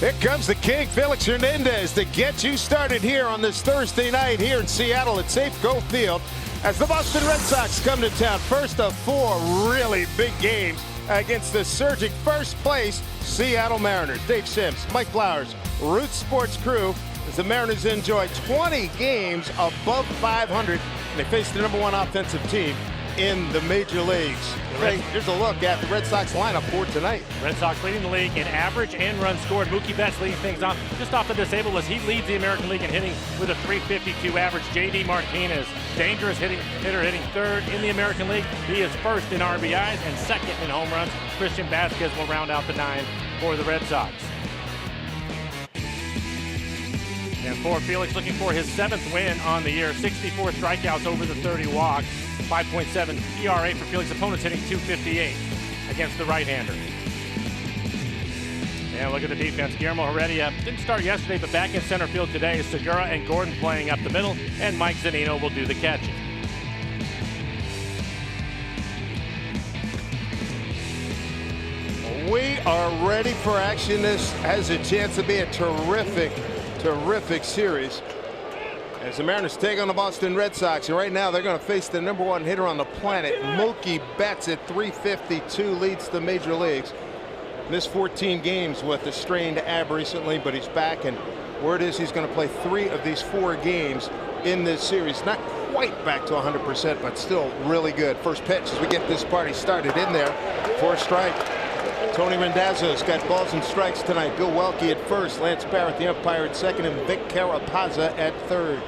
Here comes the king, Felix Hernandez, to get you started here on this Thursday night here in Seattle at Safeco Field as the Boston Red Sox come to town. First of four really big games against the surging first place Seattle Mariners. Dave Sims, Mike Flowers, Root Sports crew as the Mariners enjoy 20 games above 500 and they face the #1 offensive team in the major leagues. Here's a look at the Red Sox lineup for tonight. Red Sox leading the league in average and runs scored. Mookie Betts leading things off just off the disabled list. He leads the American League in hitting with a .352 average. J.D. Martinez, dangerous hitter, hitting third in the American League. He is first in RBIs and second in home runs. Christian Vasquez will round out the 9 for the Red Sox. And for Felix, looking for his 7th win on the year. 64 strikeouts over the 30 walks. 5.7 ERA for Felix. Opponents hitting .258 against the right-hander. And look at the defense. Guillermo Heredia didn't start yesterday, but back in center field today. Segura and Gordon playing up the middle, and Mike Zunino will do the catching. We are ready for action. This has a chance to be a terrific series as the Mariners take on the Boston Red Sox. And right now they're going to face the #1 hitter on the planet. Mookie Betts at .352 leads the major leagues. Missed 14 games with a strained ab recently, but he's back, and word is he's going to play 3 of these 4 games in this series. Not quite back to 100%, but still really good. First pitch as we get this party started in there for a strike. Tony Randazzo's got balls and strikes tonight. Bill Welke at first, Lance Barrett the umpire at second, and Vic Carapazza at third.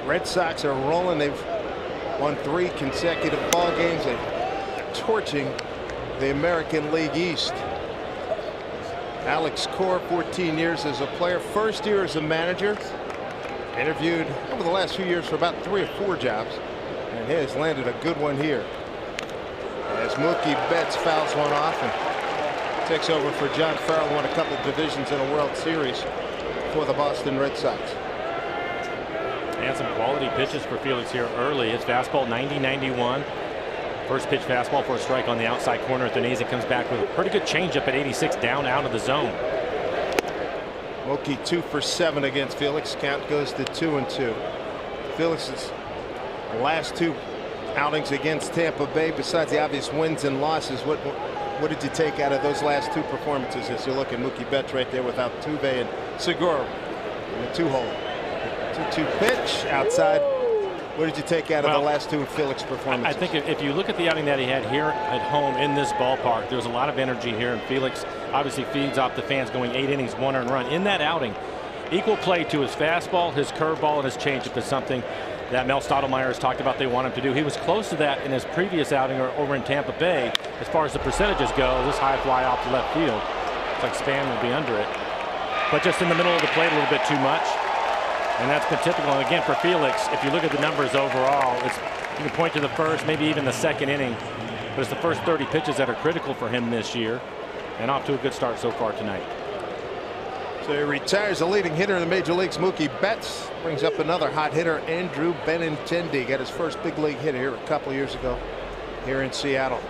Red Sox are rolling. They've won 3 consecutive ball games. They're torching the American League East. Alex Cora, 14 years as a player, first year as a manager. Interviewed over the last few years for about 3 or 4 jobs, and has landed a good one here. As Mookie Betts fouls one off and takes over for John Farrell, won a couple of divisions in a World Series for the Boston Red Sox. And some quality pitches for Felix here early. His fastball 90-91. First pitch fastball for a strike on the outside corner at the knees. It comes back with a pretty good changeup at 86 down out of the zone. Mookie 2 for 7 against Felix. Count goes to 2-2. Felix's last 2 outings against Tampa Bay, besides the obvious wins and losses, what did you take out of those last 2 performances as you look at Mookie Betts right there without Tuve and Segura in the 2-hole? 2-2 pitch outside. What did you take out of the last 2 Felix performances? I think if you look at the outing that he had here at home in this ballpark, there's a lot of energy here, and Felix obviously feeds off the fans, going 8 innings, 1 earned run. In that outing, equal play to his fastball, his curveball, and his changeup is something that Mel Stottlemyre has talked about they want him to do. He was close to that in his previous outing over in Tampa Bay. As far as the percentages go, this high fly off to left field. It's like Span will be under it. But just in the middle of the plate a little bit too much. And that's been typical. And again, for Felix, if you look at the numbers overall, you can point to the first, maybe even the second inning. But it's the first 30 pitches that are critical for him this year. And off to a good start so far tonight. So he retires the leading hitter in the major leagues. Mookie Betts brings up another hot hitter, Andrew Benintendi. Got his first big league hit here a couple years ago here in Seattle.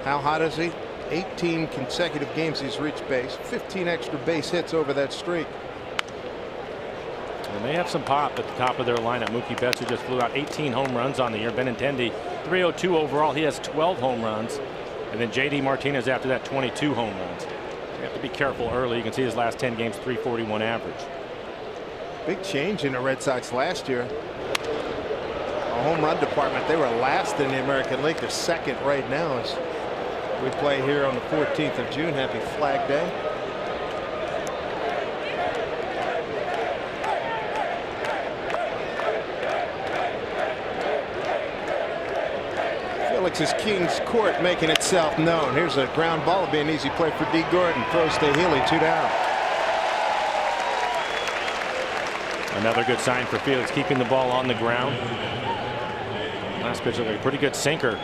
How hot is he? 18 consecutive games he's reached base. 15 extra base hits over that streak. And they have some pop at the top of their lineup. Mookie Betts, who just flew out 18 home runs on the year. Benintendi, 302 overall. He has 12 home runs. And then J.D. Martinez after that, 22 home runs. You have to be careful early. You can see his last 10 games, .341 average. Big change in the Red Sox last year. A home run department, they were last in the American League. They're second right now as we play here on the 14th of June. Happy Flag Day. Felix's King's Court making itself known. Here's a ground ball. It'll be an easy play for D. Gordon. Throws to Healy, 2 down. Another good sign for Felix, keeping the ball on the ground. Last pitch, a pretty good sinker.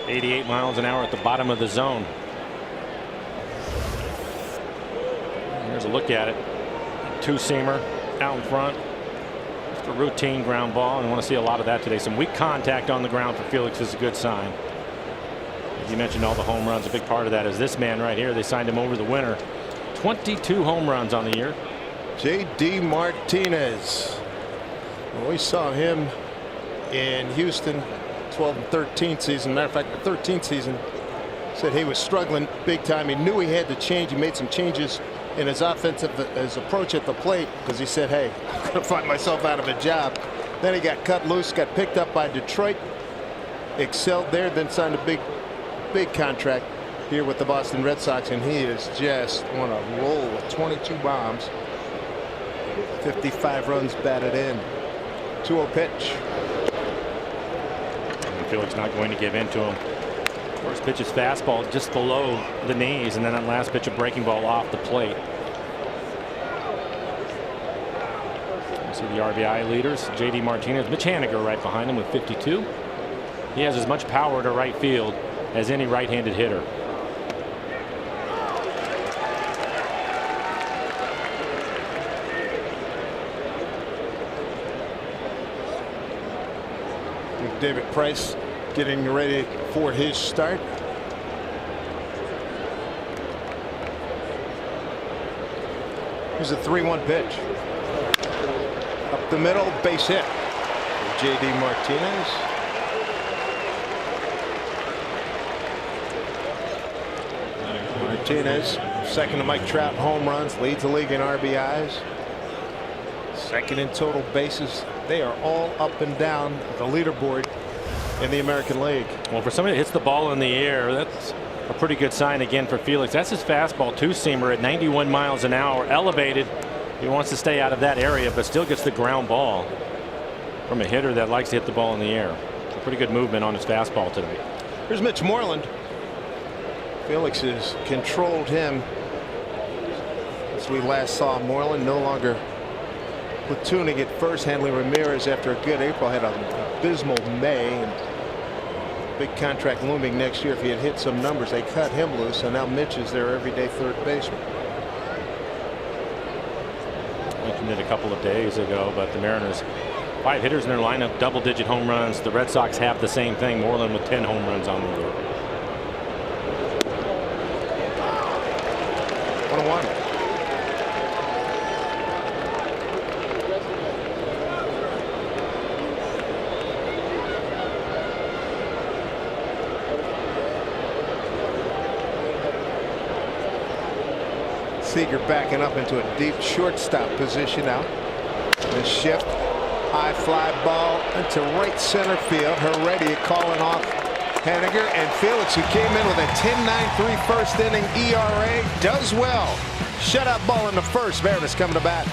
88 miles an hour at the bottom of the zone. Here's a look at it. 2-seamer out in front. Just a routine ground ball, and I want to see a lot of that today. Some weak contact on the ground for Felix is a good sign. You mentioned all the home runs. A big part of that is this man right here. They signed him over the winter. 22 home runs on the year. J.D. Martinez. Well, we saw him in Houston 12 and 13 season. Matter of fact, the 13th season, said he was struggling big time. He knew he had to change. He made some changes in his his approach at the plate, because he said, hey, I'm going to find myself out of a job. Then he got cut loose, got picked up by Detroit, excelled there, then signed a big contract here with the Boston Red Sox, and he is just on a roll with 22 bombs, 55 runs batted in. 2-0 pitch. And Felix not going to give in to him. First pitch is fastball just below the knees, and then on last pitch a breaking ball off the plate. You see the RBI leaders, J.D. Martinez, Mitch Haniger right behind him with 52. He has as much power to right field as any right-handed hitter. David Price getting ready for his start. Here's a 3-1 pitch. Up the middle, base hit. J.D. Martinez. Martinez, second to Mike Trout in home runs, leads the league in RBIs. Second in total bases. They are all up and down the leaderboard in the American League. Well, for somebody that hits the ball in the air, that's a pretty good sign again for Felix. That's his fastball, two-seamer at 91 miles an hour, elevated. He wants to stay out of that area, but still gets the ground ball from a hitter that likes to hit the ball in the air. A pretty good movement on his fastball tonight. Here's Mitch Moreland. Felix has controlled him as we last saw. Moreland no longer platooning at first, handling Ramirez after a good April. Had an abysmal May, and big contract looming next year. If he had hit some numbers, they cut him loose, and now Mitch is their everyday third baseman. Mentioned it a couple of days ago, but the Mariners, 5 hitters in their lineup, double-digit home runs. The Red Sox have the same thing, Moreland with 10 home runs on the year. 1-1. Seager backing up into a deep shortstop position now. The shift, high fly ball into right center field. Heredia calling off Haniger, and Felix, who came in with a 10.93 first inning ERA, does well. Shutout ball in the first. Mariners coming to bat.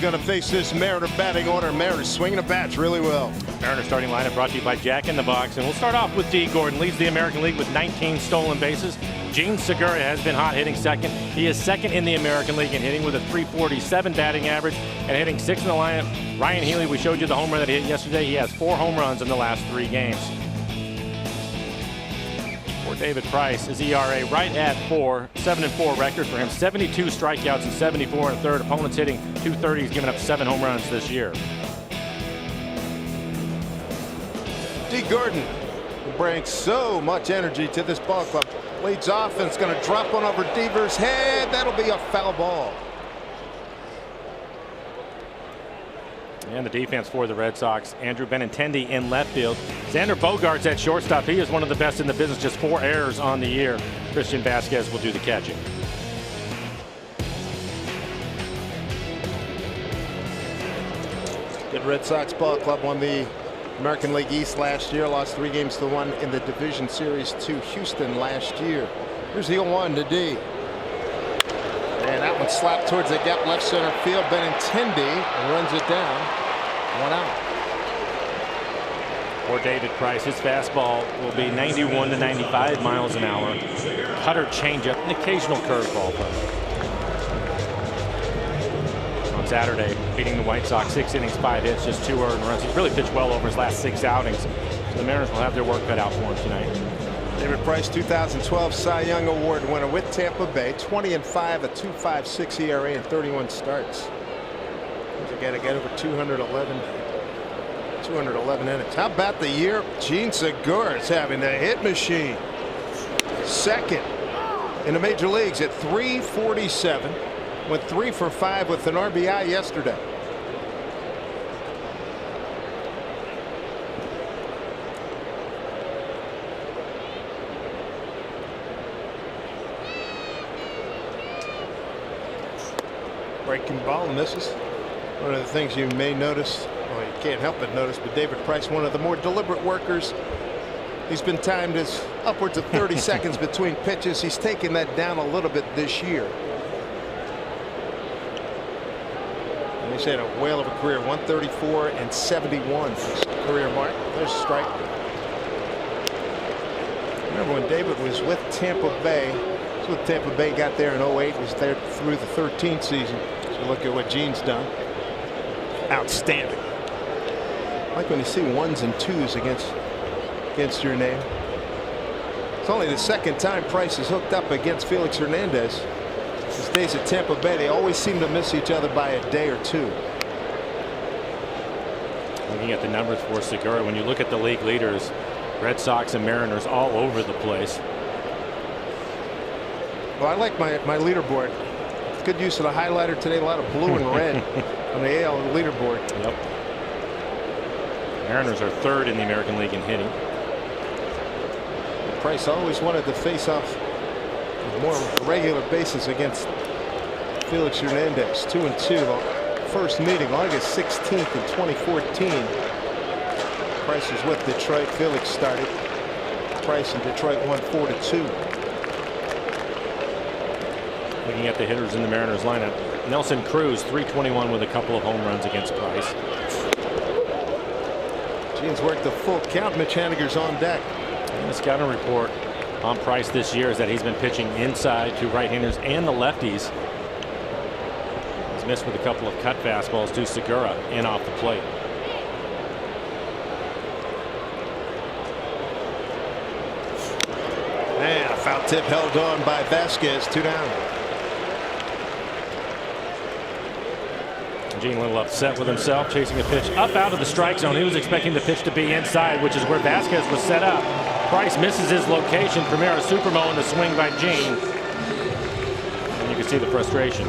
Going to face this Mariner batting order. Mariners swinging the bats really well. Mariners starting lineup brought to you by Jack in the Box, and we'll start off with D. Gordon. Leads the American League with 19 stolen bases. Gene Segura has been hot, hitting second. He is second in the American League in hitting with a .347 batting average and hitting sixth in the lineup. Ryan Healy, we showed you the home run that he hit yesterday. He has 4 home runs in the last 3 games. For David Price, his ERA right at 4, 7-4 record for him. 72 strikeouts and 74 in third. Opponents hitting .230. He's given up 7 home runs this year. D. Gordon brings so much energy to this ball club. Leads off and it's going to drop one over Deaver's head. That'll be a foul ball. And the defense for the Red Sox, Andrew Benintendi in left field. Xander Bogaerts at shortstop. He is one of the best in the business, just 4 errors on the year. Christian Vasquez will do the catching. Good Red Sox ball club. Won the American League East last year. Lost 3 games to 1 in the division series to Houston last year. Here's the 0-1 to D. And that one slapped towards the gap left center field. Benintendi runs it down. 1 out. For David Price, his fastball will be 91 to 95 miles an hour. Cutter changeup, an occasional curveball. On Saturday, beating the White Sox 6 innings, 5 hits, just 2 earned runs. He's really pitched well over his last 6 outings. So the Mariners will have their work cut out for him tonight. David Price, 2012 Cy Young Award winner with Tampa Bay. 20-5, a 2.56 ERA in 31 starts. He's got to get over 211 innings. How about the year Gene Segura is having? The hit machine. Second in the major leagues at .347. Went 3 for 5 with an RBI yesterday. Breaking ball, misses. One of the things you may notice, well, you can't help but notice, but David Price, one of the more deliberate workers. He's been timed as upwards of 30 seconds between pitches. He's taken that down a little bit this year. And he's had a whale of a career, 134 and 71 for his career mark. There's a strike. Remember when David was with Tampa Bay? With Tampa Bay, got there in 08, was there through the 13th season. So look at what Gene's done. Outstanding. I like when you see 1s and 2s against your name. It's only the second time Price is hooked up against Felix Hernandez. His days at Tampa Bay, they always seem to miss each other by a day or 2. Looking at the numbers for Segura, when you look at the league leaders, Red Sox and Mariners all over the place. Well, I like my leaderboard. Good use of the highlighter today. A lot of blue and red on the AL leaderboard. Yep. Mariners are 3rd in the American League in hitting. Price always wanted to face off on more regular basis against Felix Hernandez. 2-2. The first meeting August 16th in 2014. Price was with Detroit. Felix started. Price in Detroit won 4-2. Looking at the hitters in the Mariners lineup, Nelson Cruz, .321 with a couple of home runs against Price. Gene's worked the full count. Mitch Haniger's on deck. And the scouting report on Price this year is that he's been pitching inside to right-handers and the lefties. He's missed with a couple of cut fastballs to Segura in off the plate. And a foul tip held on by Vasquez. 2 down. Gene a little upset with himself, chasing a pitch up out of the strike zone. He was expecting the pitch to be inside, which is where Vasquez was set up. Price misses his location. Primera Supermo in the swing by Gene. And you can see the frustration.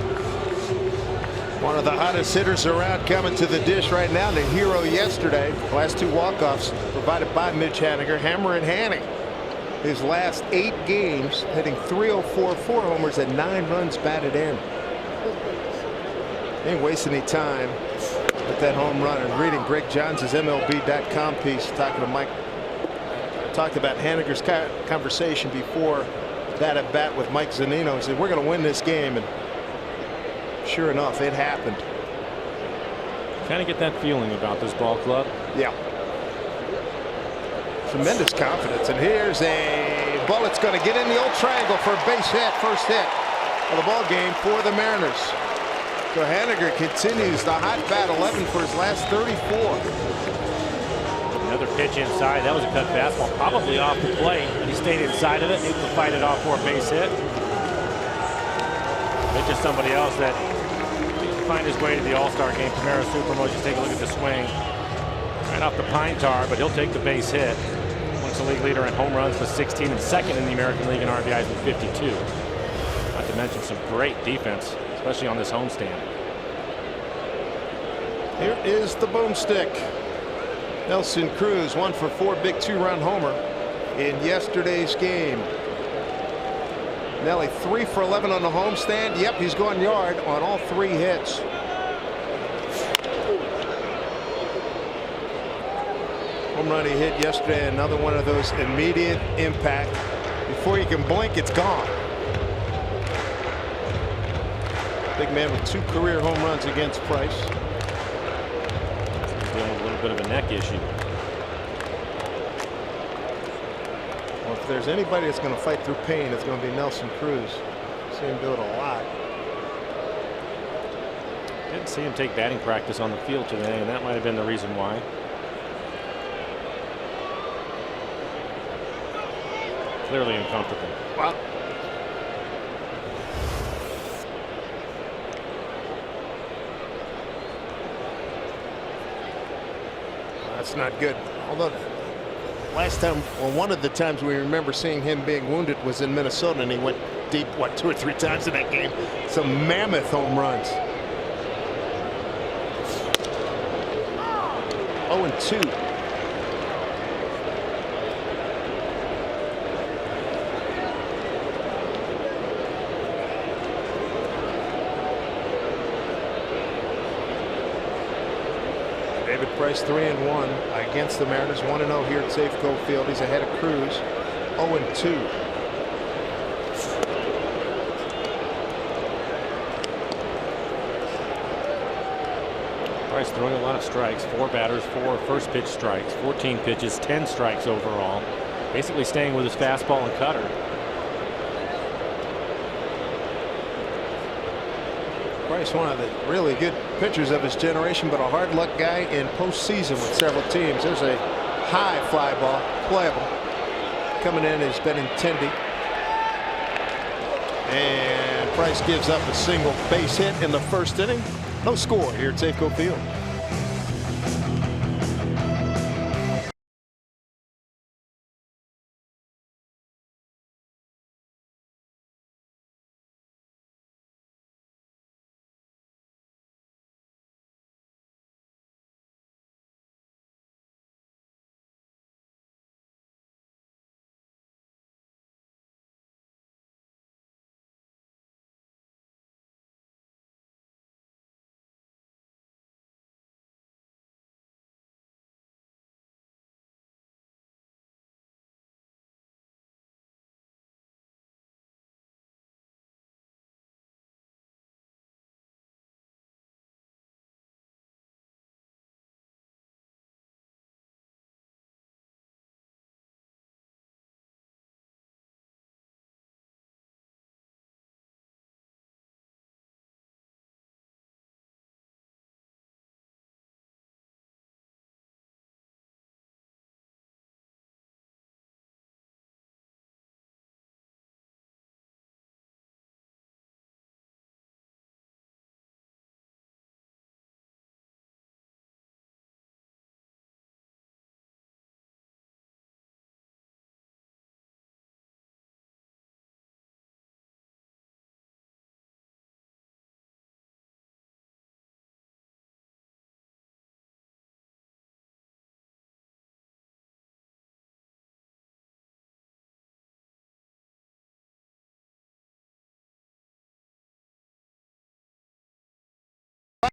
One of the hottest hitters around coming to the dish right now. The hero yesterday. Last 2 walk-offs provided by Mitch Haniger. Hammer and Hanning. His last 8 games hitting .304, 4 homers and 9 runs batted in. Ain't wasting any time with that home run. And reading Greg Johns' MLB.com piece talking to Mike. Talked about Haniger's conversation before that at bat with Mike Zunino. He said, we're going to win this game. And sure enough, it happened. Kind of get that feeling about this ball club. Yeah. Tremendous confidence. And here's a bullet's going to get in the old triangle for a base hit. First hit of the ball game for the Mariners. So Haniger continues the hot bat, 11 for his last 34. Another pitch inside. That was a cut fastball, probably off the plate, but he stayed inside of it, able to fight it off for a base hit. It's just somebody else that find his way to the All-Star game. Primera Supermo, just take a look at the swing. Right off the pine tar, but he'll take the base hit. Once the league leader in home runs with 16 and second in the American League in RBIs with 52. Not to mention some great defense, especially on this homestand. Here is the boomstick. Nelson Cruz, 1 for 4, big 2-run homer in yesterday's game. Nelly 3 for 11 on the homestand. Yep, he's gone yard on all 3 hits. Home run he hit yesterday, another one of those immediate impact. Before you can blink, it's gone. Big man with 2 career home runs against Price. He's dealing with a little bit of a neck issue. Well, if there's anybody that's going to fight through pain, it's going to be Nelson Cruz. See him do it a lot. Didn't see him take batting practice on the field today, and that might have been the reason why. Clearly uncomfortable. Wow. That's not good. Although last time, well, one of the times we remember seeing him being wounded was in Minnesota, and he went deep, what, 2 or 3 times in that game. Some mammoth home runs. 0-2. David Price 3-1 against the Mariners. 1-0 here at Safeco Field. He's ahead of Cruz. 0-2. Price throwing a lot of strikes. 4 batters, 4 first pitch strikes, 14 pitches, 10 strikes overall. Basically staying with his fastball and cutter. Price, one of the really good pitchers of his generation, but a hard luck guy in postseason with several teams. There's a high fly ball, playable. Coming in has been intended. And Price gives up a single base hit in the first inning. No score here at Safeco Field.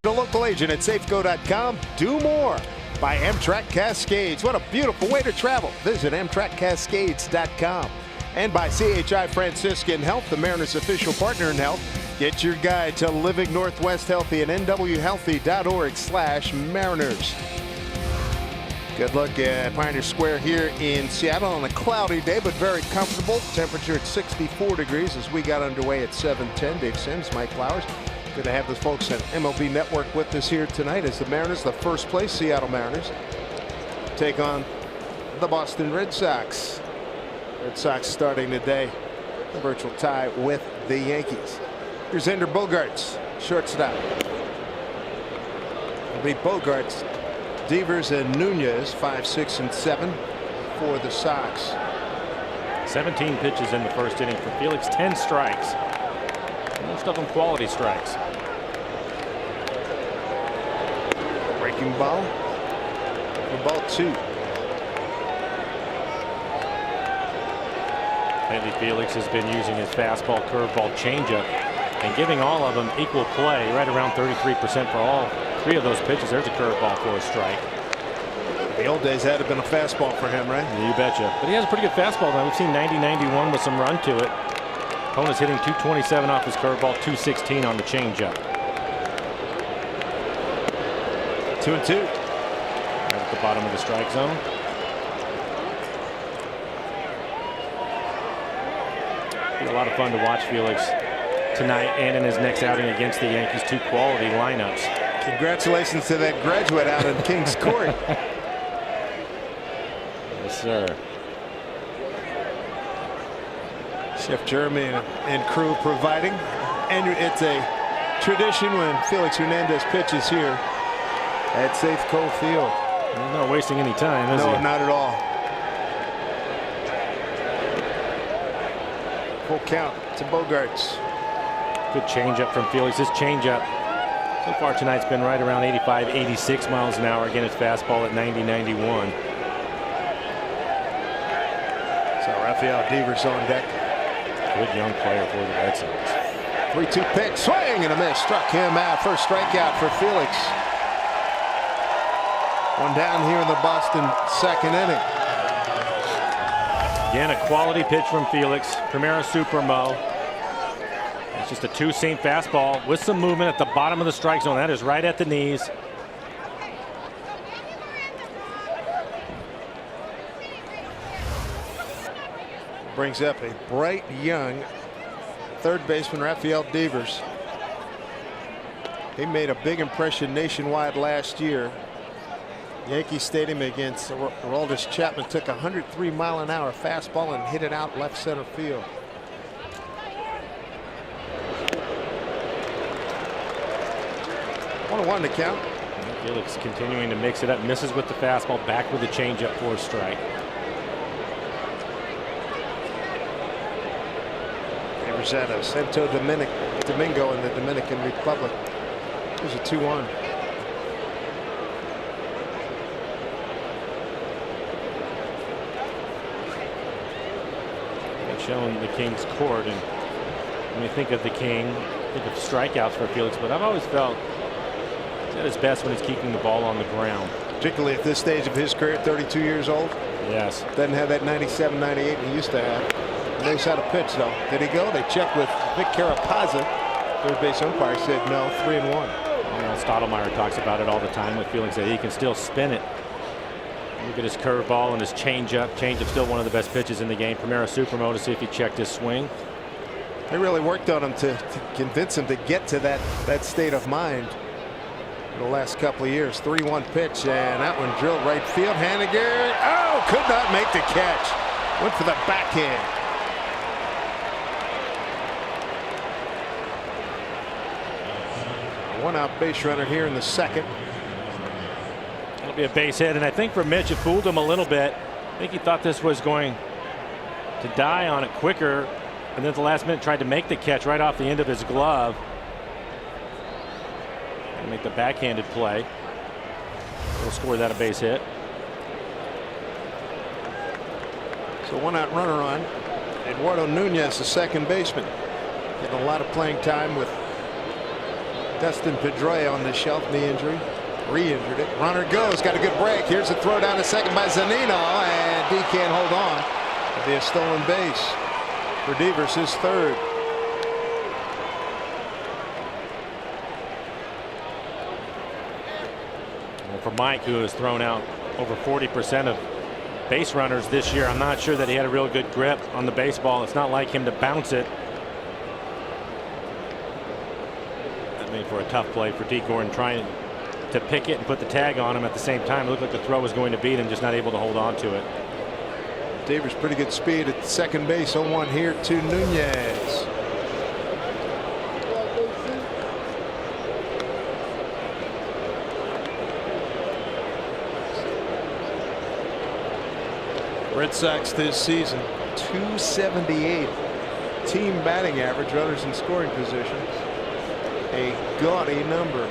The local agent at Safeco.com. Do more by Amtrak Cascades. What a beautiful way to travel. Visit AmtrakCascades.com. And by CHI Franciscan Health, the Mariners' official partner in health. Get your guide to living Northwest healthy at nwhealthy.org/Mariners. Good look at Pioneer Square here in Seattle on a cloudy day, but very comfortable. Temperature at 64 degrees as we got underway at 7:10. Dave Sims, Mike Flowers. Good to have the folks at MLB Network with us here tonight as the Mariners, the first place Seattle Mariners, take on the Boston Red Sox. Red Sox starting today, a virtual tie with the Yankees. Here's Ender Bogaerts, shortstop. It'll be Bogaerts, Devers, and Nunez, 5, 6, and 7 for the Sox. 17 pitches in the first inning for Felix, 10 strikes. Most of them quality strikes. Breaking ball. For ball 2. Lately, Felix has been using his fastball, curveball, changeup, and giving all of them equal play, right around 33% for all 3 of those pitches. There's a curveball for a strike. The old days had been a fastball for him, right? You betcha. But he has a pretty good fastball now. We've seen 90-91 with some run to it. Opponent's hitting 227 off his curveball, 216 on the changeup. 2-2. Right at the bottom of the strike zone. Be a lot of fun to watch Felix tonight and in his next outing against the Yankees. 2 quality lineups. Congratulations to that graduate out in Kings Court. Yes, sir. Chef Jeremy and crew providing. And it's a tradition when Felix Hernandez pitches here at Safeco Field. He's not wasting any time, is he? No, not at all. Full count to Bogaerts. Good changeup from Felix. His changeup so far tonight's been right around 85, 86 miles an hour. Again, his fastball at 90-91. So Rafael Devers on deck. Good young player for the Red Sox. 3-2 pitch, swing and a miss. Struck him out. First strikeout for Felix. One down here in the Boston second inning. Again, a quality pitch from Felix. Primera Supremo. It's just a 2-seam fastball with some movement at the bottom of the strike zone. That is right at the knees. Brings up a bright young third baseman, Rafael Devers. He made a big impression nationwide last year. Yankee Stadium against Aroldis Chapman. Took a 103-mile-an-hour fastball and hit it out left center field. One to count. Felix continuing to mix it up. Misses with the fastball. Back with the changeup for a strike. Devers out of Santo Domingo in the Dominican Republic. There's a 2-1. Shown the King's Court, and when you think of the King, think of strikeouts for Felix, but I've always felt he's at his best when he's keeping the ball on the ground. Particularly at this stage of his career, 32 years old. Yes. Doesn't have that 97, 98 he used to have. Knows how to pitch, though. Did he go? They checked with Vic Carapazza. Third base umpire said no, 3-1. Stottlemyre talks about it all the time with Felix, that he can still spin it. Look at his curveball and his changeup. Changeup still one of the best pitches in the game. Primera Supremo to see if he checked his swing. They really worked on him to convince him to get to that state of mind in the last couple of years. 3-1 pitch, and that one drilled right field. Haniger, oh, could not make the catch. Went for the backhand. One out base runner here in the second. It'll be a base hit, and I think for Mitch, it fooled him a little bit. I think he thought this was going to die on it quicker, and then at the last minute tried to make the catch right off the end of his glove and make the backhanded play. We'll score that a base hit. So one out runner on. Eduardo Nunez, the second baseman, getting a lot of playing time with Dustin Pedroia on the shelf, knee injury. Re-injured it. Runner goes. Got a good break. Here's a throw down to second by Zunino, and he can't hold on. It'll be a stolen base for Devers, his third. And for Mike, who has thrown out over 40% of base runners this year. I'm not sure that he had a real good grip on the baseball. It's not like him to bounce it. That made for a tough play for D. Gordon, trying to pick it and put the tag on him at the same time. It looked like the throw was going to beat him, just not able to hold on to it. Devers pretty good speed at second base. 0-1 here to Nunez. Red Sox this season, 278 team batting average, runners in scoring position. A gaudy number.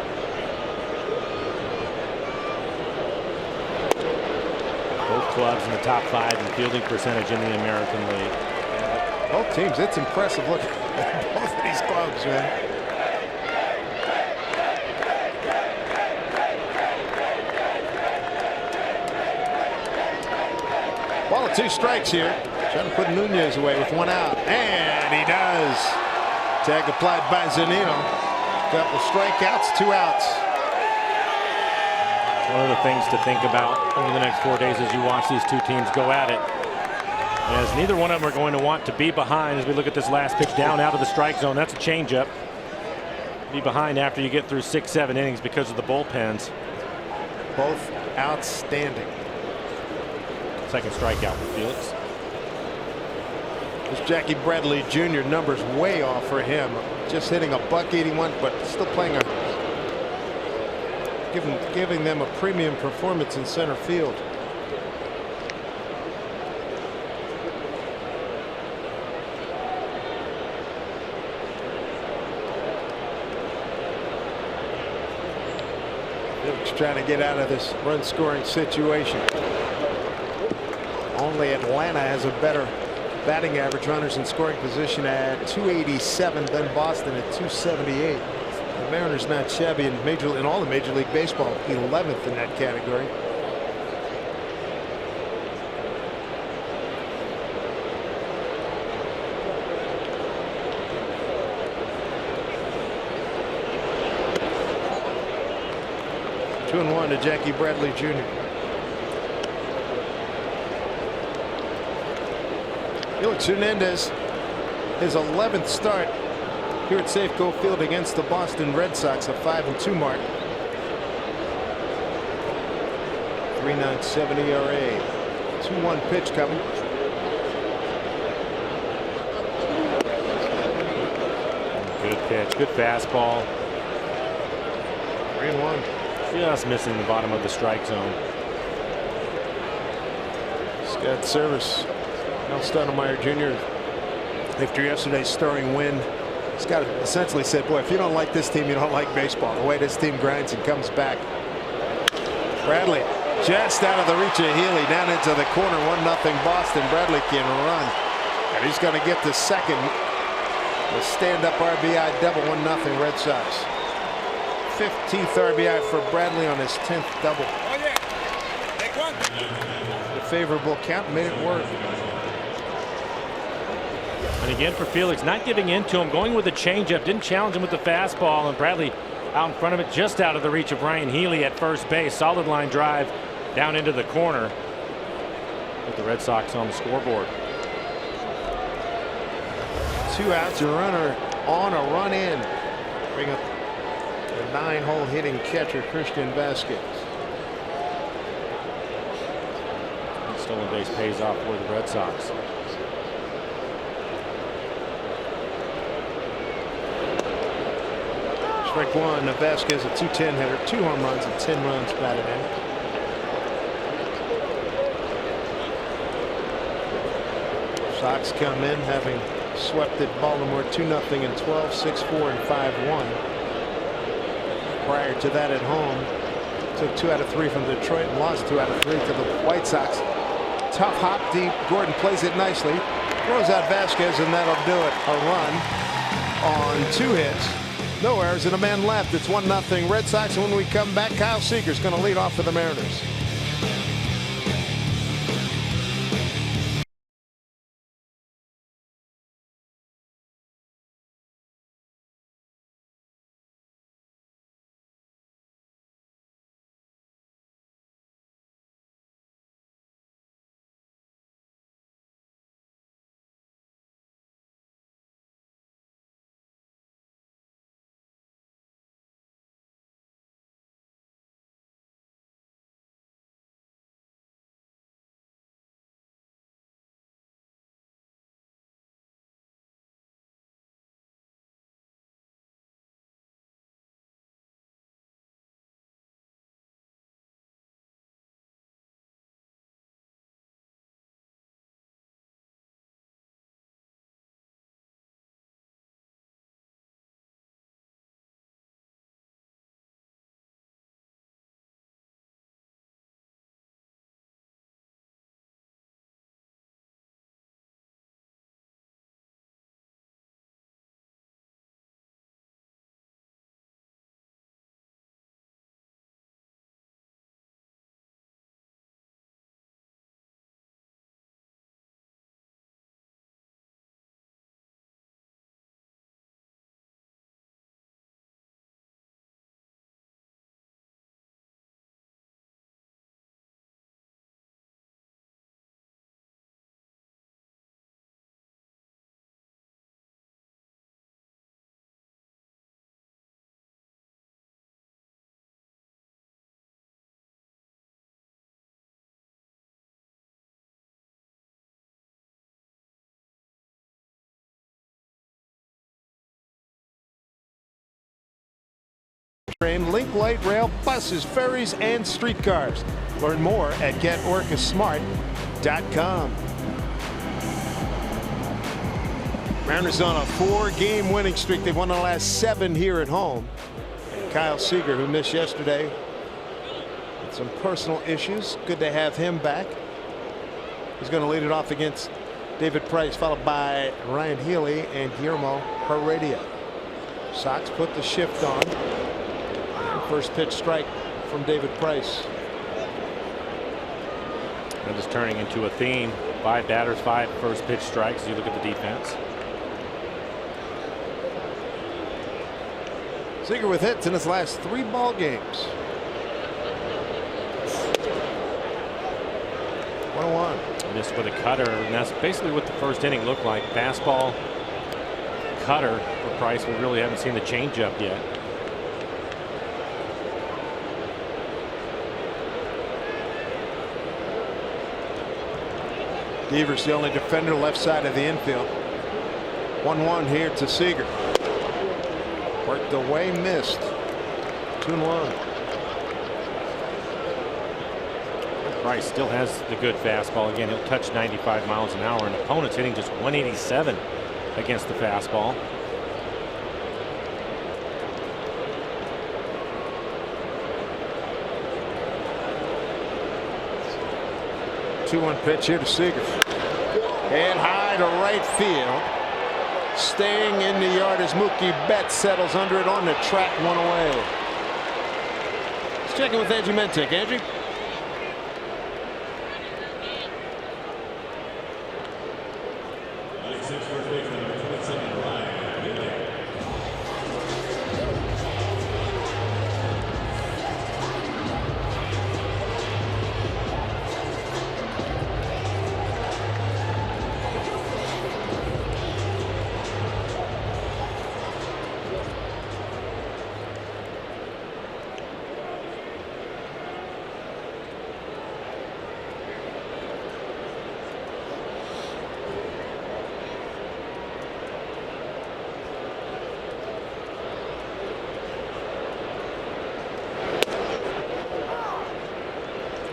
Both clubs in the top 5 in fielding percentage in the American League. Yeah, both teams, it's impressive. Look at both of these clubs, man. Ball of 2 strikes here. Trying to put Nunez away with 1 out. And he does. Tag applied by Zunino. Couple strikeouts, 2 outs. One of the things to think about over the next 4 days as you watch these two teams go at it, as neither one of them are going to want to be behind as we look at this last pitch down out of the strike zone. That's a changeup. Be behind after you get through 6-7 innings because of the bullpens. Both outstanding. Second strikeout for Felix. This Jackie Bradley Jr. numbers way off for him. Just hitting a .181, but still playing a giving them a premium performance in center field. Felix trying to get out of this run scoring situation. Only Atlanta has a better batting average, runners in scoring position at 287 than Boston at 278. The Mariners not shabby in all of Major League Baseball, 11th in that category. Two and 1 to Jackie Bradley Jr. Felix Hernandez, his 11th start here at Safeco Field against the Boston Red Sox, a 5-2 mark. 3.97 ERA. 2-1 pitch coming. Good pitch, good fastball. 3-1. Just missing the bottom of the strike zone. Scott Service. Mel Stoudemire Jr. after yesterday's stirring win, Scott essentially said, boy, if you don't like this team, you don't like baseball. The way this team grinds and comes back. Bradley just out of the reach of Healy, down into the corner. 1-0 Boston. Bradley can run, and he's going to get the second. The stand-up RBI double. 1-0 Red Sox. 15th RBI for Bradley on his 10th double. The favorable count made it work. And again for Felix, not giving in to him, going with a changeup, didn't challenge him with the fastball, and Bradley out in front of it, just out of the reach of Ryan Healy at first base. Solid line drive down into the corner. With the Red Sox on the scoreboard. 2 outs, a runner on, a run in. Bring up the 9-hole hitting catcher Christian Vasquez. Stolen base pays off for the Red Sox. Strike 1. Vasquez, a .210 hitter, 2 home runs and 10 runs batted in. Sox come in having swept at Baltimore 2-0 in 12, 6-4 and 5-1. Prior to that at home, took 2 out of 3 from Detroit and lost 2 out of 3 to the White Sox. Tough hop deep. Gordon plays it nicely, throws out Vasquez, and that'll do it. A run on 2 hits, no errors, and a man left. It's 1-0 Red Sox. And when we come back, Kyle Seager's going to lead off for the Mariners. train, link light rail, buses, ferries, and streetcars. Learn more at getorcasmart.com. Mariners on a 4-game winning streak. They've won the last 7 here at home. And Kyle Seager, who missed yesterday with some personal issues, good to have him back. He's going to lead it off against David Price, followed by Ryan Healy and Guillermo Heredia. Sox put the shift on. First pitch strike from David Price. That is turning into a theme. 5 batters, 5 first pitch strikes. You look at the defense. Seager with hits in his last 3 ball games. 1-1. Missed with a cutter, and that's basically what the first inning looked like. Fastball, cutter for Price. We really haven't seen the changeup yet. Devers the only defender left side of the infield. 1-1 here to Seager. Worked away, missed. 2-1. Price still has the good fastball. Again, he'll touch 95 miles an hour, and opponents hitting just 187 against the fastball. Two-one pitch here to Seager. And high to right field. Staying in the yard as Mookie Betts settles under it on the track, 1 away. Let's check in with Angie Mentic. Angie?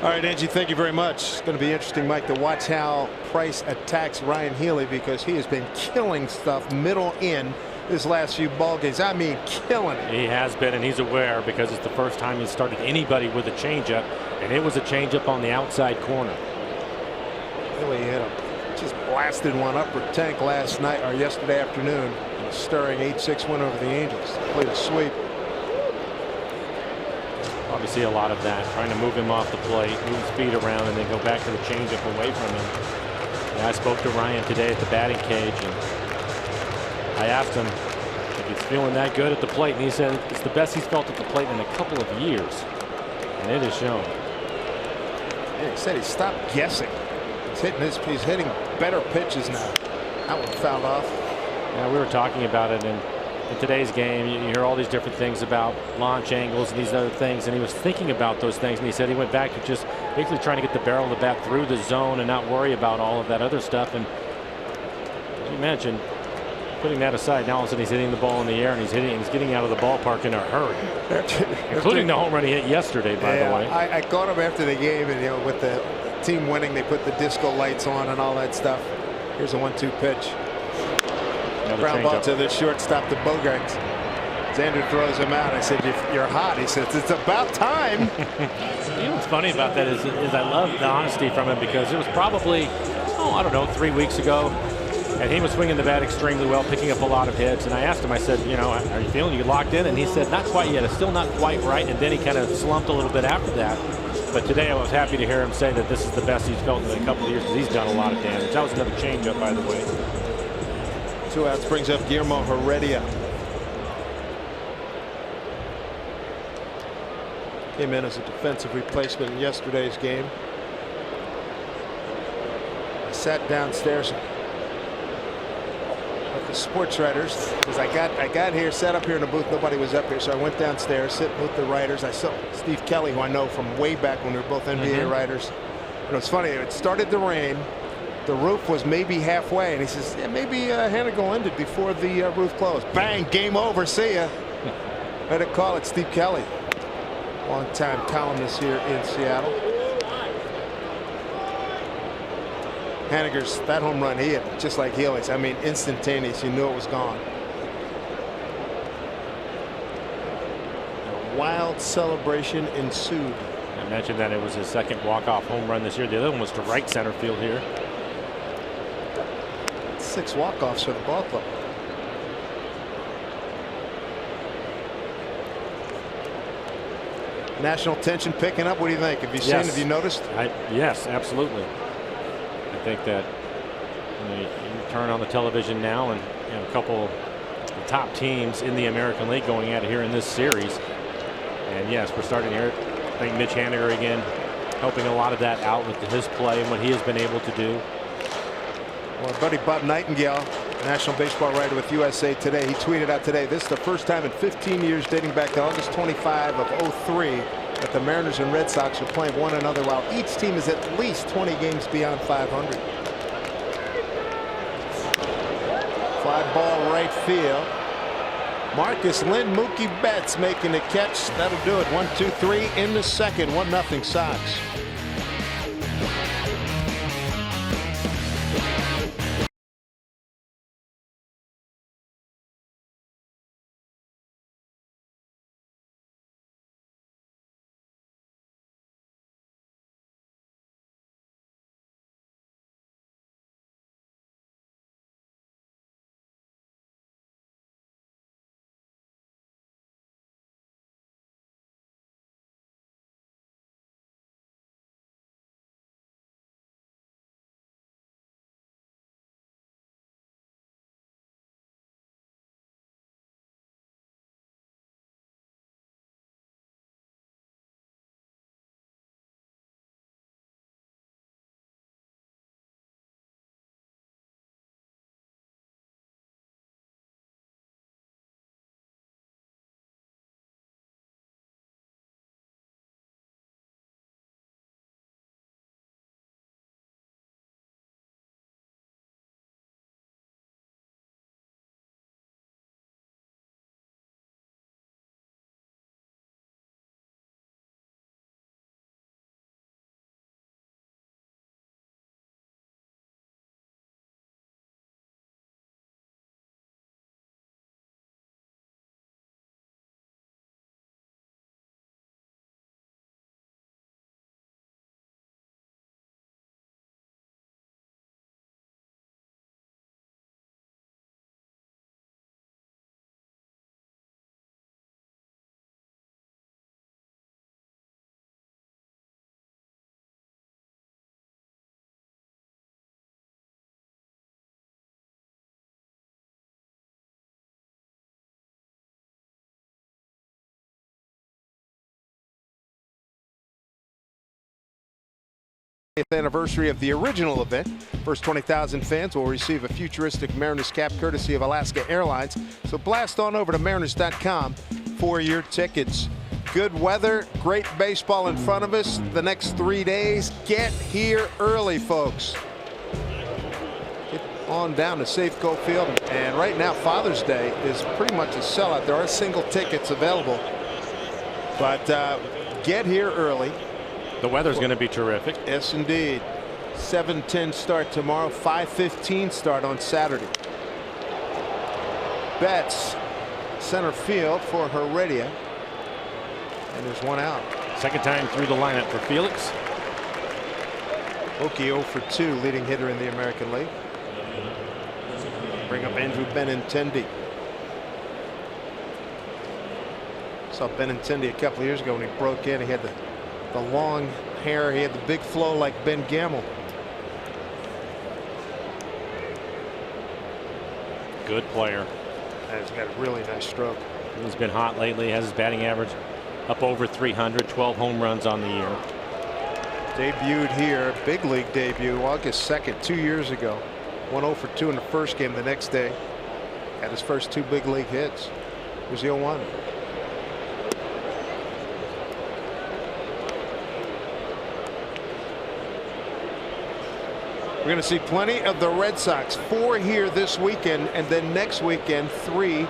All right, Angie, thank you very much. It's going to be interesting, Mike, to watch how Price attacks Ryan Healy, because he has been killing stuff middle in his last few ball games. I mean, killing it. He has been, and he's aware, because it's the first time he started anybody with a changeup, and it was a changeup on the outside corner. Healy hit him. Just blasted one upper tank last night or yesterday afternoon. A stirring 8-6 win over the Angels. Played a sweep. Obviously a lot of that, trying to move him off the plate, move his feet around, and then go back to the changeup away from him. And I spoke to Ryan today at the batting cage, and I asked him if he's feeling that good at the plate, and he said it's the best he's felt at the plate in a couple of years, and it has shown. Yeah, he said he stopped guessing. He's hitting better pitches now. That one fouled off. Yeah, we were talking about it in today's game. You hear all these different things about launch angles and these other things, and he was thinking about those things, and he said he went back to just basically trying to get the barrel of the bat through the zone and not worry about all of that other stuff. And as you mentioned, putting that aside, now all of a sudden he's hitting the ball in the air, and he's getting out of the ballpark in a hurry, including the home run he hit yesterday, by the way. I caught him after the game, and with the team winning, they put the disco lights on and all that stuff. Here's a 1-2 pitch. Ground ball to the shortstop to Bogarts. Xander throws him out. I said, "You're hot." He says, "It's about time." You know what's funny about that is I love the honesty from him, because it was probably, I don't know, 3 weeks ago, and he was swinging the bat extremely well, picking up a lot of hits. And I asked him, I said, are you feeling you locked in? And he said, not quite yet. It's still not quite right. And then he kind of slumped a little bit after that. But today I was happy to hear him say that this is the best he's felt in a couple of years, because he's done a lot of damage. That was another changeup, by the way. 2 outs brings up Guillermo Heredia. Came in as a defensive replacement in yesterday's game. I sat downstairs with the sports writers, because I got here, sat up here in the booth. Nobody was up here, so I went downstairs, sit with the writers. I saw Steve Kelly, who I know from way back when we were both NBA writers. And it's funny, it started to rain. The roof was maybe halfway, and he says, yeah, maybe Hanigal ended before the roof closed. Bang, game over, see ya. Let it call it, Steve Kelly, longtime columnist here in Seattle. Haniger's that home run, he had just like he always. I mean, instantaneous. You knew it was gone. A wild celebration ensued. I mentioned that it was his second walk-off home run this year. The other one was to right center field here. 6 walk-offs for the ball club. National tension picking up. What do you think? Have you seen? Have you noticed? Yes, absolutely. I think that you turn on the television now, and a couple of the top teams in the American League going at it here in this series. And yes, we're starting here. I think Mitch Haniger again helping a lot of that out with his play and what he has been able to do. Well, our buddy Bob Nightingale, national baseball writer with USA Today, he tweeted out today, this is the first time in 15 years dating back to August 25 of 03 that the Mariners and Red Sox are playing one another while each team is at least 20 games beyond 500. Fly ball right field. Marcus Lynn, Mookie Betts making the catch. That'll do it. 1-2-3 in the second. 1-0 Sox. Anniversary of the original event. First 20,000 fans will receive a futuristic Mariners cap courtesy of Alaska Airlines. So blast on over to Mariners.com for your tickets. Good weather, great baseball in front of us the next 3 days. Get here early, folks. Get on down to Safeco Field. And right now, Father's Day is pretty much a sellout. There are single tickets available, but get here early. The weather's going to be terrific. Yes, indeed. 7:10 start tomorrow, 5:15 start on Saturday. Betts, center field for Heredia. And there's one out. Second time through the lineup for Felix. Okie 0 for 2, leading hitter in the American League. Bring up Andrew Benintendi. Saw Benintendi a couple of years ago when he broke in. He had the long hair. He had the big flow like Ben Gamble. Good player. And he's got a really nice stroke. He's been hot lately. Has his batting average up over 300. 12 home runs on the year. Debuted here, big league debut, August 2nd, 2 years ago. 1-0 for 2 in the first game. The next day, had his first 2 big league hits. Here's the 0-1. We're going to see plenty of the Red Sox. 4 here this weekend, and then next weekend 3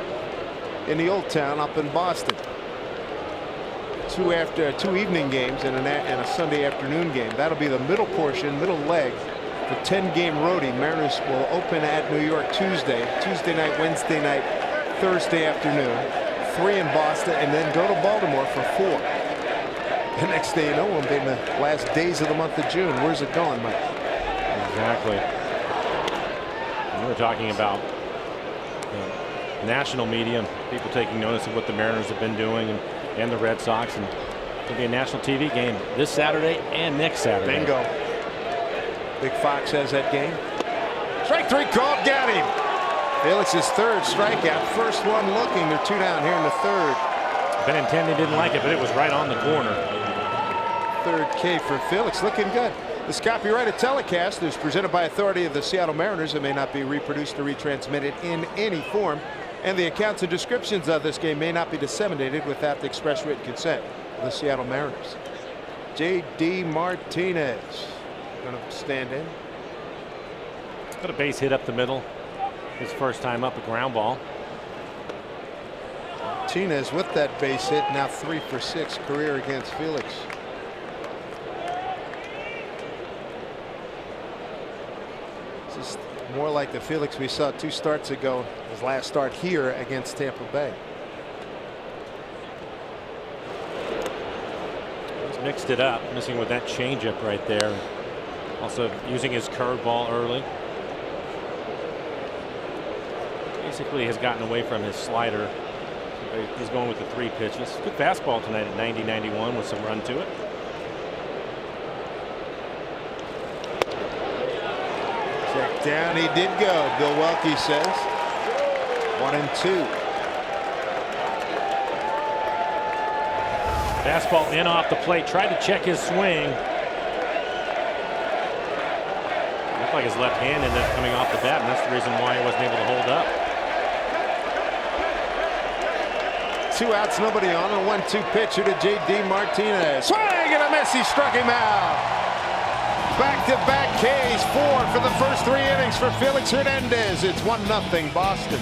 in the Old Town up in Boston. Two evening games and a Sunday afternoon game. That'll be the middle portion, middle leg. The 10-game roadie. Mariners will open at New York Tuesday night, Wednesday night, Thursday afternoon. 3 in Boston, and then go to Baltimore for 4. The next day, you know, will be in the last days of the month of June. Where's it going, Mike? Exactly. We were talking about national media, people taking notice of what the Mariners have been doing, and the Red Sox, and it'll be a national TV game this Saturday and next Saturday. Bingo. Big Fox has that game. Strike 3 called, got him. Felix's 3rd strikeout, first one looking. They're 2 down here in the 3rd. Benintendi didn't like it, but it was right on the corner. 3rd K for Felix, looking good. This copyrighted telecast is presented by authority of the Seattle Mariners. It may not be reproduced or retransmitted in any form, and the accounts and descriptions of this game may not be disseminated without the express written consent of the Seattle Mariners. J.D. Martinez going to stand in. Got a base hit up the middle. His first time up, a ground ball. Martinez with that base hit, now 3 for 6 career against Felix. This is more like the Felix we saw 2 starts ago, his last start here against Tampa Bay. He's mixed it up, missing with that changeup right there. Also using his curveball early. Basically has gotten away from his slider. He's going with the 3 pitches. Good fastball tonight at 90-91 with some run to it. Check down, he did go. Bill Welke says 1-2. Fastball in off the plate. Tried to check his swing. Looked like his left hand ended up coming off the bat, and that's the reason why he wasn't able to hold up. 2 outs, nobody on. A 1-2 pitcher to J.D. Martinez. Swing and a miss. He struck him out. Back-to-back Ks, 4 for the first 3 innings for Felix Hernandez. It's 1-0 Boston.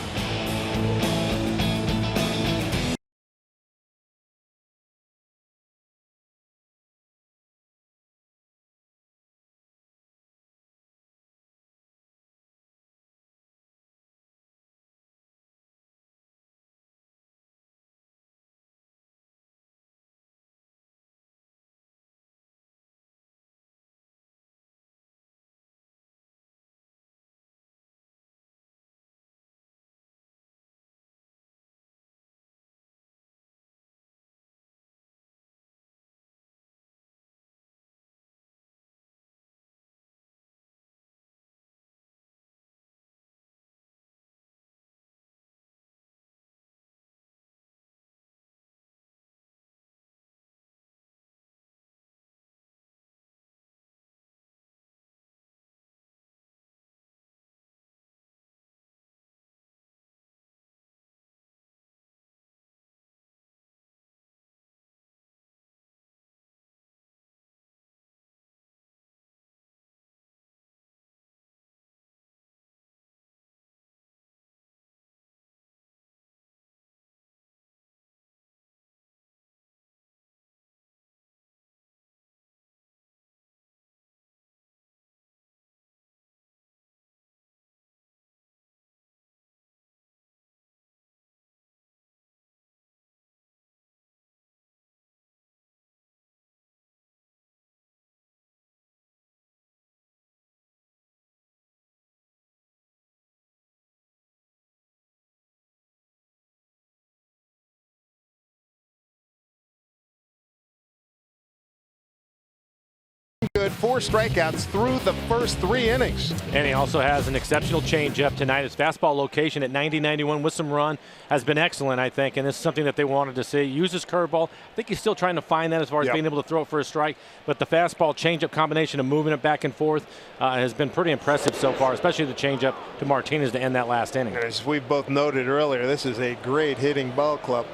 Good, 4 strikeouts through the first 3 innings. And he also has an exceptional changeup tonight. His fastball location at 90-91 with some run has been excellent, I think, and this is something that they wanted to see. Uses curveball. I think he's still trying to find that as far as being able to throw it for a strike, but the fastball changeup combination of moving it back and forth has been pretty impressive so far, especially the changeup to Martinez to end that last inning. As we both noted earlier, this is a great hitting ball club.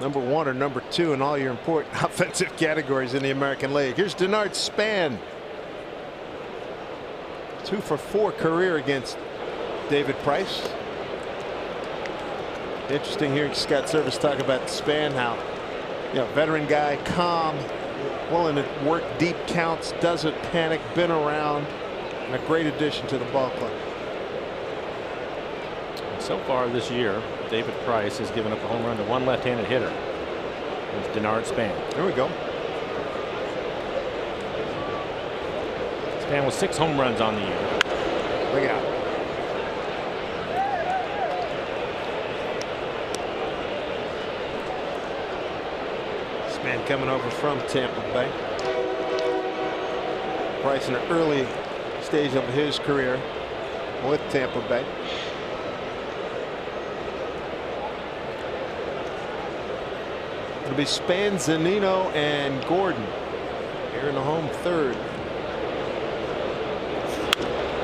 Number 1 or number 2 in all your important offensive categories in the American League. Here's Denard Span. 2 for 4 career against David Price. Interesting hearing Scott Service talk about Span, how, you know, veteran guy, calm, willing to work deep counts, doesn't panic, been around, and a great addition to the ball club. So far this year, David Price has given up a home run to one left-handed hitter. It's Denard Span. There we go. Span with 6 home runs on the year. Look out. Span coming over from Tampa Bay. Price in an early stage of his career with Tampa Bay. It'll be Span, Zunino, and Gordon here in the home third.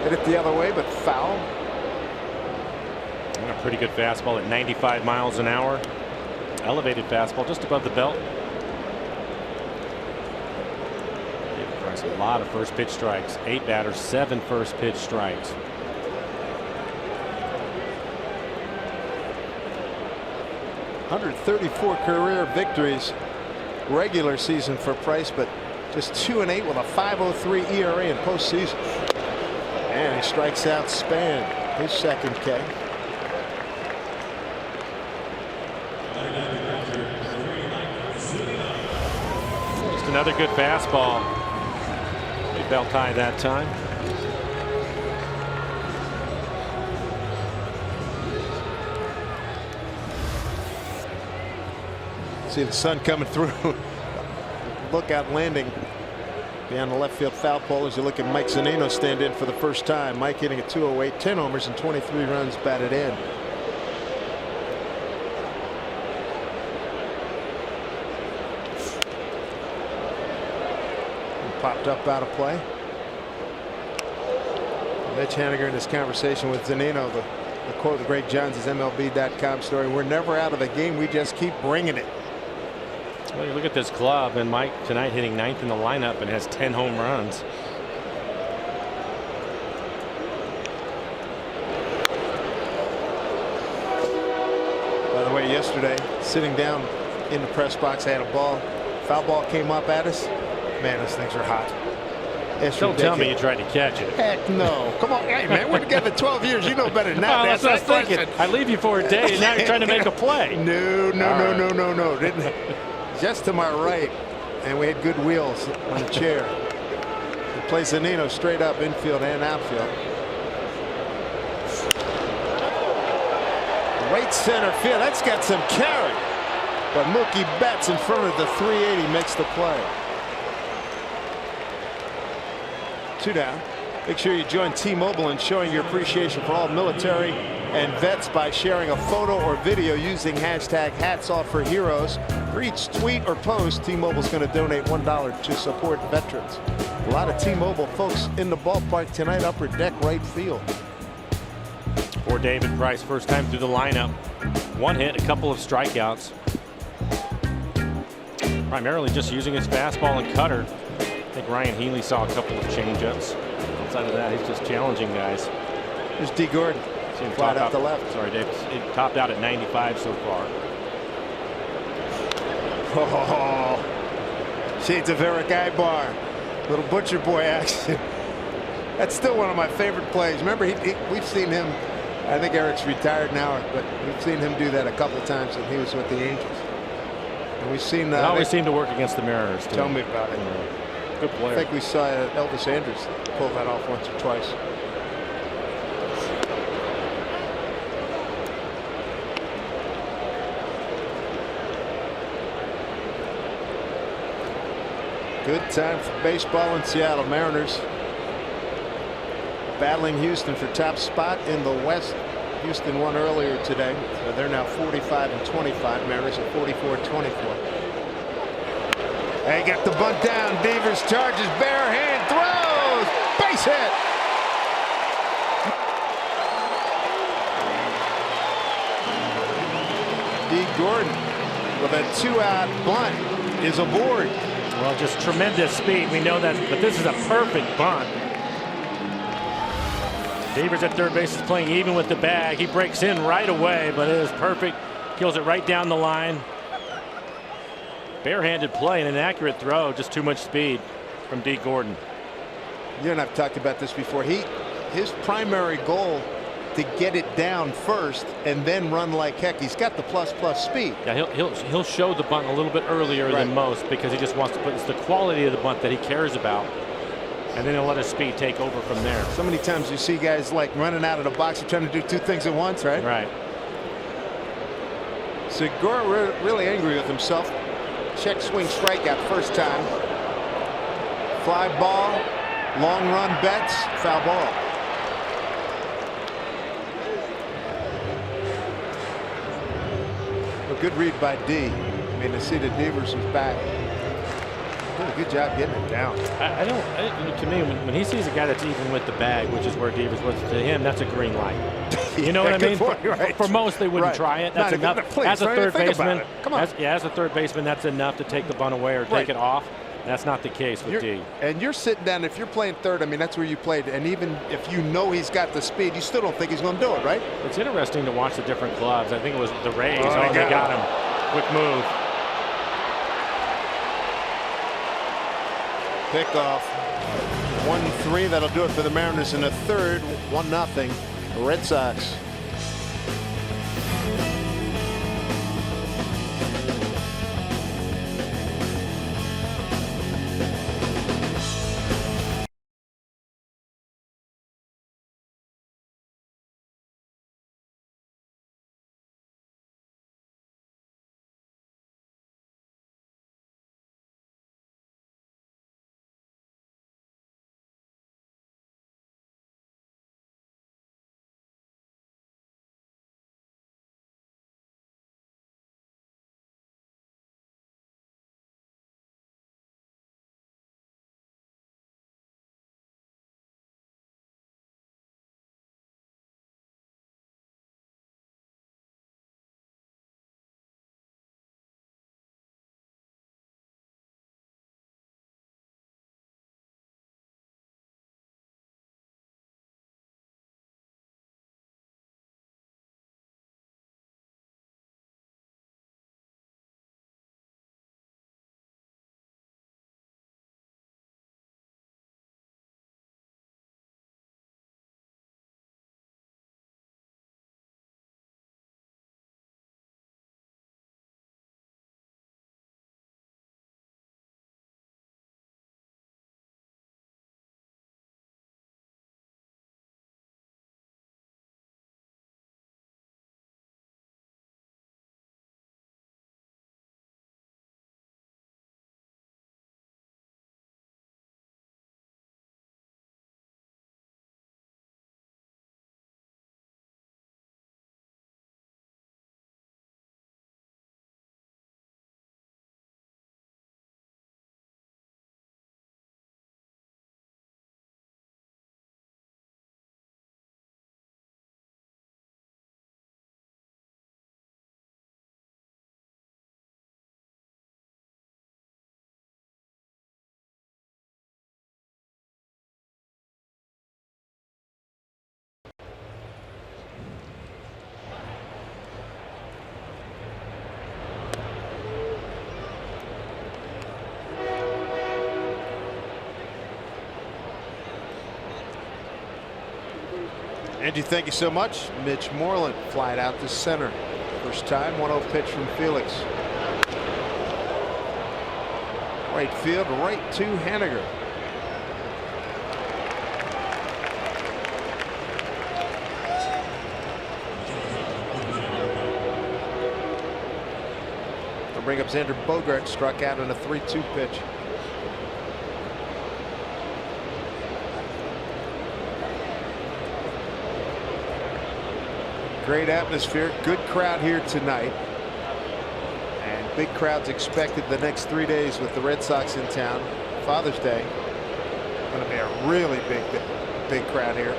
Hit it the other way, but foul. And a pretty good fastball at 95 miles an hour. Elevated fastball just above the belt. David Price, a lot of first pitch strikes. 8 batters, 7 first pitch strikes. .134 career victories regular season for Price, but just 2-8 with a .503 ERA in postseason. And he strikes out Span, his second K. Just another good fastball. Big belt tie that time. See the sun coming through. Lookout landing beyond the left field foul pole as you look at Mike Zunino stand in for the first time. Mike hitting a .208, 10 homers and 23 runs batted in. Popped up out of play. Mitch Haniger in his conversation with Zunino, the quote the Greg Johns' MLB.com story, "We're never out of the game, we just keep bringing it." Well, you look at this club, and Mike tonight hitting 9th in the lineup and has 10 home runs. By the way, yesterday, sitting down in the press box, I had a ball. Foul ball came up at us. Man, those things are hot. It's Don't ridiculous. tell me you tried to catch it. Heck no. Come on. Hey, man, we're together 12 years. You know better than that. Well, that's what I was thinking. I leave you for a day, and now you're trying to make a play. No. Didn't. Just to my right, and we had good wheels on the chair. He plays Zunino straight up infield and outfield. Right center field. That's got some carry. But Mookie Betts in front of the 380 makes the play. 2 down. Make sure you join T-Mobile in showing your appreciation for all military and vets by sharing a photo or video using hashtag #HatsOffForHeroes. For each tweet or post, T-Mobile's going to donate $1 to support veterans. A lot of T-Mobile folks in the ballpark tonight, upper deck right field. For David Price, first time through the lineup. 1 hit, a couple of strikeouts. Primarily just using his fastball and cutter. I think Ryan Healy saw a couple of changeups. Outside of that, he's just challenging guys. There's D. Gordon. See him Flat top out the left. Sorry, Dave. It topped out at 95 so far. Oh, shades of Eric Ibar. Little butcher boy action. That's still one of my favorite plays. Remember, we've seen him. I think Eric's retired now, but we've seen him do that a couple of times when he was with the Angels. And we've seen It always seemed to work against the Mariners, too. Tell me about it. Good player. I think we saw Elvis Andrus pull that off once or twice. Good time for baseball in Seattle. Mariners battling Houston for top spot in the West. Houston won earlier today, so they're now 45-25. Mariners are 44-24. They got the bunt down. Devers charges, bare hand, throws, base hit. D. Gordon with a 2-out bunt is aboard. Well, just tremendous speed. We know that, but this is a perfect bunt. Devers at third base is playing even with the bag. He breaks in right away, but it is perfect Kills it right down the line. Barehanded play and an accurate throw. Just too much speed from D. Gordon. You and I've talked about this before. His primary goal to get it down first and then run like heck. He's got the plus speed. Yeah, he'll show the bunt a little bit earlier than most because he just wants to put. It's the quality of the bunt that he cares about, and then he'll let his speed take over from there. So many times you see guys like running out of the box and trying to do two things at once, right? Right. Segura really angry with himself. Check swing strikeout first time. Fly ball, long run bets, foul ball. A good read by D. I mean, to see the Devers was back. Did a good job getting it down. To me, when he sees a guy that's even with the bag, which is where Devers was, to him, that's a green light. You know what I mean? For most, they wouldn't try it. That's enough. As a third baseman, come on. As a third baseman, that's enough to take the bunt away or take it off. That's not the case with D. And you're sitting down. If you're playing third, I mean, that's where you played. And even if you know he's got the speed, you still don't think he's going to do it, right? It's interesting to watch the different clubs. I think it was the Rays. They got him. Quick move. Pickoff. 1-3. That'll do it for the Mariners in the third. 1-0. Red Sox. Andy, thank you so much. Mitch Moreland flied out to center. First time, 1-0 pitch from Felix. Right field, right to Haniger. They'll bring up Xander Bogart, struck out on a 3-2 pitch. Great atmosphere, good crowd here tonight, and big crowds expected the next 3 days with the Red Sox in town. Father's Day, going to be a really big crowd here,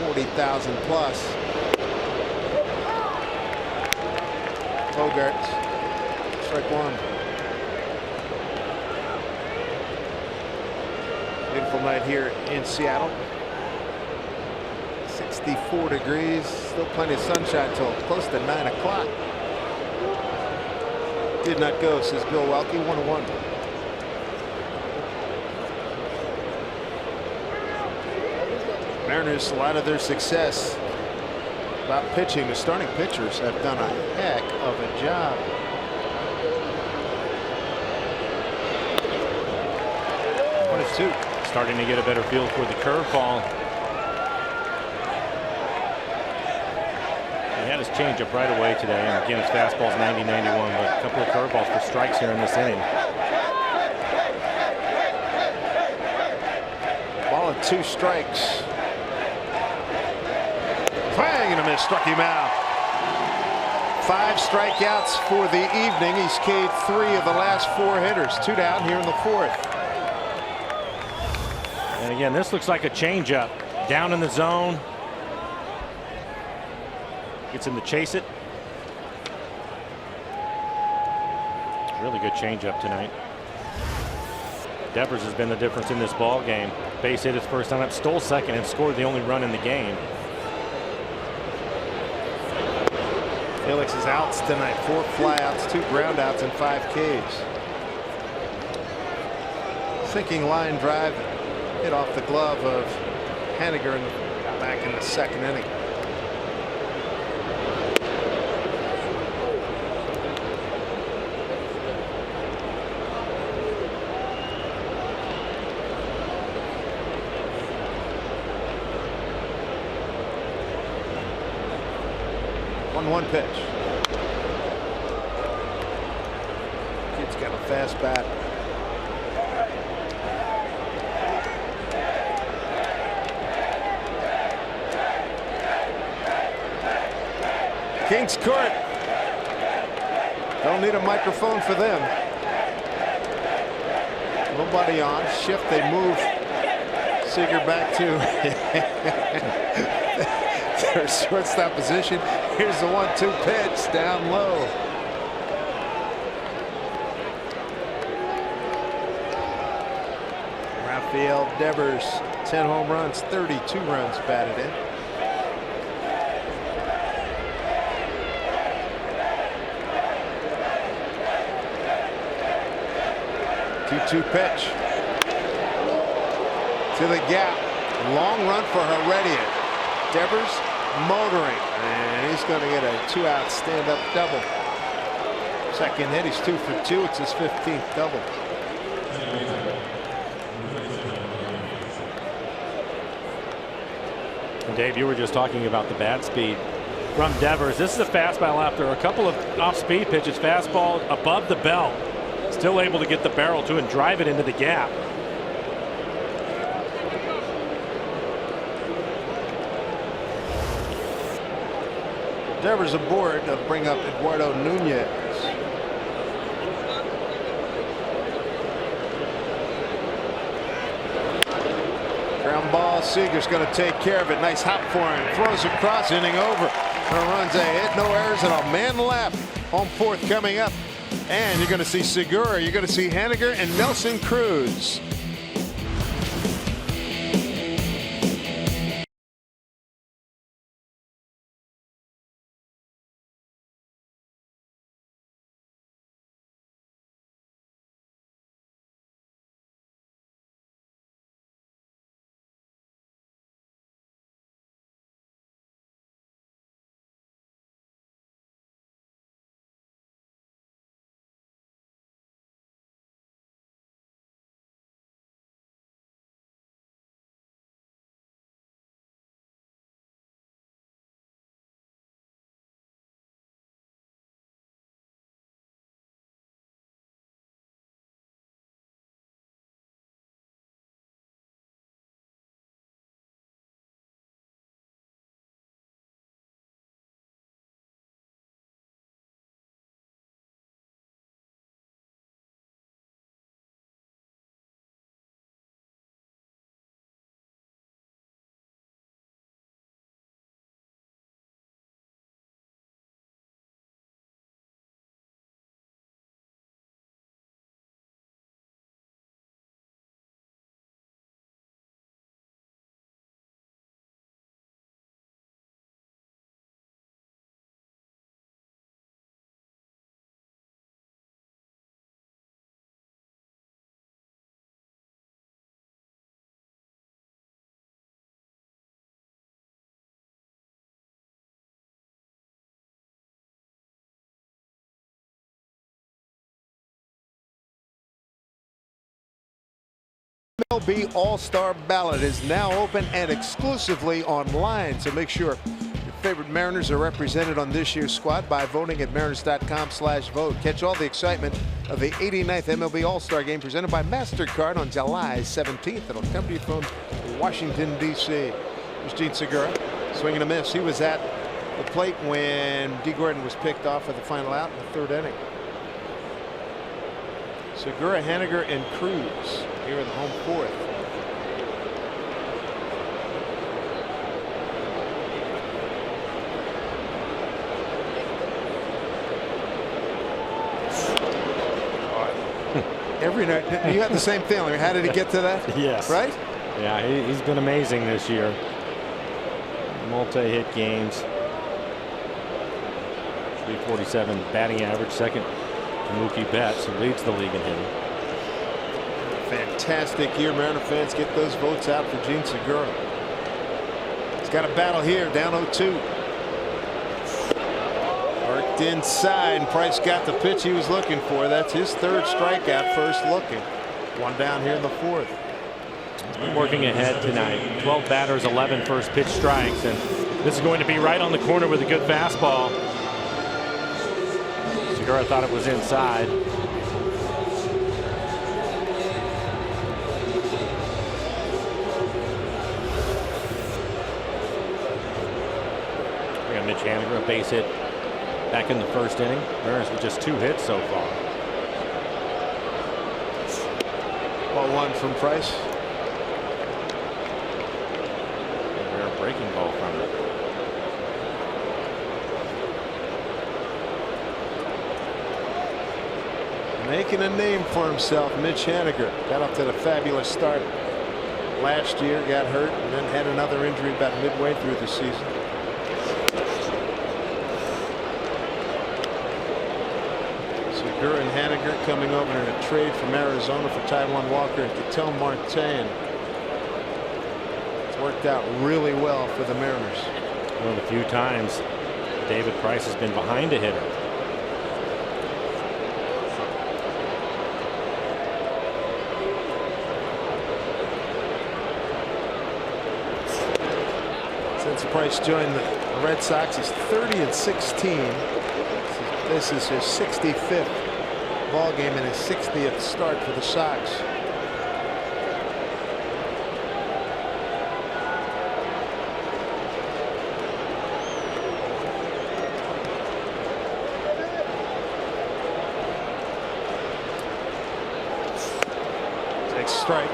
40,000 plus. Bogart, strike one. Beautiful night here in Seattle. 64 degrees, still plenty of sunshine till close to 9 o'clock. Did not go, says Bill Welke. 1-1. Mariners, a lot of their success about pitching. The starting pitchers have done a heck of a job. What is two? Starting to get a better feel for the curveball. He had his changeup right away today, and again his fastball's 90-91, but a couple of curveballs for strikes here in this inning. Ball and 2 strikes. Swing and a miss, struck him out. 5 strikeouts for the evening. He's K'd 3 of the last 4 hitters. 2 down here in the 4th. And again, this looks like a changeup. Down in the zone. Gets him to chase it. Really good changeup tonight. Devers has been the difference in this ball game. Base hit his first time up, stole second, and scored the only run in the game. Felix's outs tonight: 4 flyouts, 2 groundouts, and 5 Ks. Sinking line drive hit off the glove of Haniger back in the 2nd inning. One pitch. Kid's got a fast bat. Kings Court. Don't need a microphone for them. Nobody on. Shift. They move Seager back to their shortstop position. Here's the 1-2 pitch down low. Rafael Devers, 10 home runs, 32 runs batted in. Two pitch to the gap. Long run for Heredia. Devers motoring, and he's going to get a 2-out stand-up double. Second hit, he's 2 for 2. It's his 15th double. And Dave, you were just talking about the bat speed from Devers. This is a fastball after a couple of off-speed pitches. Fastball above the belt. Still able to get the barrel to and drive it into the gap. Devers aboard to bring up Eduardo Nunez. Ground ball. Seager's going to take care of it. Nice hop for him. Throws across, inning over. No runs, a hit, no errors, and a man left. Home 4th coming up. And you're going to see Segura, you're going to see Haniger and Nelson Cruz. MLB All-Star ballot is now open and exclusively online, so make sure your favorite Mariners are represented on this year's squad by voting at mariners.com/vote. Catch all the excitement of the 89th MLB All-Star Game presented by MasterCard on July 17th. It'll come to you from Washington, D.C. There's Gene Segura, swinging a miss. He was at the plate when D. Gordon was picked off at the final out in the third inning. Segura, Haniger, and Cruz here in the home fourth. Every night, you had the same feeling. How did he get to that? Yes. Right? Yeah, he's been amazing this year. Multi-hit games. 347 batting average, second to Mookie Betts, who leads the league in hitting. Fantastic year. Mariner fans, get those votes out for Gene Segura. He's got a battle here, down 0-2. Worked inside, and Price got the pitch he was looking for. That's his third strikeout, first looking. One down here in the fourth. Working ahead tonight. 12 batters, 11 first pitch strikes, and this is going to be right on the corner with a good fastball. Segura thought it was inside. We got Mitch Haniger, a base hit back in the first inning. Mariners with just 2 hits so far. Ball one from Price. A rare breaking ball from it. Making a name for himself, Mitch Haniger. Got up to the fabulous start last year, got hurt, and then had another injury about midway through the season. Segura and Haniger coming over in a trade from Arizona for Taijuan Walker and Ketel Marte. And it's worked out really well for the Mariners. One of the few times David Price has been behind a hitter. Since Price joined the Red Sox, he's 30-16. This is his 65th ball game and his 60th start for the Sox. Takes a strike.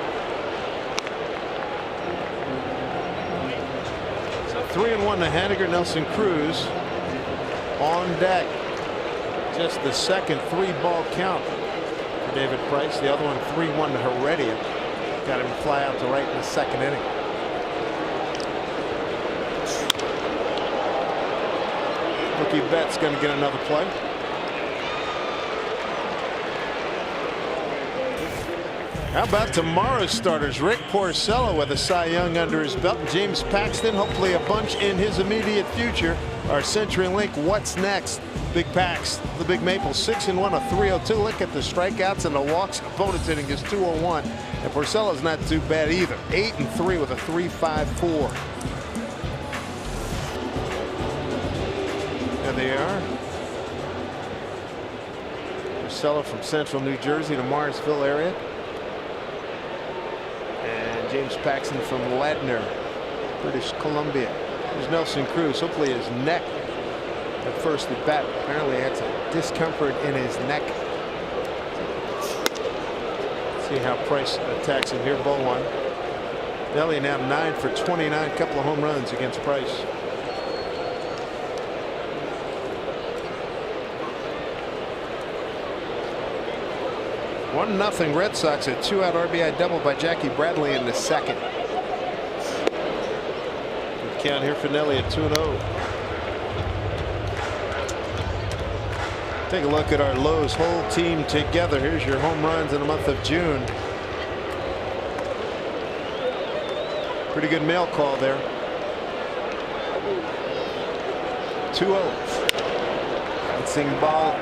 3-1 to Haniger. Nelson Cruz on deck. Just the second 3-ball count for David Price. The other one 3-1 to Heredia. Got him fly out to right in the second inning. Mookie Betts going to get another play. How about tomorrow's starters? Rick Porcello with a Cy Young under his belt. James Paxton, hopefully a bunch in his immediate future. Our CenturyLink What's Next? Big Pax, the Big Maple, 6-1, a 302. Look at the strikeouts and the walks. Opponent's hitting is 201. And Porcello's not too bad either. 8-3 with a 3.54. There they are. Porcello from central New Jersey to Marsville area. James Paxton from Ladner, British Columbia. There's Nelson Cruz. Hopefully his neck at first at bat. Apparently he had some discomfort in his neck. See how Price attacks him here. Ball one. Nelly now 9 for 29. Couple of home runs against Price. One nothing Red Sox. A 2-out RBI double by Jackie Bradley in the second. Good count here for Nelly at 2-0. Take a look at our Lowe's whole team together. Here's your home runs in the month of June. Pretty good mail call there. 2-0. Bouncing ball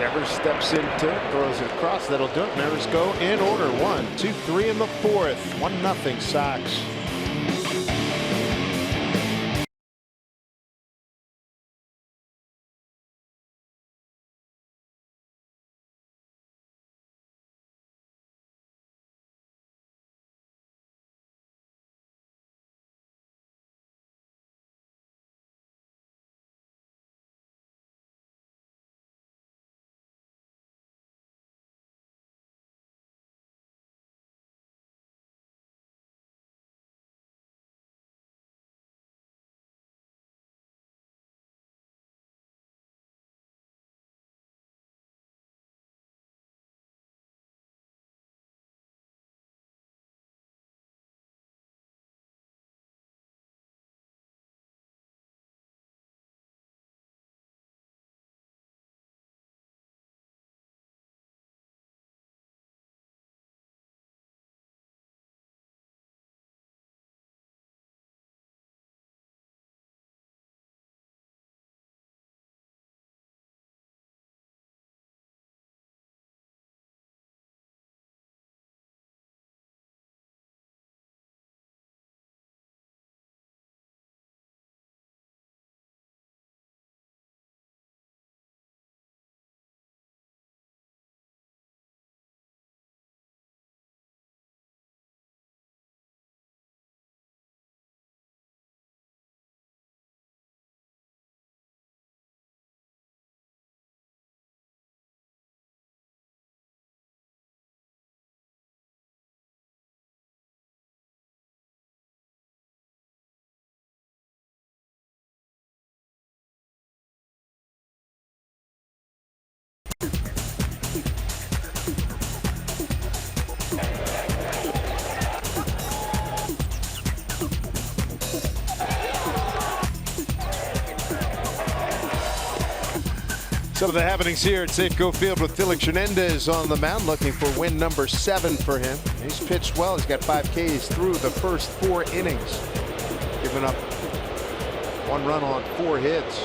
Devers steps into it, throws it across. That'll do it. Mariners go in order. 1, 2, 3 in the fourth. 1-0 Sox. Some of the happenings here at Safeco Field with Felix Hernandez on the mound, looking for win number 7 for him. He's pitched well. He's got 5 Ks through the first 4 innings, giving up 1 run on 4 hits.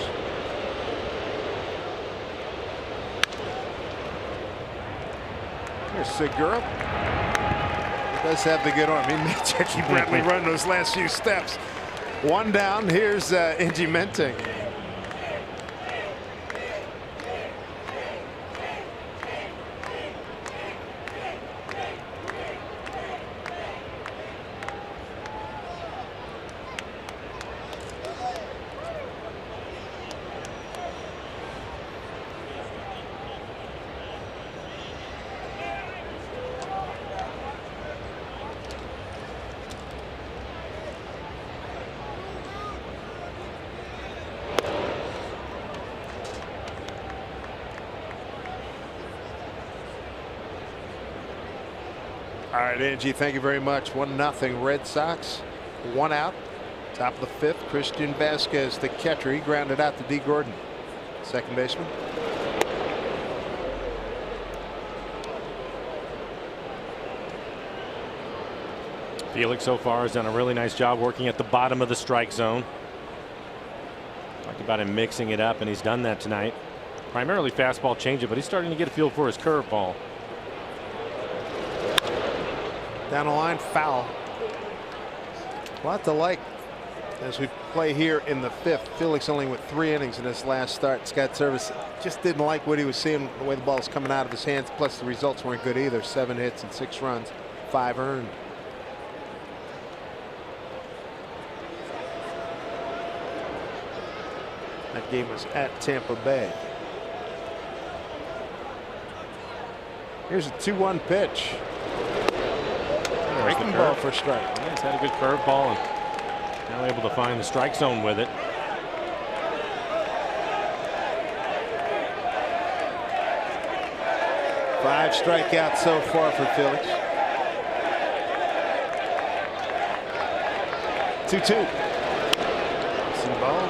Here's Segura. He does have the good arm. He made Jackie Bradley run those last few steps. 1 down. Here's Angie Menting. All right, Angie, thank you very much. 1-0 Red Sox. 1 out. Top of the 5th. Christian Vasquez, the catcher. He grounded out to D. Gordon, second baseman. Felix so far has done a really nice job working at the bottom of the strike zone. Talked about him mixing it up, and he's done that tonight. Primarily fastball changeup, but he's starting to get a feel for his curveball. Down the line, foul. A lot to like as we play here in the 5th. Felix only went 3 innings in his last start. Scott Service just didn't like what he was seeing, the way the ball's coming out of his hands. Plus the results weren't good either. 7 hits and 6 runs, 5 earned. That game was at Tampa Bay. Here's a 2-1 pitch. Breaking ball for strike. Yeah, he's had a good curveball and now able to find the strike zone with it. Five strikeouts so far for Felix. 2-2. Some ball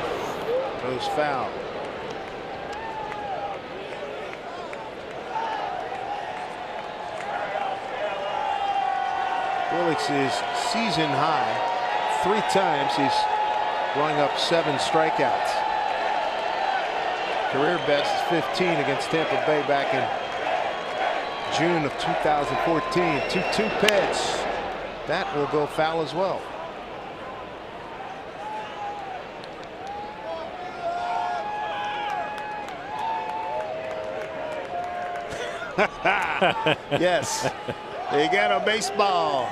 goes foul. Felix's season high. 3 times he's going up 7 strikeouts. Career best is 15 against Tampa Bay back in June of 2014. 2-2 pitch. That will go foul as well. Yes, they got a baseball.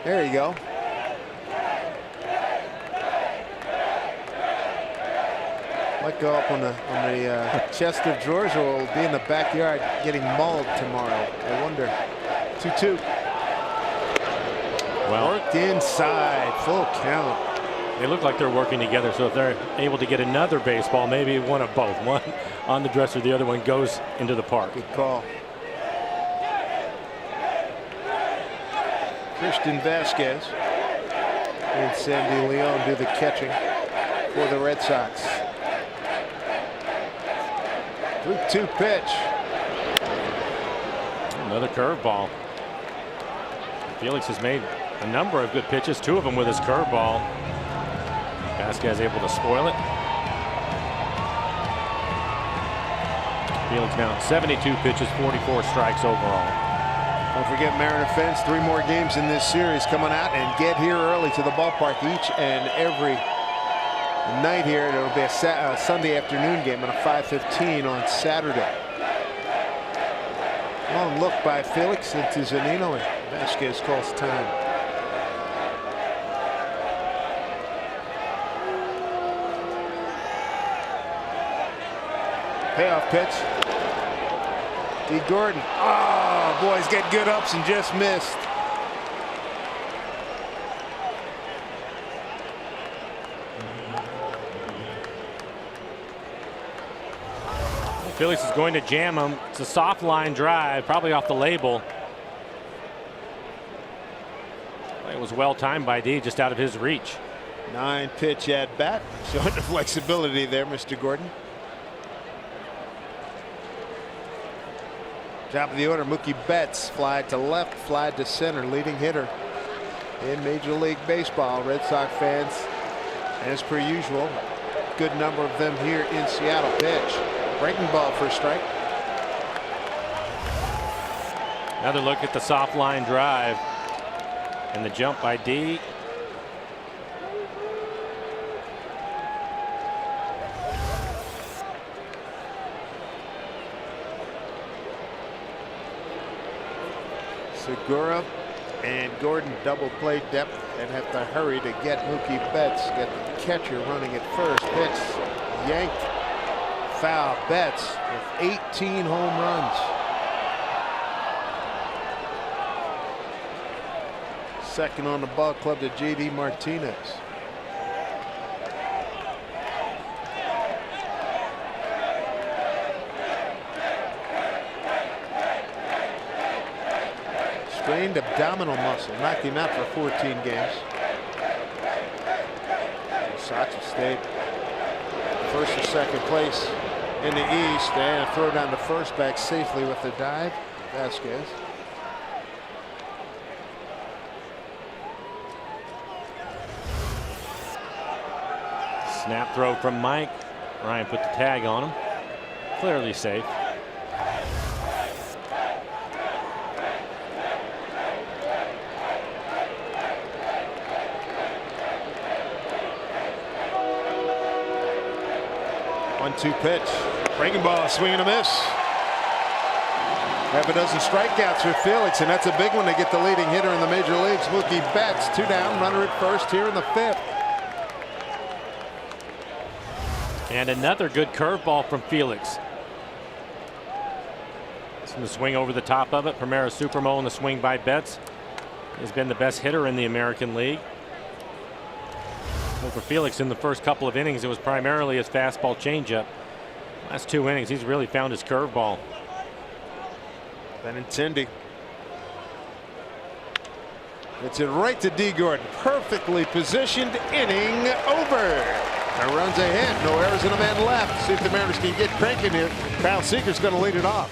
There you go. Might go up on the chest of drawers, or will be in the backyard getting mauled tomorrow. I wonder. 2-2. Well, worked inside, full count. They look like they're working together, so if they're able to get another baseball, maybe one of both, one on the dresser, the other one goes into the park. Good call. Christian Vasquez and Sandy Leon do the catching for the Red Sox. 3-2 pitch. Another curveball. Felix has made a number of good pitches, 2 of them with his curveball. Vasquez able to spoil it. Felix now 72 pitches, 44 strikes overall. Don't forget, Mariner fans, 3 more games in this series. Coming out and get here early to the ballpark each and every night here. There will be a Sunday afternoon game and a 5:15 on Saturday. Long look by Felix into Zunino, and Vasquez calls time. Payoff pitch. D. Gordon. Oh, boys get good ups and just missed. Felix is going to jam him. It's a soft line drive, probably off the label. It was well timed by D, just out of his reach. 9 pitch at bat, showing the flexibility there, Mr. Gordon. Top of the order, Mookie Betts, fly to left, fly to center, leading hitter in Major League Baseball. Red Sox fans, as per usual, good number of them here in Seattle. Pitch, breaking ball for a strike. Another look at the soft line drive and the jump by D. Segura and Gordon double play depth and have to hurry to get Mookie Betts. Get the catcher running at first. Pitch yanked, foul. Betts with 18 home runs. Second on the ball club to J.D. Martinez. Strained abdominal muscle, knocked him out for 14 games. The Sox have stayed first or second place in the East, and throw down to first back safely with the dive. Vasquez. Snap throw from Mike. Ryan put the tag on him. Clearly safe. One-two pitch. Breaking ball, swing and a miss. Half a dozen strikeouts for Felix, and that's a big one to get the leading hitter in the major leagues. Mookie Betts, 2 down, runner at first here in the 5th. And another good curveball from Felix. The swing over the top of it. Primera Supermo and the swing by Betts. Has been the best hitter in the American League. Well, for Felix in the first couple of innings, it was primarily his fastball changeup. Last 2 innings, he's really found his curveball. Benintendi. It's it right to D. Gordon. Perfectly positioned, inning over. No runs ahead, no errors, and a man left. See if the Mariners can get cranking here. Kyle Seager's going to lead it off.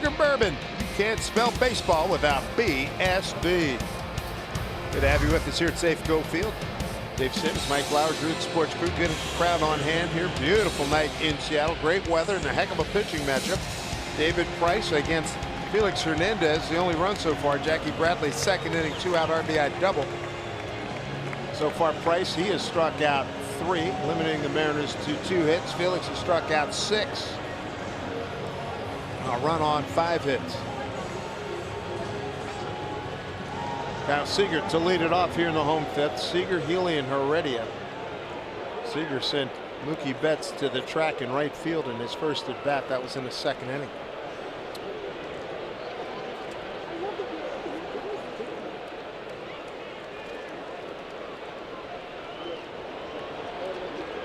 Sugar Bourbon. You can't spell baseball without BSB. Good to have you with us here at Safeco Field. Dave Sims, Mike Flowers, Root Sports Crew. Good crowd on hand here. Beautiful night in Seattle. Great weather and a heck of a pitching matchup. David Price against Felix Hernandez. The only run so far. Jackie Bradley's second inning 2-out RBI double. So far, Price, he has struck out 3, limiting the Mariners to 2 hits. Felix has struck out 6. A run on 5 hits. Now Seager to lead it off here in the home 5th. Seager, Healy, and Heredia. Seager sent Mookie Betts to the track in right field in his first at bat. That was in the second inning.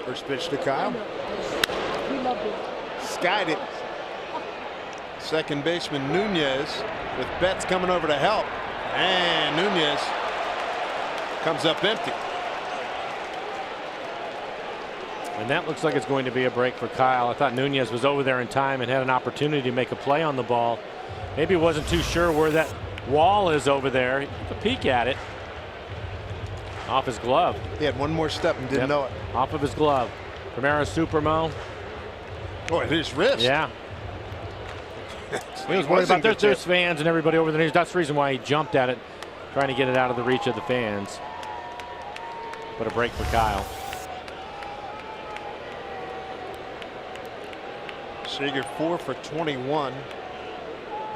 First pitch to Kyle. Skied it. Second baseman Nunez with Betts coming over to help. And Nunez comes up empty. And that looks like it's going to be a break for Kyle. I thought Nunez was over there in time and had an opportunity to make a play on the ball. Maybe wasn't too sure where that wall is over there. He took a peek at it. Off his glove. He had one more step and didn't know it. Off of his glove. Primera Supermo. Oh, it is wrist. Yeah. He was worried about there's fans and everybody over there. That's the reason why he jumped at it, trying to get it out of the reach of the fans. But a break for Kyle. Seager 4 for 21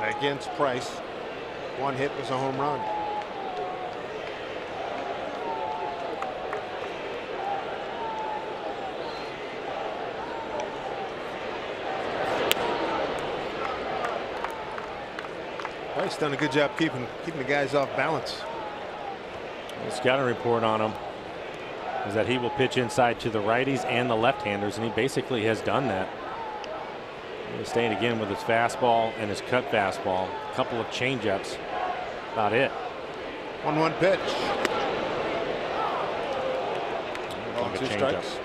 against Price. One hit was a home run. Price done a good job keeping the guys off balance. The scouting report on him is that he will pitch inside to the righties and the left-handers, and he basically has done that. He's staying again with his fastball and his cut fastball. A couple of changeups. About it. 1-1 pitch. Like 2 strikes.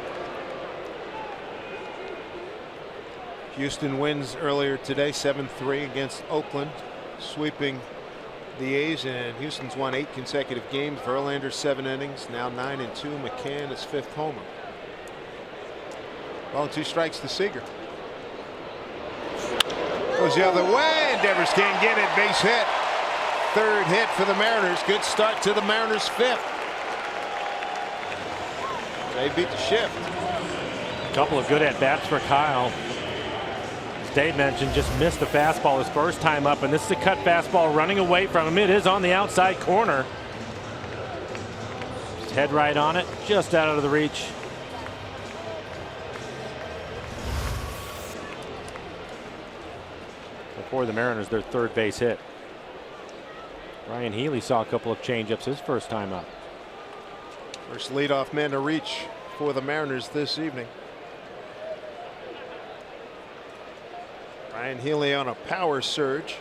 Houston wins earlier today 7-3 against Oakland, sweeping the A's, and Houston's won 8 consecutive games. Verlander 7 innings, now 9-2. McCann his 5th homer. 2 strikes to Seager. Goes the other way, and Devers can't get it. Base hit. 3rd hit for the Mariners. Good start to the Mariners' 5th. They beat the shift. A couple of good at-bats for Kyle. As Dave mentioned, just missed the fastball his first time up, and this is a cut fastball running away from him. It is on the outside corner. Just head right on it, just out of the reach. For the Mariners, their 3rd base hit. Ryan Healy saw a couple of changeups his first time up. First leadoff man to reach for the Mariners this evening. Ryan Healy on a power surge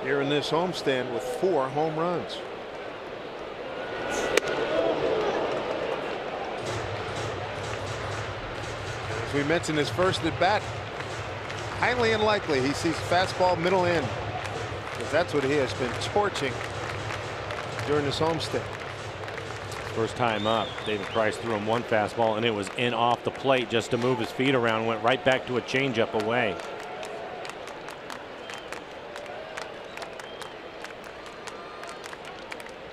here in this homestand with 4 home runs. As we mentioned, his first at bat, highly unlikely he sees fastball middle end, because that's what he has been torching during this homestand. First time up, David Price threw him 1 fastball, and it was in off the plate just to move his feet around. Went right back to a changeup away.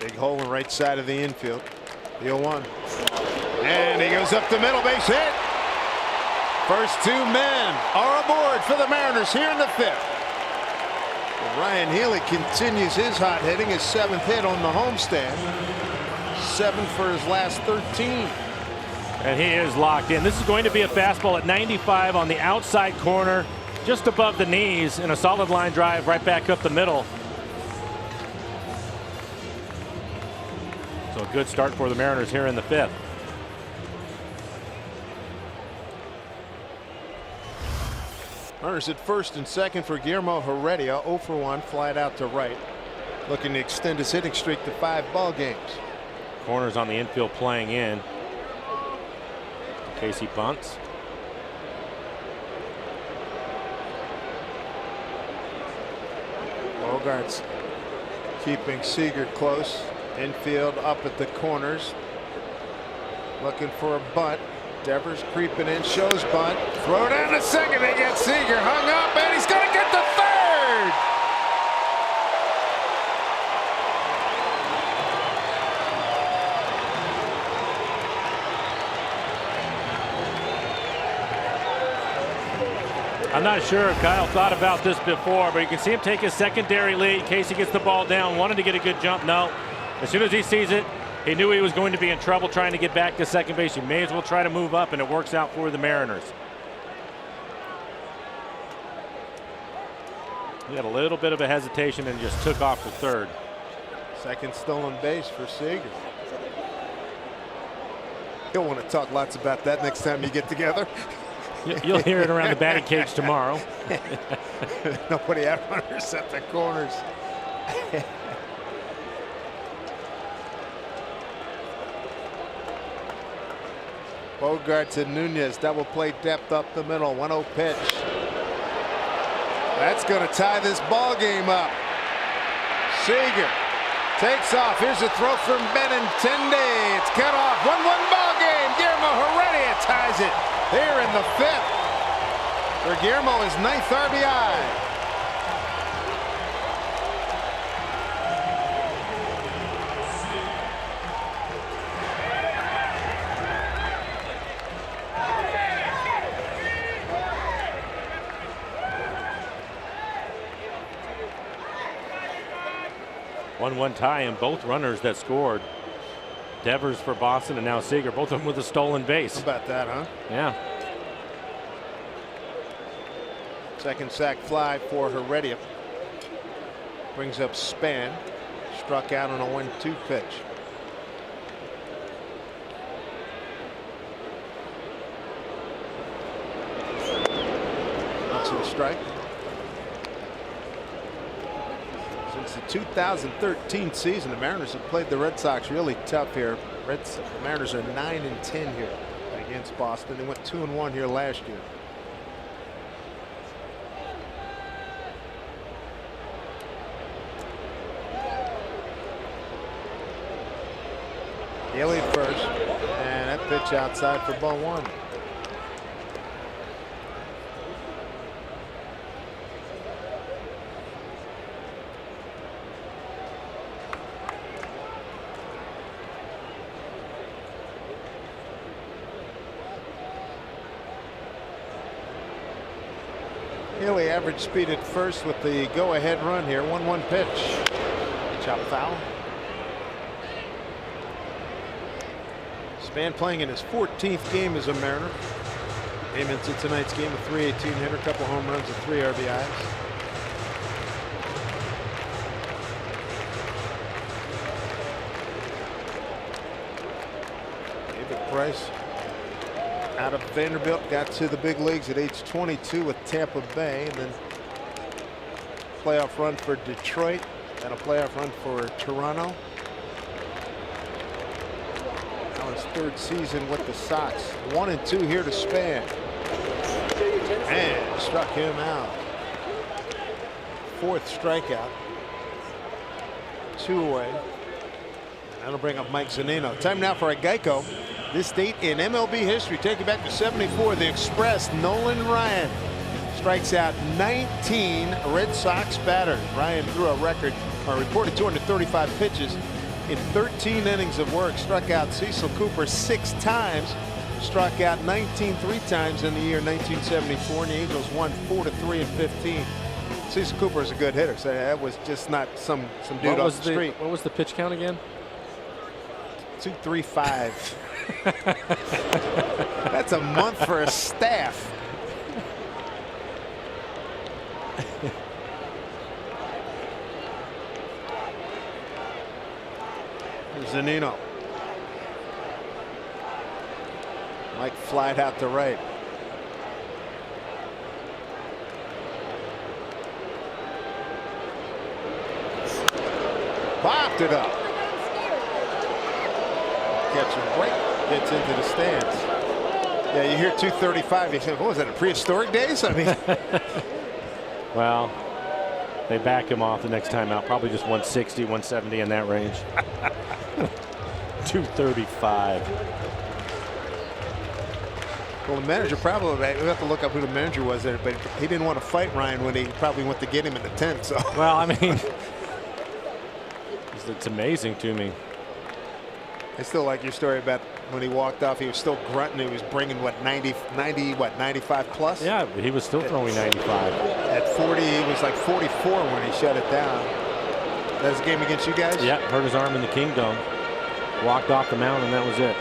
Big hole in right side of the infield. The 0-1. And he goes up the middle, base hit. First 2 men are aboard for the Mariners here in the 5th. Ryan Healy continues his hot hitting, his 7th hit on the homestand. 7 for his last 13. And he is locked in. This is going to be a fastball at 95 on the outside corner, just above the knees, and a solid line drive right back up the middle. So a good start for the Mariners here in the 5th. Runners at first and second for Guillermo Heredia. 0 for 1, flied out to right, looking to extend his hitting streak to 5 ball games. Corners on the infield playing in case he bunts. Bogart's keeping Seager close. Infield up at the corners. Looking for a bunt. Devers creeping in, shows bunt. Throw down to second. They get Seager hung up, and he's going to get to third. I'm not sure if Kyle thought about this before, but you can see him take his secondary lead in case he gets the ball down. Wanted to get a good jump. No. As soon as he sees it, he knew he was going to be in trouble trying to get back to second base. You may as well try to move up, and it works out for the Mariners. He had a little bit of a hesitation and just took off for third. Second stolen base for Seager. You'll want to talk lots about that next time you get together. You'll hear it around the batting cage tomorrow. Nobody out runners at the corners. Bogarts and Nunez, double play depth up the middle. 1-0 pitch. That's going to tie this ball game up. Seager takes off. Here's a throw from Benintendi. It's cut off. 1-1 ball game. Guillermo Heredia ties it here in the fifth for Guillermo, his 9th RBI. One tie, and both runners that scored, Devers for Boston and now Seager, both of them with a stolen base. How about that, huh? Yeah. Second sac fly for Heredia. Brings up Span. Struck out on a 1-2 pitch. That's a strike. Since the 2013 season, the Mariners have played the Red Sox really tough here. Mariners are 9-10 here against Boston. They went 2-1 here last year. Haley at first, and that pitch outside for ball one. Haley average speed at first with the go-ahead run here. 1-1 pitch. Chop foul. Span playing in his 14th game as a Mariner. Came into tonight's game a .318 hitter, a couple home runs and 3 RBIs. David Price out of Vanderbilt, got to the big leagues at age 22 with Tampa Bay, and then playoff run for Detroit and a playoff run for Toronto. Now his 3rd season with the Sox. 1-2 here to Span, and struck him out. 4th strikeout. 2 away. That'll bring up Mike Zunino. Time now for a Geico. This date in MLB history, take it back to '74. The Express, Nolan Ryan strikes out 19 Red Sox batters. Ryan threw a record, or reported 235 pitches in 13 innings of work. Struck out Cecil Cooper 6 times. Struck out 19 3 times in the year 1974. And the Angels won 4-3 in 15. Cecil Cooper is a good hitter, so that was just not some dude off the street. What was the pitch count again? 235. That's a month for a staff. Zunino. Mike flied out to right. Popped it up. Catcher break. Gets into the stands. Yeah, you hear 235. You say, what was that, a prehistoric days? I mean, well, They back him off the next time out. Probably just 160, 170 in that range. 235. Well, the manager probably, we have to look up who the manager was there, but he didn't want to fight Ryan when he probably went to get him in the tent. So. Well, I mean, it's amazing to me. I still like your story about when he walked off, he was still grunting. He was bringing what, 95 plus? Yeah, but he was still throwing 95. At 40, he was like 44 when he shut it down. That was a game against you guys? Yeah, hurt his arm in the King Dome. Walked off the mound, and that was it.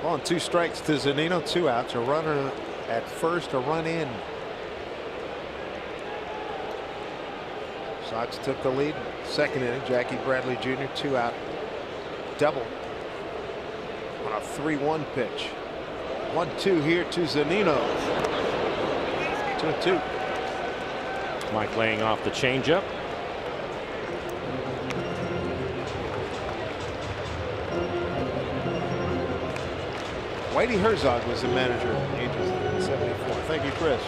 Well, 2 strikes to Zunino, 2 outs. A runner at first, a run in. Sox took the lead. Second inning, Jackie Bradley Jr. 2 out. Double on a 3-1 pitch. 1-2 here to Zunino. 2-2. Mike laying off the changeup. Whitey Herzog was the manager in the Angels in '74. Thank you, Chris.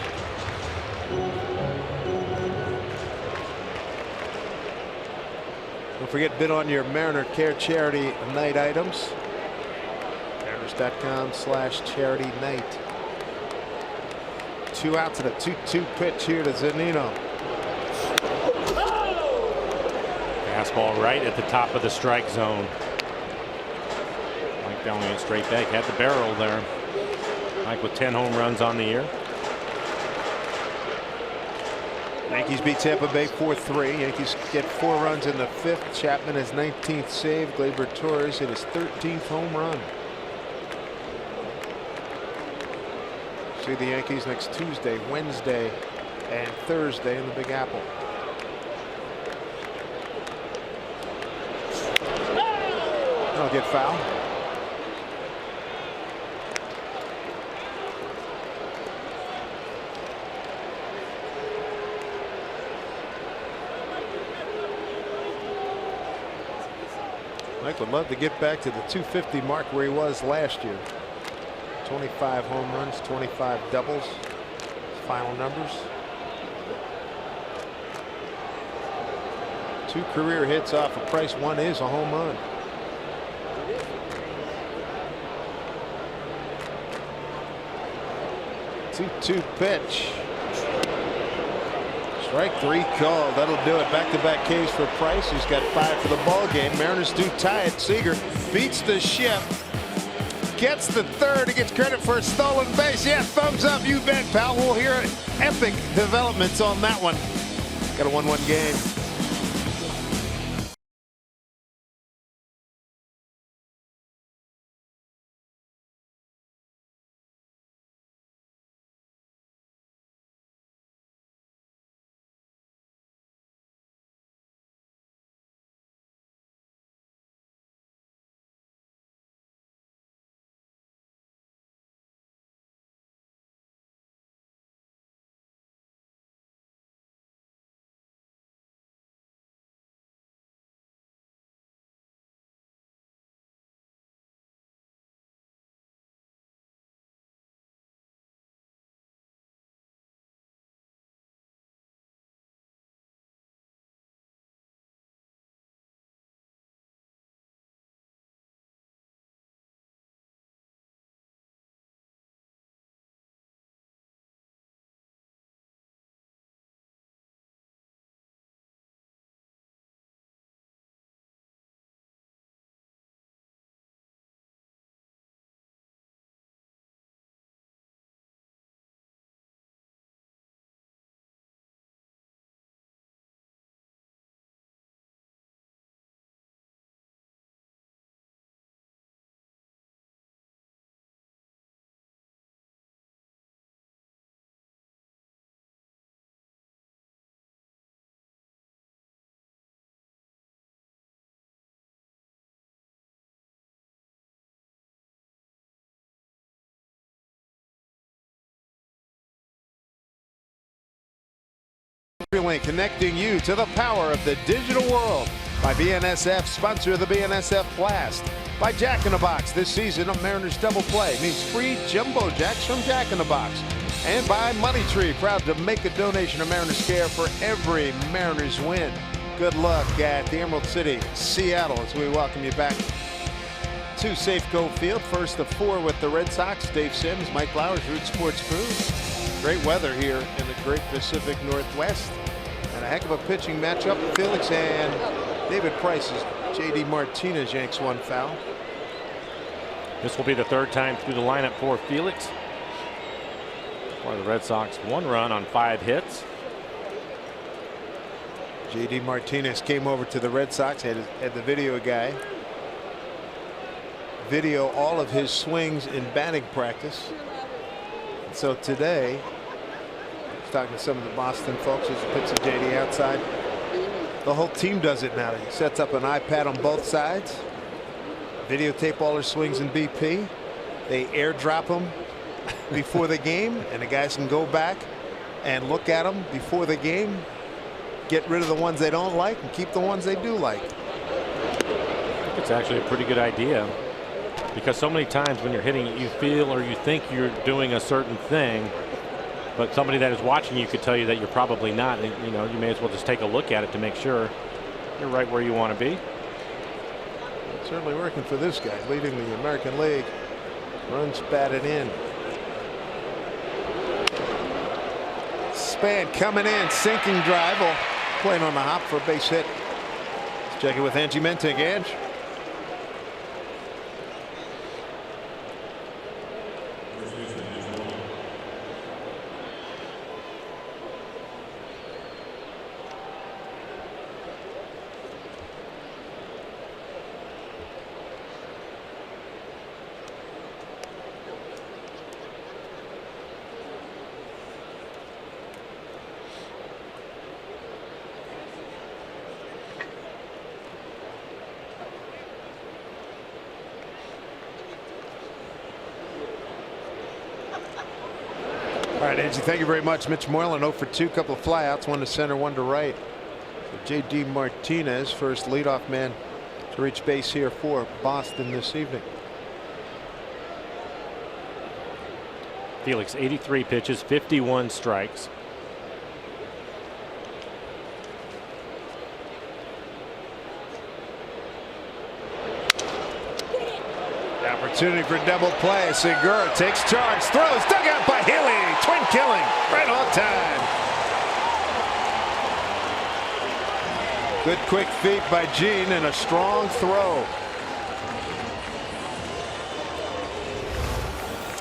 Don't forget, bid on your Mariner Care Charity Night items. Mariners.com/charity night. 2 outs and a 2-2 pitch here to Zunino. Fastball right at the top of the strike zone. Mike Dowling it straight back, had the barrel there. Mike with 10 home runs on the year. Yankees beat Tampa Bay 4-3. Yankees get 4 runs in the 5th. Chapman his 19th save. Gleyber Torres hit his 13th home run. See the Yankees next Tuesday, Wednesday, and Thursday in the Big Apple. I'll get foul. Mike would love to get back to the 250 mark where he was last year. 25 home runs, 25 doubles. Final numbers. 2 career hits off of Price. 1 is a home run. Two pitch. Strike 3 called. That'll do it. Back-to-back Ks for Price, who's got 5 for the ball game. Mariners do tie it. Seager beats the ship. Gets the 3rd. He gets credit for a stolen base. Yeah, thumbs up. You bet, pal. We'll hear epic developments on that one. Got a 1-1 game. Connecting you to the power of the digital world. By BNSF, sponsor of the BNSF Blast. By Jack in the Box. This season, a Mariners double play means free jumbo jacks from Jack in the Box. And by Money Tree, proud to make a donation to Mariners Care for every Mariners win. Good luck at the Emerald City, Seattle, as we welcome you back to Safeco Field. First of 4 with the Red Sox. Dave Sims, Mike Flowers, Root Sports Crew. Great weather here in the great Pacific Northwest. And a heck of a pitching matchup. Felix and David Price's J.D. Martinez yanks one foul. This will be the 3rd time through the lineup for Felix. For the Red Sox, 1 run on 5 hits. J.D. Martinez came over to the Red Sox, had the video guy video all of his swings in batting practice. And so today, I was talking to some of the Boston folks as he puts the JD outside. The whole team does it now. He sets up an iPad on both sides, videotape all their swings in BP. They airdrop them before the game, and the guys can go back and look at them before the game, get rid of the ones they don't like and keep the ones they do like. I think it's actually a pretty good idea, because so many times when you're hitting it, you feel or you think you're doing a certain thing, but somebody that is watching you could tell you that you're probably not. And, you know, you may as well just take a look at it to make sure you're right where you want to be. It's certainly working for this guy, leading the American League. Runs batted in. Span coming in, sinking drive, playing on the hop for a base hit. Let's check it with Angie Mentig. Ange. All right, Angie, thank you very much. Mitch Moylan 0 for 2, couple of flyouts, 1 to center, 1 to right. So J.D. Martinez, first leadoff man to reach base here for Boston this evening. Felix, 83 pitches, 51 strikes. Opportunity for double play. Segura takes charge, throws, dug out by Healy. Twin killing, right on time. Good quick feet by Gene and a strong throw.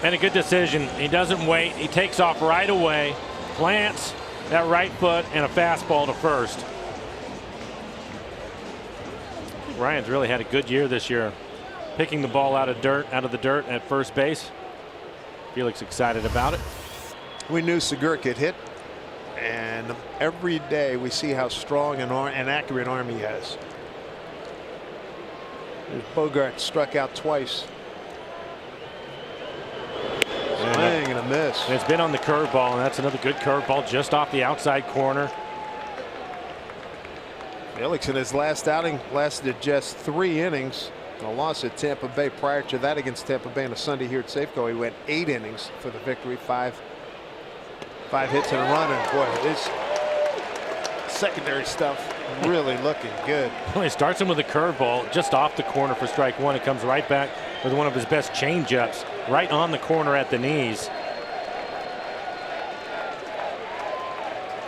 And a good decision. He doesn't wait. He takes off right away, plants that right foot and a fastball to first. Ryan's really had a good year this year, picking the ball out of the dirt at first base. Felix excited about it. We knew Segura could hit, and every day we see how strong and accurate arm he has. There's Bogart, struck out twice. Swing and a miss. It's been on the curveball, and that's another good curveball just off the outside corner. Felix in his last outing lasted just 3 innings. A loss at Tampa Bay. Prior to that against Tampa Bay on a Sunday here at Safeco, he went 8 innings for the victory, 5 hits and a run. And boy, his secondary stuff really looking good. Well, he starts him with a curveball just off the corner for strike 1. It comes right back with one of his best changeups right on the corner at the knees.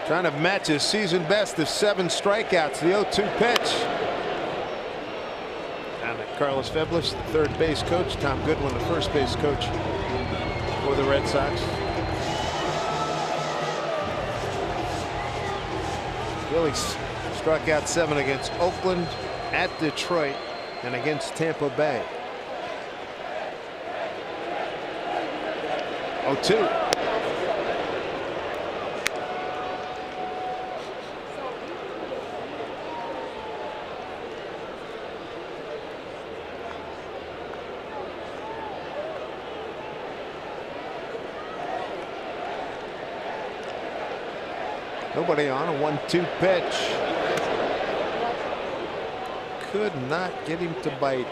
Trying to match his season best of 7 strikeouts. The 0-2 pitch. Carlos Feblis, the third base coach. Tom Goodwin, the first base coach for the Red Sox. Phillies struck out 7 against Oakland, at Detroit, and against Tampa Bay. 0-2. Nobody on, a 1-2 pitch. could not get him to bite.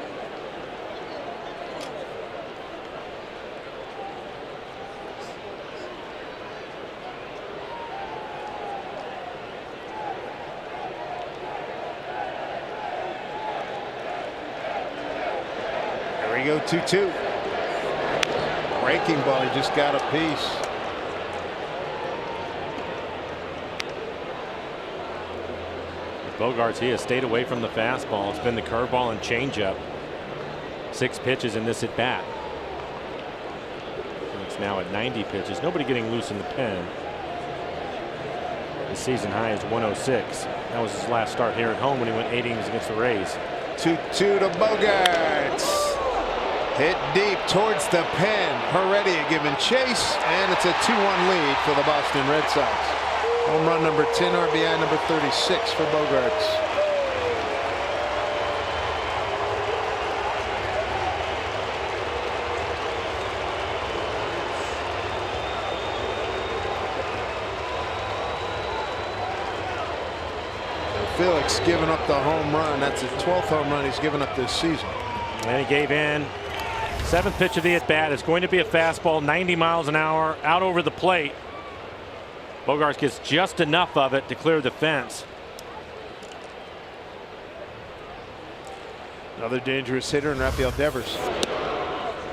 There we go, 2-2. Breaking ball, he just got a piece. Bogaerts, he has stayed away from the fastball. It's been the curveball and changeup. 6 pitches in this at bat. It's now at 90 pitches. Nobody getting loose in the pen. The season high is 106. That was his last start here at home when he went 8 innings against the Rays. 2-2 to Bogaerts. Hit deep towards the pen. Heredia giving chase, and it's a 2-1 lead for the Boston Red Sox. Home run number 10, RBI number 36 for Bogaerts. Felix giving up the home run. That's his 12th home run he's given up this season. And he gave in. 7th pitch of the at bat is going to be a fastball, 90 miles an hour, out over the plate. Bogaerts gets just enough of it to clear the fence. Another dangerous hitter in Rafael Devers.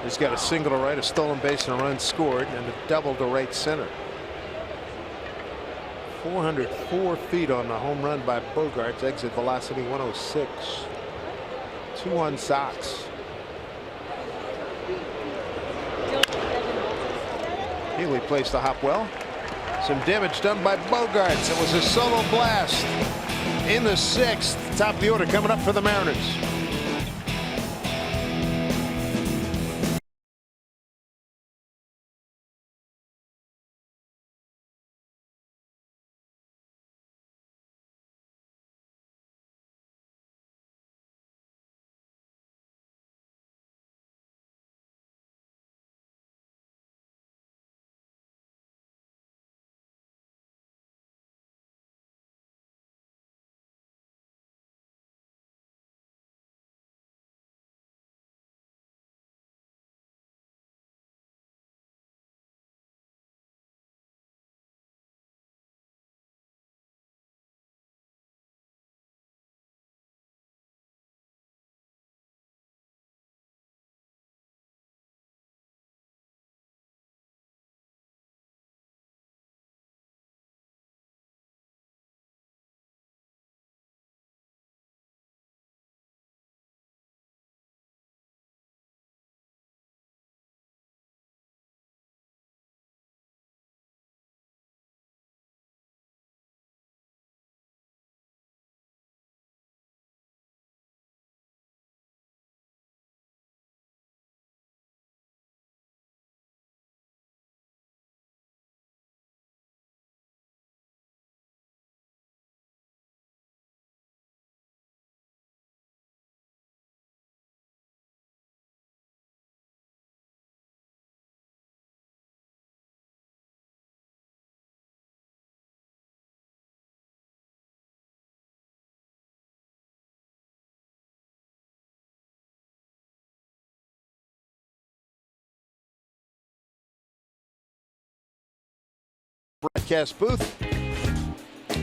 He's got a single to right, a stolen base, and a run scored, and a double to right center. 404 feet on the home run by Bogaerts. Exit velocity 106. 2-1 Sox. Healy placed the hop well. Some damage done by Bogaerts. It was a solo blast in the 6th. Top of the order coming up for the Mariners. Broadcast booth.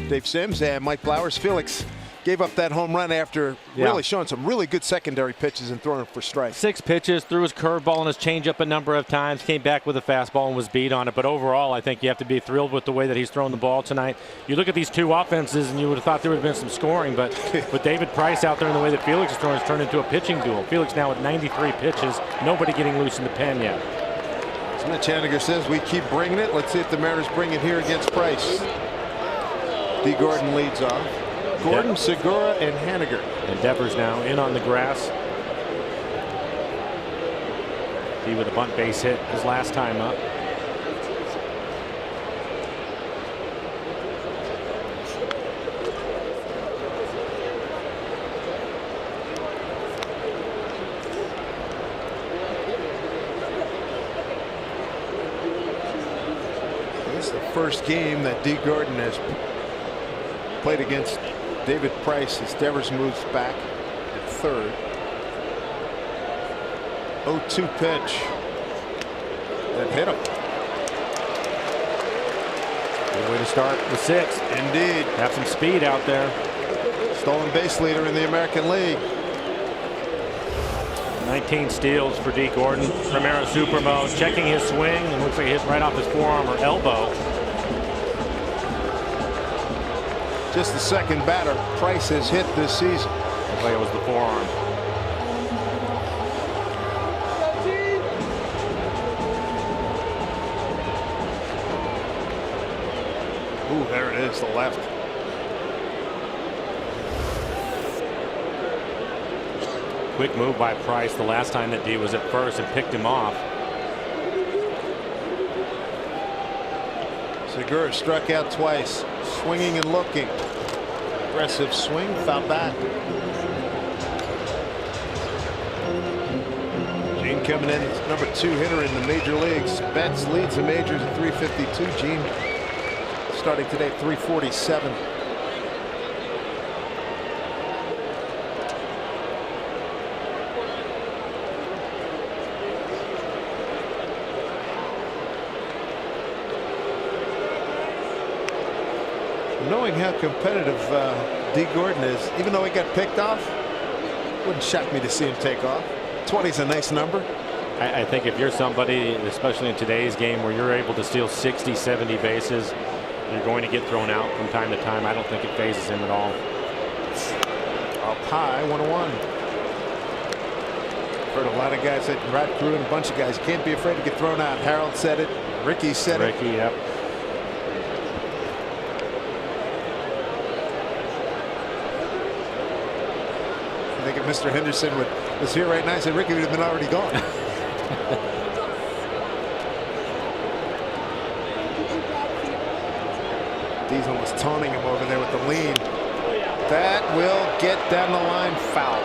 Dave Sims and Mike Flowers. Felix gave up that home run after really showing some really good secondary pitches and throwing for strikes. 6 pitches, threw his curveball and his changeup a number of times, came back with a fastball and was beat on it. But overall, I think you have to be thrilled with the way that he's thrown the ball tonight. You look at these 2 offenses and you would have thought there would have been some scoring, but with David Price out there and the way that Felix is throwing, it's turned into a pitching duel. Felix now with 93 pitches, nobody getting loose in the pen yet. So Mitch Haniger says we keep bringing it. Let's see if the Mariners bring it here against Price. D. Gordon leads off. Gordon, Segura, and Haniger. And Devers now in on the grass. He with a bunt base hit his last time up. This is the first game that D. Gordon has played against David Price as Devers moves back. third. 0-2 pitch. That hit him. Good way to start the sixth. Indeed. Have some speed out there. Stolen base leader in the American League. 19 steals for D. Gordon. Primero super mode, checking his swing, and looks like he hit right off his forearm or elbow. Just the second batter Price has hit this season. Looks like it was the forearm. Ooh, there it is, the left. Quick move by Price the last time that D was at first and picked him off. Segura struck out twice, swinging and looking. Aggressive swing, foul back. Gene coming in as number 2 hitter in the major leagues. Betts leads the majors at 352. Gene starting today at 347. Knowing how competitive D. Gordon is, even though he got picked off, wouldn't shock me to see him take off. 20 is a nice number. I think if you're somebody, especially in today's game, where you're able to steal 60, 70 bases, you're going to get thrown out from time to time. I don't think it phases him at all. Up high, 1-1. Heard a lot of guys that Rod Crew and a bunch of guys can't be afraid to get thrown out. Harold said it. Ricky said it. Ricky, yep. I think if Mr. Henderson was here right now, I said Ricky would have been already gone. D's almost taunting him over there with the lean. That will get down the line, foul.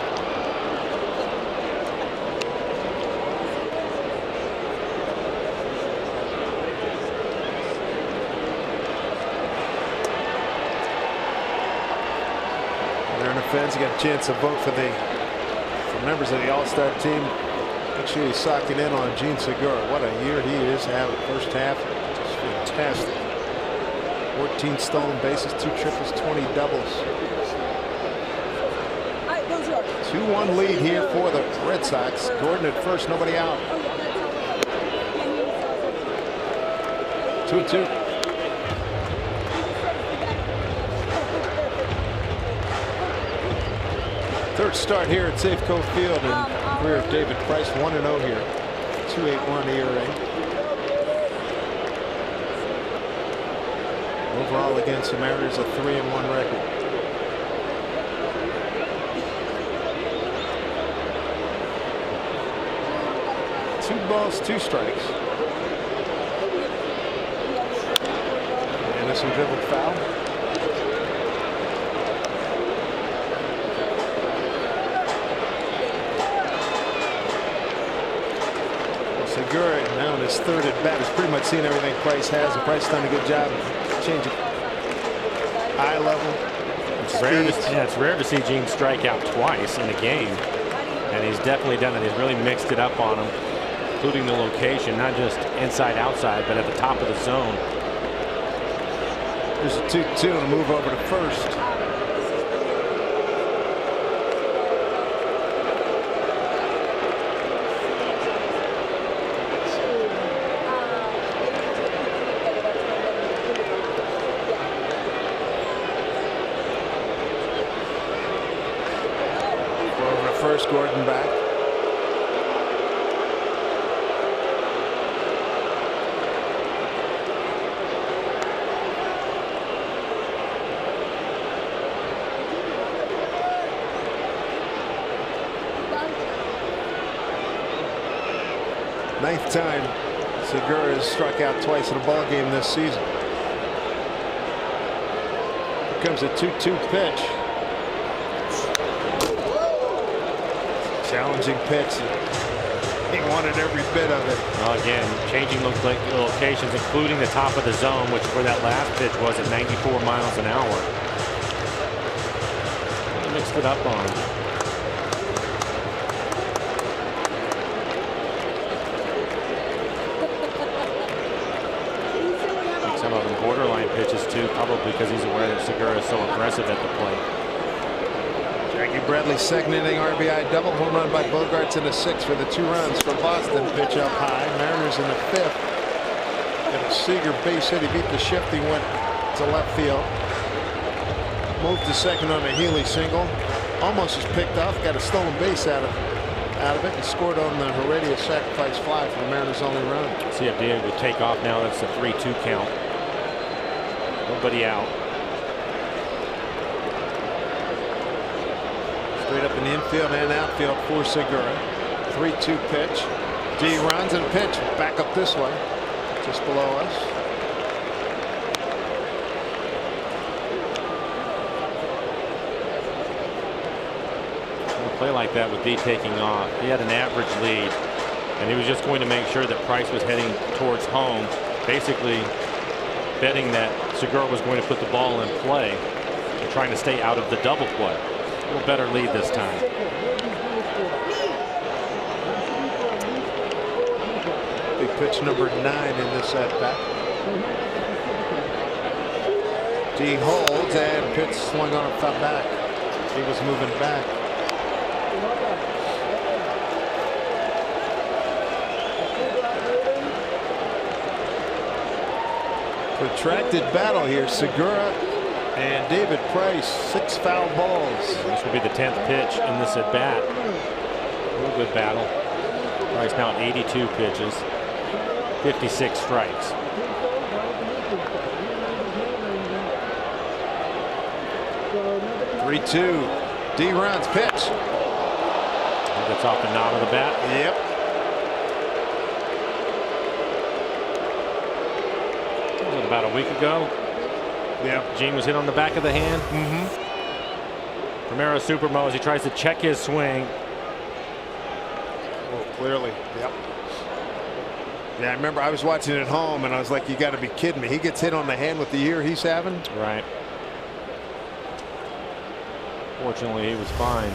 They're in the fence. You got a chance to vote for members of the All-Star team. Make sure you sock it in on Gene Segura. What a year he is having. First half, just fantastic. 14 stolen bases, 2 triples, 20 doubles. 2-1 lead here for the Red Sox. Gordon at first, nobody out. 2-2. Third start here at Safeco Field in the career of David Price. 1-0 here. 2.81 ERA. Overall against the Mariners, a 3-1 record. Two balls, 2 strikes. Anderson dribbled foul. Segura now in his third at bat has pretty much seen everything Price has, and Price done a good job changing eye level. It's rare to see Gene strike out twice in a game, and he's definitely done it. He's really mixed it up on him, including the location, not just inside outside, but at the top of the zone. There's a 2-2 and a move over to first. First, Gordon back. Ninth time Segura has struck out twice in a ball game this season. Here comes a 2-2 pitch. Challenging pitch. He wanted every bit of it. Again, changing locations, including the top of the zone, which for that last pitch was at 94 miles an hour. He mixed it up on him. pitches too, probably because he's aware that Segura is so aggressive at the plate. Jackie Bradley's second inning RBI double, home run by Bogarts in the 6th for the 2 runs for Boston. Pitch up high. Mariners in the 5th. Got a Seager base hit. He beat the shift. He went to left field. Moved to second on a Healy single. Almost was picked off. Got a stolen base out of it and scored on the Heredia sacrifice fly for the Mariners' only run. See if Diego will take off now. That's a 3-2 count. Nobody out. Straight up in the infield and outfield for Segura. 3-2 pitch. D runs and pitch back up this way, just below us. A play like that with D taking off, he had an average lead, and he was just going to make sure that Price was heading towards home, basically betting that Segura was going to put the ball in play and trying to stay out of the double play. A little better lead this time. Big pitch number 9 in this at bat. D holds and pitch swung on a foul back. He was moving back. Protracted battle here. Segura and David Price, 6 foul balls. This will be the 10th pitch in this at bat. Real good battle. Price now at 82 pitches, 56 strikes. Three-two. D runs pitch. That's off the knob of the bat. Yep. Was it about a week ago? Yeah. Gene was hit on the back of the hand. Romero Supermo as he tries to check his swing. Well, clearly. Yep. Yeah, I remember I was watching it at home and I was like, you got to be kidding me. He gets hit on the hand with the year he's having. Right. Fortunately, he was fine.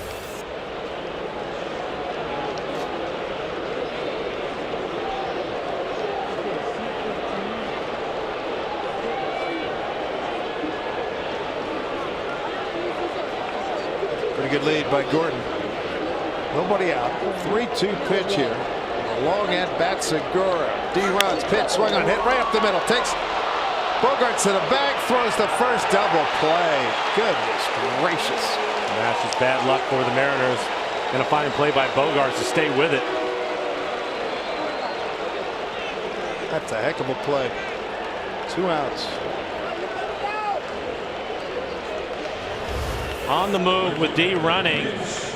Pretty good lead by Gordon. Nobody out. 3-2 pitch here. A long at bat. Segura. D runs pitch swung on hit right up the middle. Takes Bogarts to the bag, throws the first double play. Goodness gracious. And that's just bad luck for the Mariners. And a fine play by Bogarts to stay with it. That's a heck of a play. 2 outs. On the move with D running.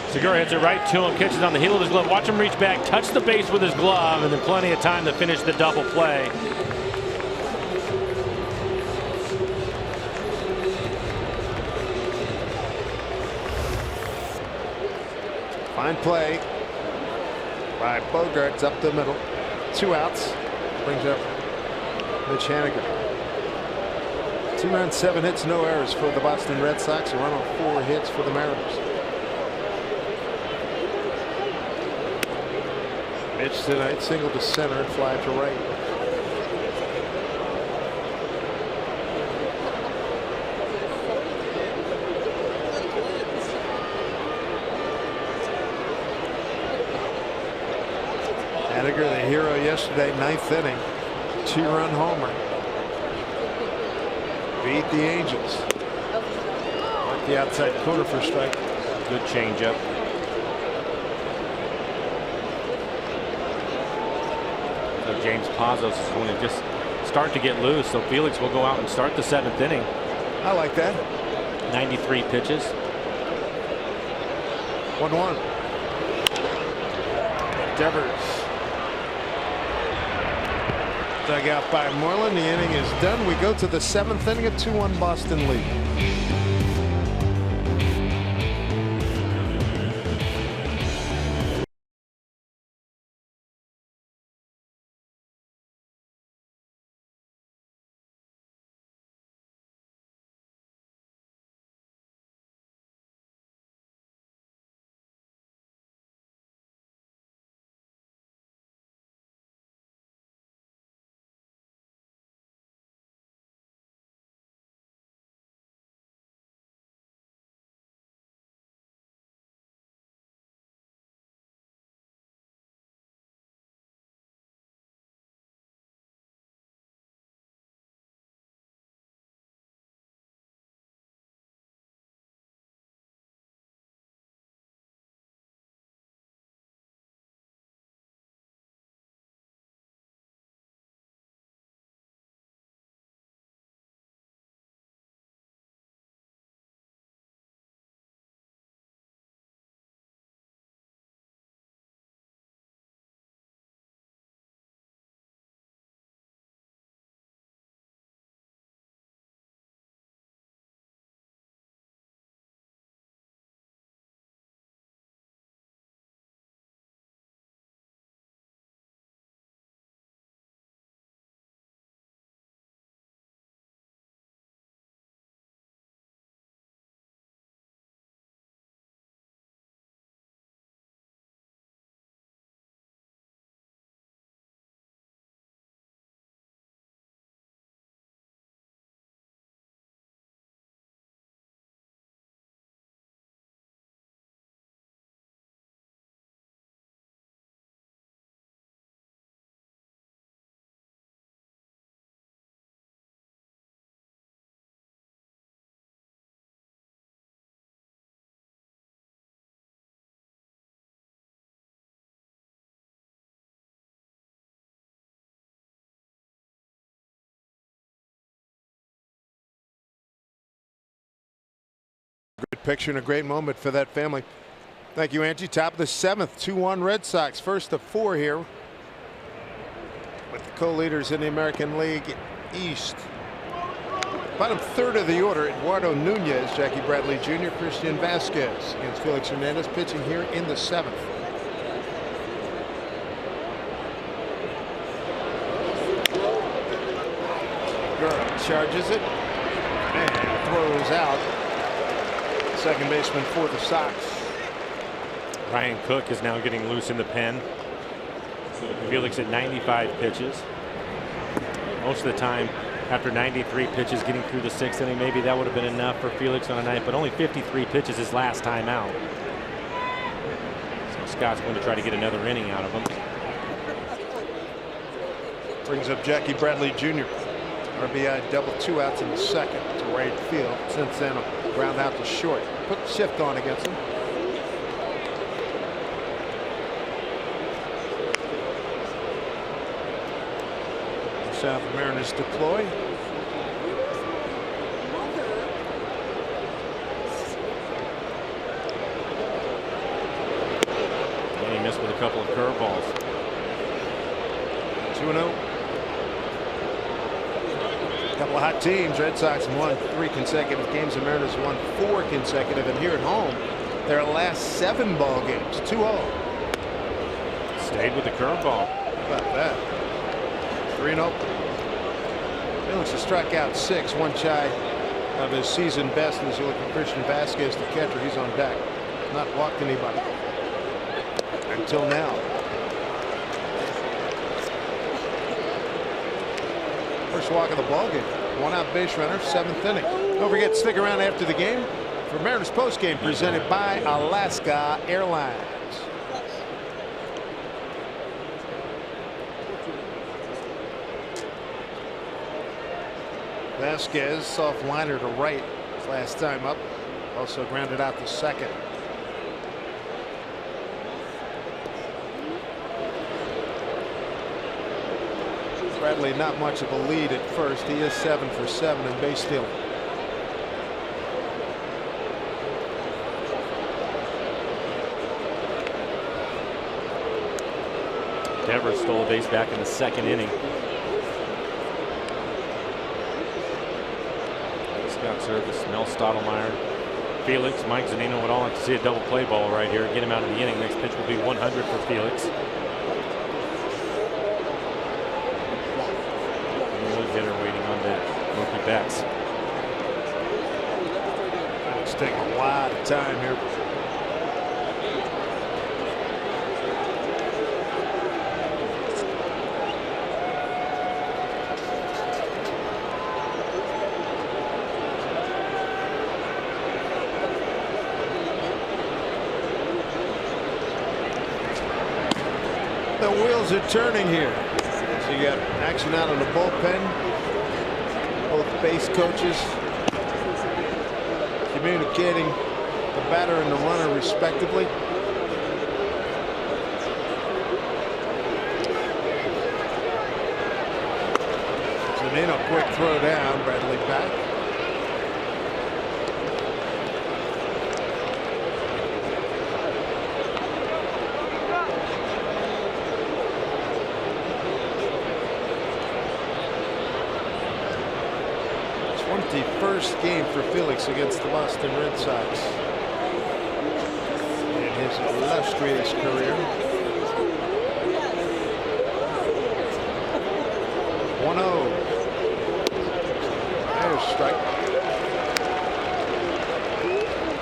Segura hits it right to him, catches on the heel of his glove. Watch him reach back, touch the base with his glove, and then plenty of time to finish the double play. Fine play by Bogarts up the middle. 2 outs. Brings up Mitch Haniger. 2 runs, 7 hits, no errors for the Boston Red Sox. A run on 4 hits for the Mariners. Mitch tonight, single to center and fly to right. Haniger, the hero yesterday, 9th inning, 2-run homer. Beat the Angels. Mark the outside corner for strike. Good changeup. So James Pazos is going to just start to get loose. So Felix will go out and start the 7th inning. I like that. 93 pitches. 1-1. Devers. Dug out by Moreland. The inning is done. We go to the 7th inning, a 2-1 Boston lead. picture and a great moment for that family. Thank you, Angie. Top of the 7th, 2-1 Red Sox. First of 4 here with the co-leaders in the American League East. Bottom third of the order, Eduardo Nunez, Jackie Bradley Jr., Christian Vasquez against Felix Hernandez, pitching here in the 7th. Charges it and throws out. Second baseman for the Sox. Ryan Cook is now getting loose in the pen. Felix at 95 pitches. Most of the time, after 93 pitches, getting through the 6th inning, maybe that would have been enough for Felix on a night, but only 53 pitches his last time out. So Scott's going to try to get another inning out of him. Brings up Jackie Bradley Jr. RBI double, 2 outs in the 2nd to right field. Since then, a ground out to short. Put the shift on against him. South Mariners deploy. And he missed with a couple of curveballs. 2-0. Couple of hot teams. Red Sox won 3 consecutive games. The Mariners won 4 consecutive. And here at home, their last 7 ball games, 2-0. Stayed with the curveball. How about that? 3-0. Felix has struck out 6, 1 shy of his season best. And as you look at Christian Vasquez, the catcher, he's on deck. Not walked anybody until now. First walk of the ball game. 1 out base runner, 7th inning. Don't forget to stick around after the game for Mariners postgame presented by Alaska Airlines. Vasquez, soft liner to right his last time up. Also grounded out to second. Bradley not much of a lead at first. He is 7 for 7 in base stealing. Devers stole a base back in the 2nd inning. Scott Service, Mel Stottlemyre, Felix, Mike Zunino would all like to see a double play ball right here. Get him out of the inning. Next pitch will be 100 for Felix. Hitter waiting on the rookie bats. It's taking a lot of time here. The wheels are turning here. So you got action out on the bullpen. Both base coaches communicating the batter and the runner respectively. Zunino, quick throw down. Bradley back. The first game for Felix against the Boston Red Sox in his illustrious career. 1-0. There's a strike.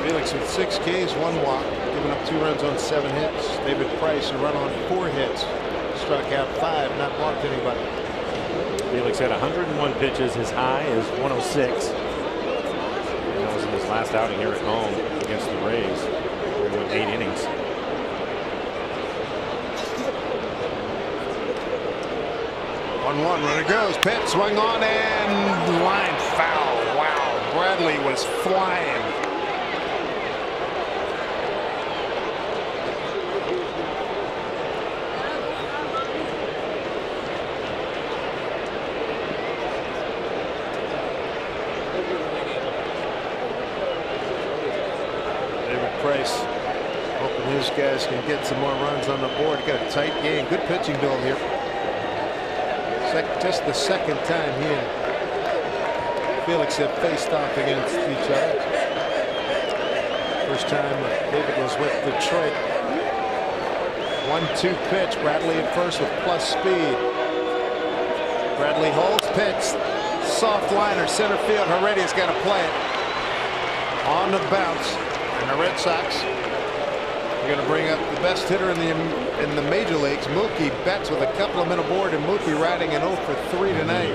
Felix with 6 Ks, 1 walk, giving up 2 runs on 7 hits. David Price a run on 4 hits. Struck out 5, not walked anybody. Felix had 101 pitches. His high is 106. And that was in his last outing here at home against the Rays. He went 8 innings. Runner goes. Pitt swung on and line foul. Wow. Bradley was flying. Price. Hoping his guys can get some more runs on the board. Got a tight game. Good pitching duel here. Just the second time he and Felix have faced off against each other. First time David was with Detroit. 1-2 pitch. Bradley at first with plus speed. Bradley holds pitch. Soft liner center field. Heredia's got to play it. On the bounce. And the Red Sox are going to bring up the best hitter in the major leagues. Mookie Betts with a couple of men aboard, and Mookie riding an 0 for 3 tonight.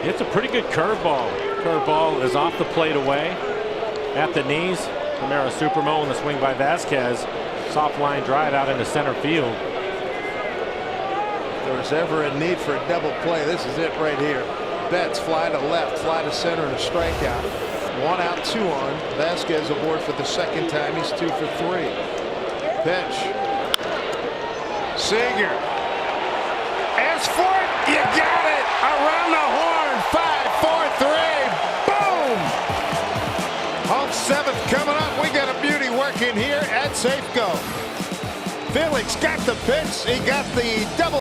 It's a pretty good curveball. Curveball is off the plate away at the knees. Primero Supermo and the swing by Vasquez. Soft line drive out into center field. If there was ever a need for a double play, this is it right here. Betts fly to left, fly to center, and a strikeout. 1 out, 2 on. Vasquez aboard for the second time. He's 2 for 3. Pitch. Seager. As for it, you got it. Around the horn. 5, 4, 3. Boom. Home 7th coming up. We got a beauty working here at Safeco. Felix got the pitch. He got the double.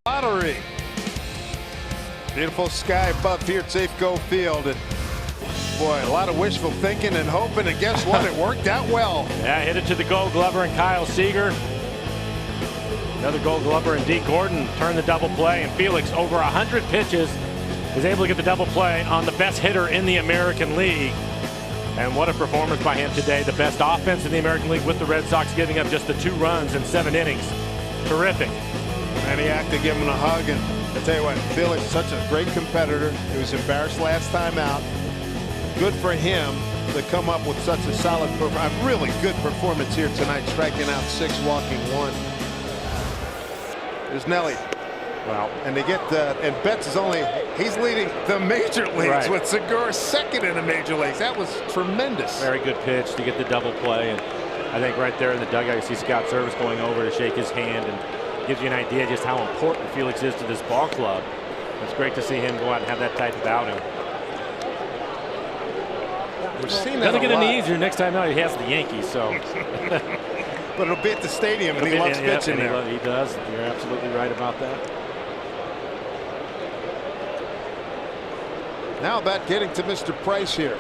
Lottery. Beautiful sky above here at Safeco Field. And boy, a lot of wishful thinking and hoping, and guess what? It worked out well. Yeah, hit it to the Gold Glover and Kyle Seager. Another Gold Glover and D. Gordon turned the double play, and Felix, over 100 pitches, is able to get the double play on the best hitter in the American League. And what a performance by him today. The best offense in the American League with the Red Sox, giving up just the 2 runs in 7 innings. Terrific. Maniac to give him a hug, and I tell you what, Felix is such a great competitor. He was embarrassed last time out. Good for him to come up with such a solid, really good performance here tonight, striking out 6, walking 1. There's Nelly. Wow. And they get and Betts is he's leading the major leagues, with Segura second in the major leagues. That was tremendous. Very good pitch to get the double play, and I think right there in the dugout you see Scott Service going over to shake his hand, and gives you an idea just how important Felix is to this ball club. It's great to see him go out and have that type of outing. We've seen that doesn't get any lot. easier next time out. He has the Yankees, so. But it'll be at the stadium, and he loves pitching there. He does. You're absolutely right about that. Now about getting to Mr. Price here.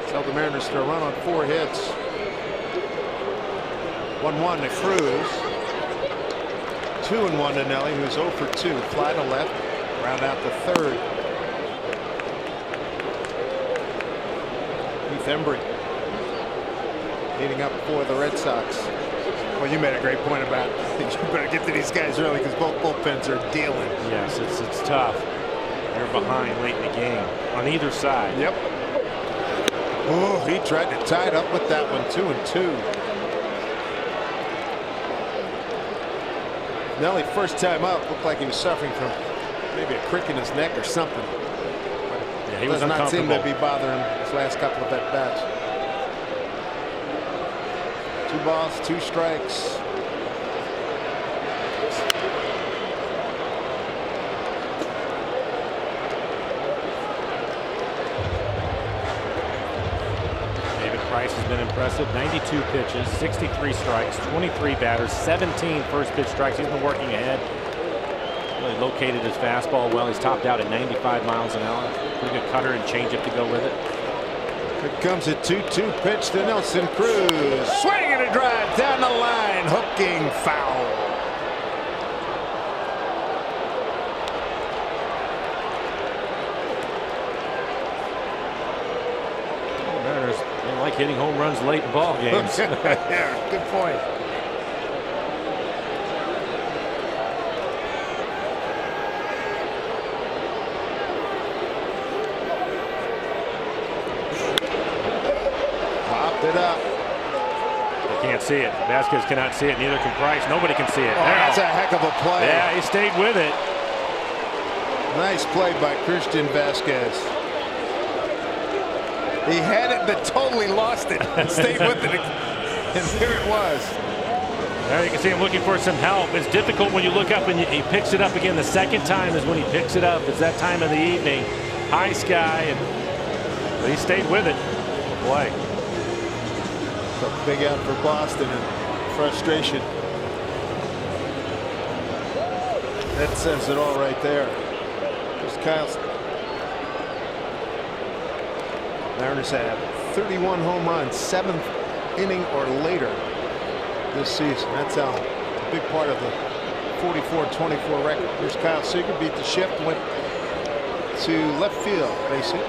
Tell the Mariners to run on 4 hits. 1-1 to Cruz. 2-1 to Nelly, who's 0 for 2. Fly to left, round out the 3rd. Keith Embry heating up for the Red Sox. Well, you made a great point about you better get to these guys early because both bullpens are dealing. Yes, it's tough. You're behind late in the game on either side. Yep. Oh, he tried to tie it up with that one. 2-2. Nelly, first time up, looked like he was suffering from maybe a crick in his neck or something. Yeah, he was does not seem uncomfortable. to be bothering his last couple of at-bats. 2 balls, 2 strikes. Price has been impressive. 92 pitches, 63 strikes, 23 batters, 17 first pitch strikes. He's been working ahead. Really located his fastball well. He's topped out at 95 miles an hour. Pretty good cutter and changeup to go with it. Here comes a 2-2 pitch to Nelson Cruz. Swing and a drive down the line. Hooking foul. Like hitting home runs late in ball games. Yeah, good point. Popped it up. They can't see it. Vasquez cannot see it. Neither can Price. Nobody can see it. Oh, that's a heck of a play. Yeah, he stayed with it. Nice play by Christian Vasquez. He had it but totally lost it and stayed with it. And there it was. There you can see him looking for some help. It's difficult when you look up and he picks it up again. The second time is when he picks it up. It's that time of the evening. High sky. But he stayed with it. Play. It's a big out for Boston and frustration. That says it all right there. There's Kyle. Mariners have 31 home runs, 7th inning or later this season. That's a big part of the 44-24 record. Here's Kyle Seager, beat the shift, went to left field, base hit.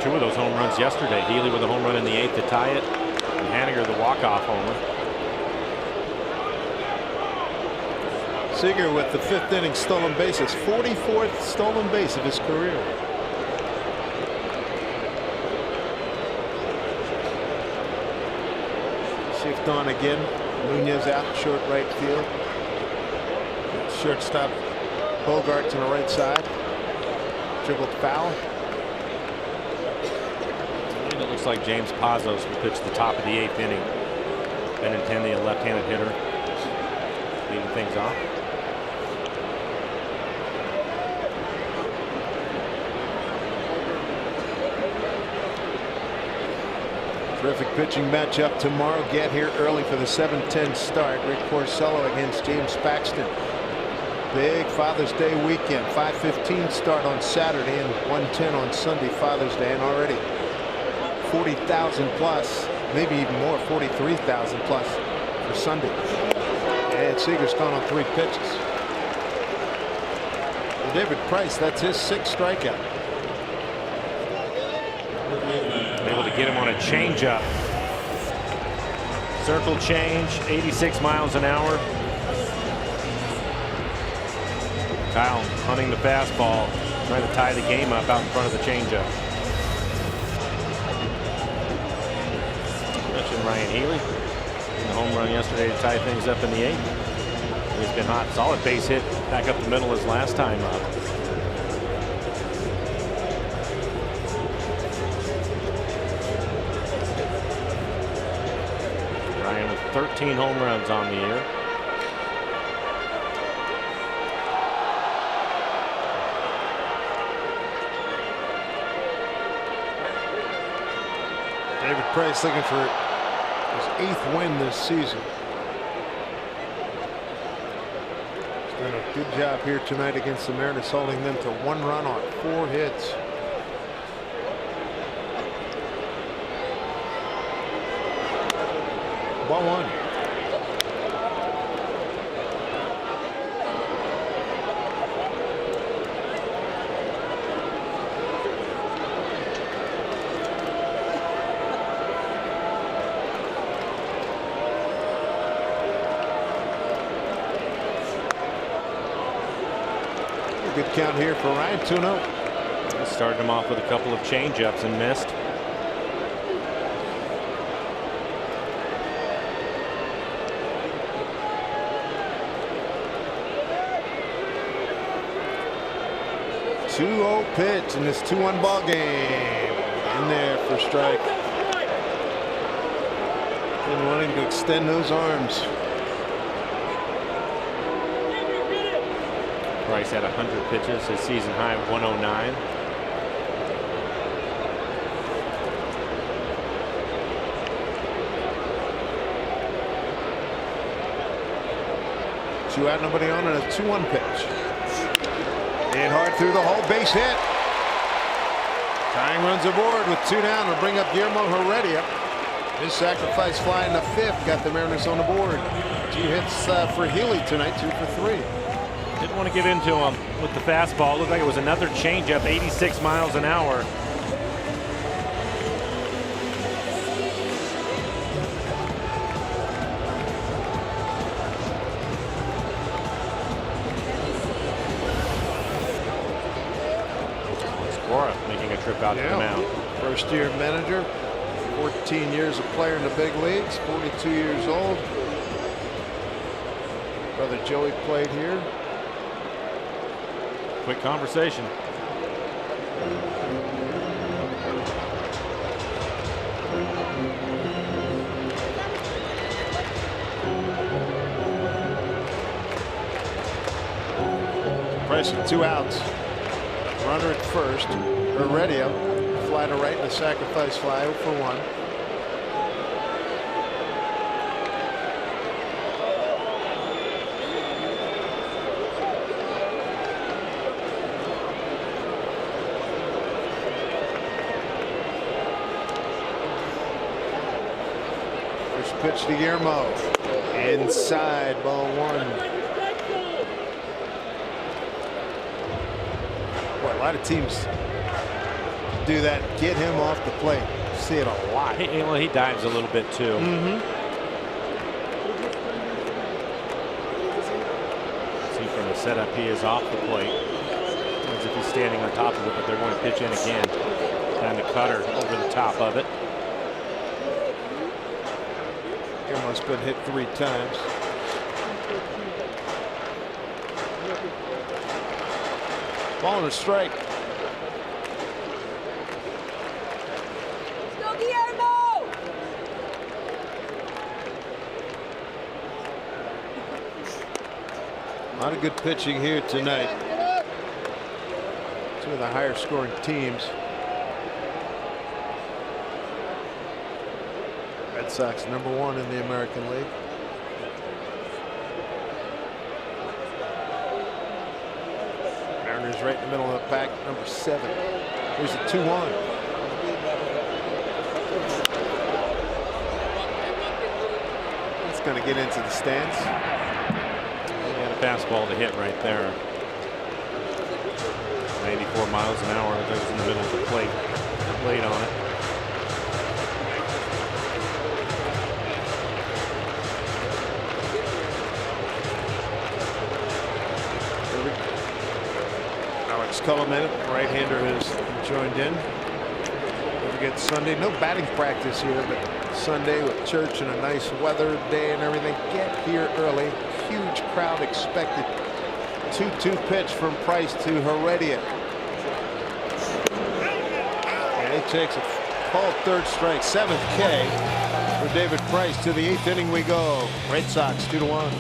2 of those home runs yesterday. Healy with a home run in the 8th to tie it, and Haniger the walk-off homer. Seager with the 5th inning stolen bases, 44th stolen base of his career. Shift on again. Nunez out short right field. Shortstop Bogart to the right side. Dribbled foul. It looks like James Pazos will pitch the top of the 8th inning. Benintendi, a left-handed hitter, leading things off. Terrific pitching matchup tomorrow. Get here early for the 7:10 start. Rick Porcello against James Paxton. Big Father's Day weekend. 5:15 start on Saturday and 1:10 on Sunday, Father's Day, and already 40,000 plus, maybe even more, 43,000 plus for Sunday. And Seager's gone on 3 pitches. And David Price, that's his 6th strikeout. Able to get him on a changeup. Circle change, 86 miles an hour. Kyle hunting the fastball, trying to tie the game up out in front of the changeup. Mentioned Ryan Healy, the home run yesterday to tie things up in the 8th. He's been hot. Solid base hit back up the middle his last time up. Ryan with 13 home runs on the year. David Price looking for his 8th win this season. He's done a good job here tonight against the Mariners, holding them to 1 run on 4 hits. Ball 1. Good count here for Ryan. 2-0. Started him off with a couple of change-ups and missed. 2-0 pitch in this 2-1 ball game. In there for strike. And wanting to extend those arms. Price had 100 pitches, his season high 109. Two out, nobody on, and a 2-1 pitch. And hard through the hole, base hit. Tying runs aboard with 2 down will bring up Guillermo Heredia. His sacrifice fly in the 5th got the Mariners on the board. 2 hits for Healy tonight, 2 for 3. Didn't want to get into him with the fastball. Looked like it was another changeup, 86 miles an hour. Making a trip out to the mound. First-year manager, 14 years a player in the big leagues, 42 years old. Brother Joey played here. Quick conversation. Price with 2 outs. Runner at first. Heredia fly to right in the sacrifice fly, 0 for 1. First pitch to Guillermo. Inside, ball 1. A lot of teams do that, get him off the plate. See it a lot. He dives a little bit too. See from the setup, he is off the plate. As if he's standing on top of it, but they're going to pitch in again. And the cutter over the top of it. Guillermo's been hit 3 times. Ball and a strike. Let's go, Guillermo! A lot of good pitching here tonight. 2 of the higher scoring teams. Red Sox #1 in the American League. Mariners right in the middle of the pack, #7. Here's a 2-1. It's going to get into the stands. He had a fastball to hit right there. 94 miles an hour. That was in the middle of the plate. Played on it. Cullinan, right-hander, has joined in. Don't forget Sunday, no batting practice here, but Sunday with church and a nice weather day and everything. Get here early. Huge crowd expected. 2-2 pitch from Price to Heredia. And he takes a called 3rd strike, 7th K for David Price. To the 8th inning we go. Red Sox 2-1.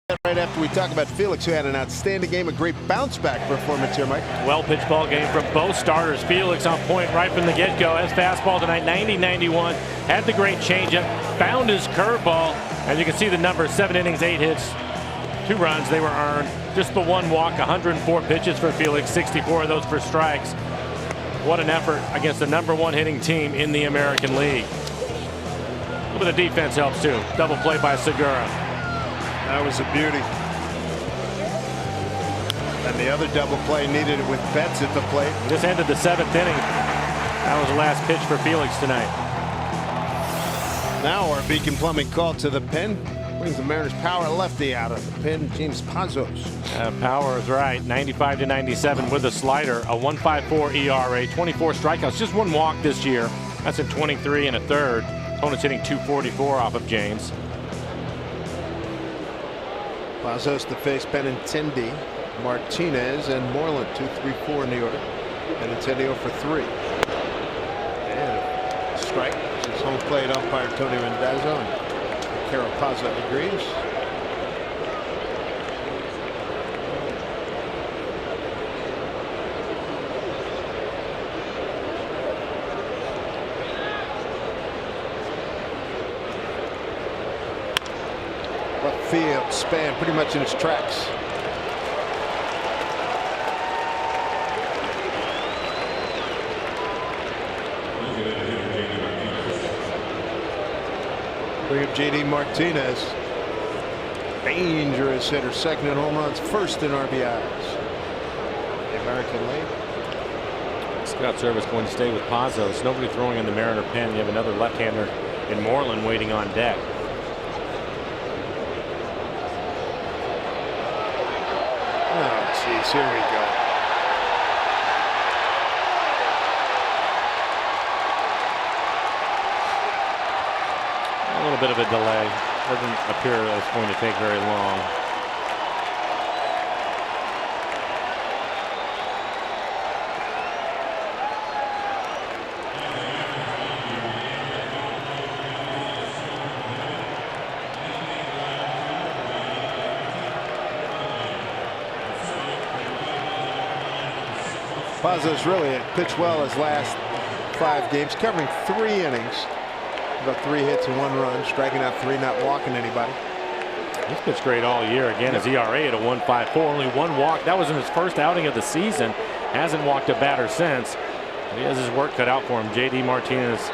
Right after we talk about Felix, who had an outstanding game, a great bounce-back performance here, Mike. Well-pitched ball game from both starters. Felix on point right from the get-go. His fastball tonight, 90-91. Had the great changeup, found his curveball, and you can see the numbers: 7 innings, 8 hits, 2 runs. They were earned. Just the 1 walk, 104 pitches for Felix, 64 of those for strikes. What an effort against the #1 hitting team in the American League. A little bit of defense helps too. Double play by Segura. That was a beauty. And the other double play needed it with Betts at the plate. This ended the 7th inning. That was the last pitch for Felix tonight. Now our Beacon Plumbing call to the pen. Brings the Mariners power lefty out of the pen, James Pazos. Power is right, 95-97 with a slider, a 1.54 ERA, 24 strikeouts, just 1 walk this year. That's in 23 1/3. Opponent's hitting .244 off of James. Pazos to face Benintendi, Martinez, and Moreland. 2-3-4 in the order. Benintendi 0 for 3. And a strike. This is home plate umpire Tony Randazzo. Carapazza agrees. Left field span pretty much in its tracks. Bring up J.D. Martinez. Dangerous hitter. 2nd in home runs, 1st in RBIs. The American League. Scott Service going to stay with Pazos. Nobody throwing in the Mariner pen. You have another left-hander in Moreland waiting on deck. Oh, geez, here we go. A little bit of a delay. Doesn't appear that it's going to take very long. Pazos really had pitched well his last 5 games, covering 3 innings. About 3 hits and 1 run, striking out 3, not walking anybody. He's pitched great all year. Again, his ERA at a 1.54, only 1 walk. That was in his first outing of the season. Hasn't walked a batter since. He has his work cut out for him. J.D. Martinez,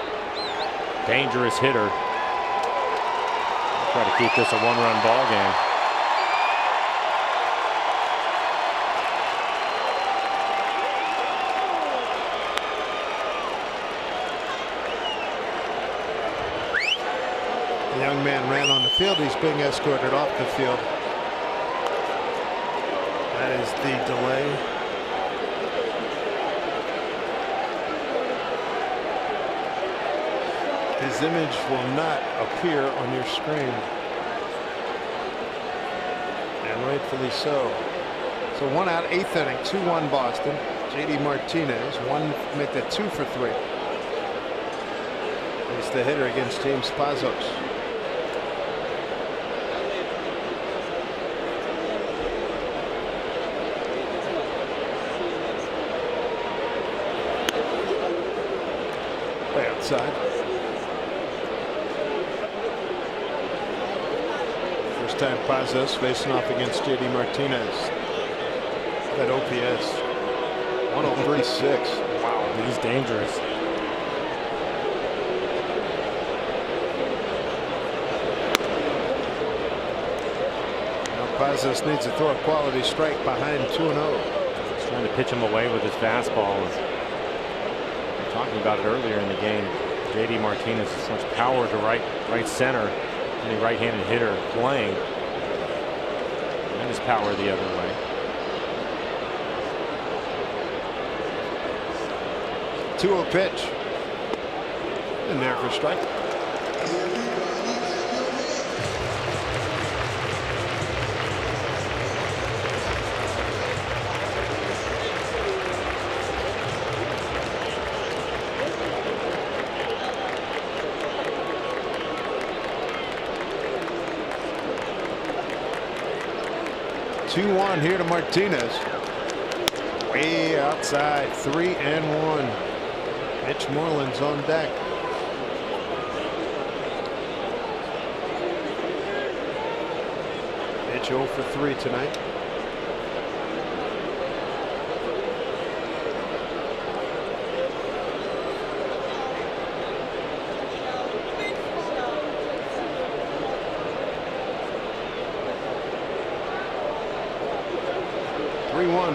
dangerous hitter. Try to keep this a 1-run ball game. The young man ran on the field. He's being escorted off the field. That is the delay. His image will not appear on your screen. And rightfully so. So 1 out, 8th inning, 2-1 Boston. J.D. Martinez, make that 2 for 3. He's the hitter against James Pazos. Way outside. First time Pazos facing off against J.D. Martinez. That OPS 103.6. Wow, he's dangerous. Now Pazos needs to throw a quality strike behind 2-0. He's trying to pitch him away with his fastball. Talking about it earlier in the game, J.D. Martinez has such power to right center, any right-handed hitter playing, and his power the other way. 2-0 pitch. In there for strike. 2-1 here to Martinez. Way outside, 3-1. Mitch Moreland's on deck. Mitch 0 for 3 tonight.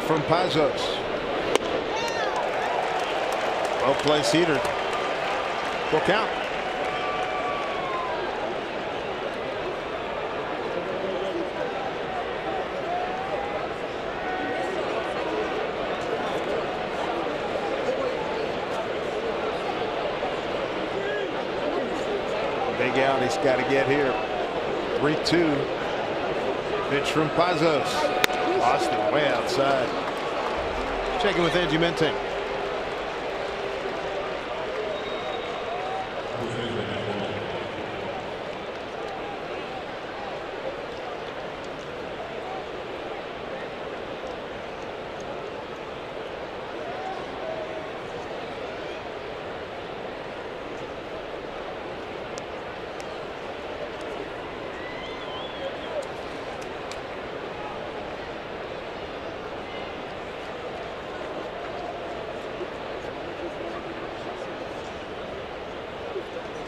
From Pazos. Well placed heater. Full count. Big out he's got to get here. 3-2. Pitch from Pazos. Boston way outside. Checking with Angie Mentink.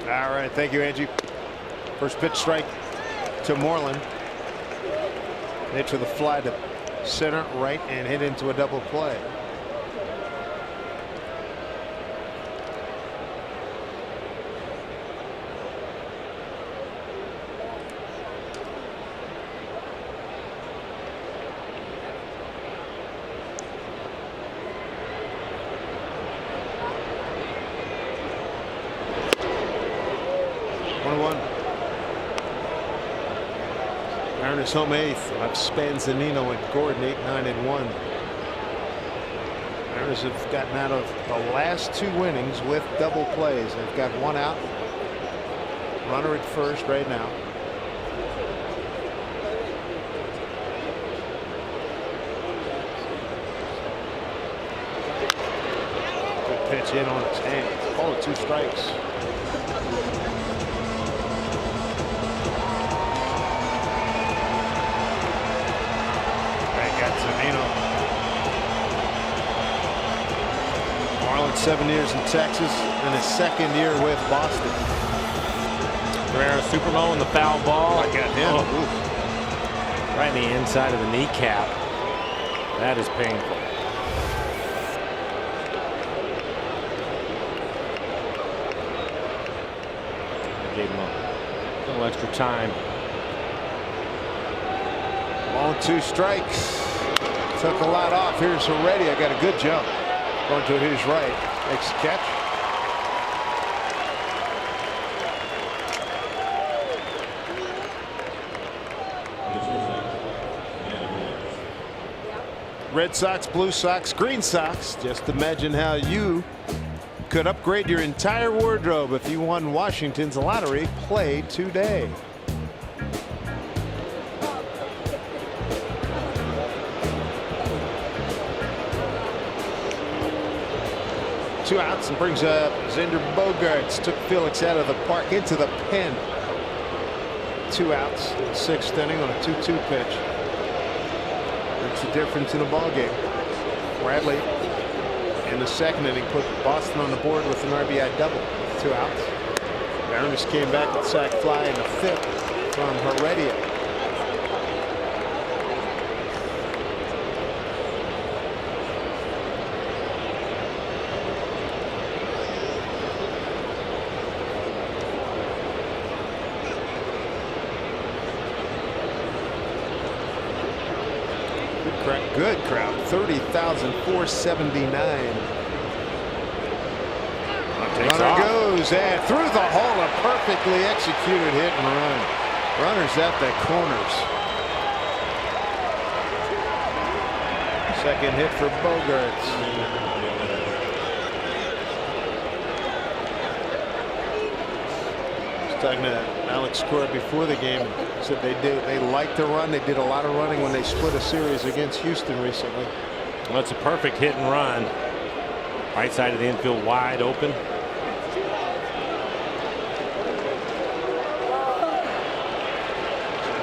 All right, thank you, Angie. First pitch strike to Moreland. Hit with a fly to center right and hit into a double play. Mariners home eighth. Up Spanzanino and Gordon 8-9-1. Mariners have gotten out of the last 2 innings with double plays. They've got 1 out. Runner at first right now. Good pitch in on his hands. Ball at 2 strikes. Marlon 7 years in Texas and his 2nd year with Boston. Guerrero Supermo in the foul ball. I got him. Oh. Right in the inside of the kneecap. That is painful. I gave him a little extra time. Ball 2 strikes. Took a lot off. Here's Heredia. Got a good jump. Going to his right. Makes a catch. Red Sox, Blue Sox, Green Sox. Just imagine how you could upgrade your entire wardrobe if you won Washington's lottery. Play today. Two outs and brings up Xander Bogaerts. Took Felix out of the park into the pen. 2 outs in the 6th inning on a 2-2 pitch. Makes a difference in a ball game. Bradley in the 2nd inning put Boston on the board with an RBI double. 2 outs. Mariners came back with sac fly in the 5th from Heredia. Good crowd, 30,479. Runner goes and through the hole, a perfectly executed hit and run. Runners at the corners. 2nd hit for Bogaerts. Talking to Alex Cora before the game, said they like to run. They did a lot of running when they split a series against Houston recently. Well, it's a perfect hit and run. Right side of the infield wide open.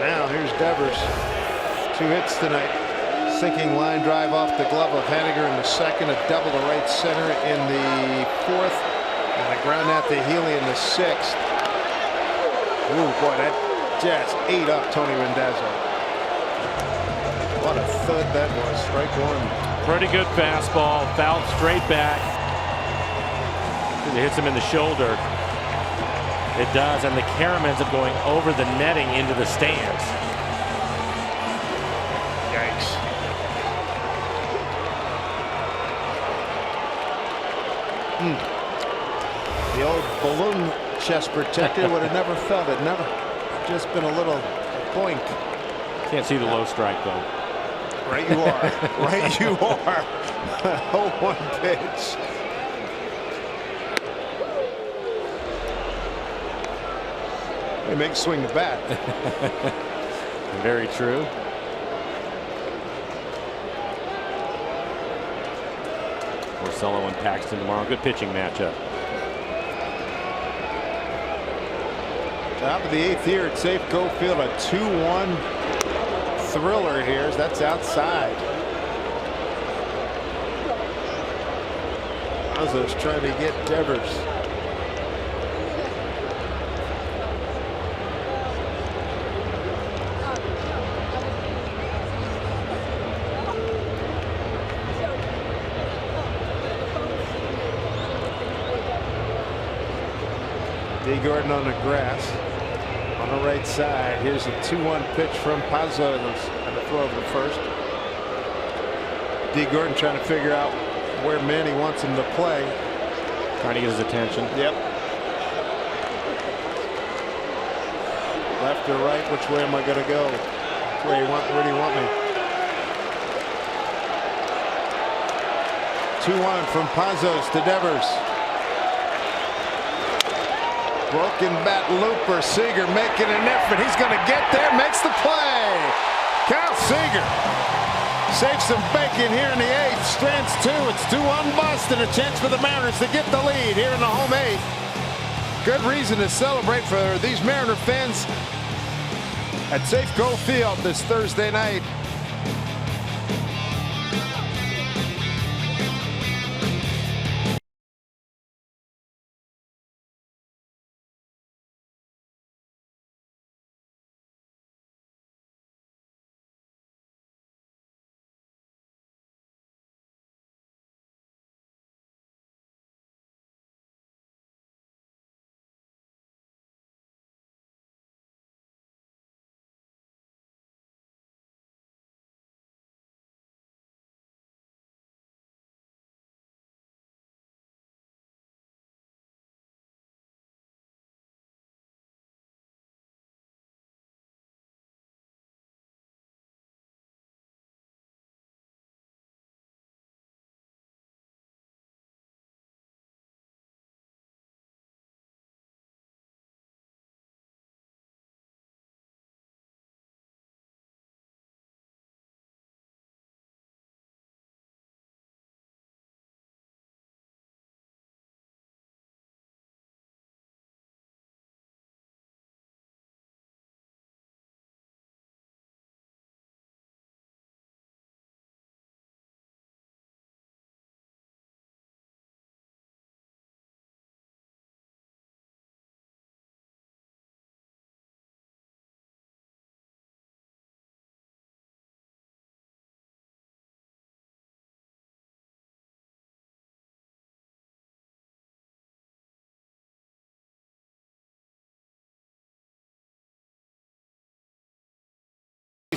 Now here's Devers. 2 hits tonight. Sinking line drive off the glove of Henniger in the second. A double to right center in the fourth. And a ground out to Healy in the sixth. Ooh, boy, that just ate up Tony Randazzo. What a thud that was. Strike one. Pretty good fastball. Fouled straight back. It hits him in the shoulder. It does, and the Karam ends up going over the netting into the stands. Yikes. The old balloon chest protector would have never felt it. Never. Just been a little boink. Can't see the low strike, though. Right you are. Right you are. 0-1 pitch. They make swing the bat. Very true. Porcello and Paxton tomorrow. Good pitching matchup. Top of the 8th here at Safeco Field. A 2-1 thriller here. That's outside. Mazzo's trying to get Devers. D. Gordon on the grass on the right side. Here's a 2-1 pitch from Pazzo and a throw over the first. D. Gordon trying to figure out where Manny wants him to play. Trying to get his attention. Yep. Left or right, which way am I going to go? Where do you want me? 2-1 from Pazos to Devers. Broken bat looper. Seager making an effort. He's going to get there. Makes the play. Kyle Seager saves some bacon here in the 8th. Strands 2. It's 2-1 Boston. A chance for the Mariners to get the lead here in the home 8th. Good reason to celebrate for these Mariner fans at Safeco Field this Thursday night.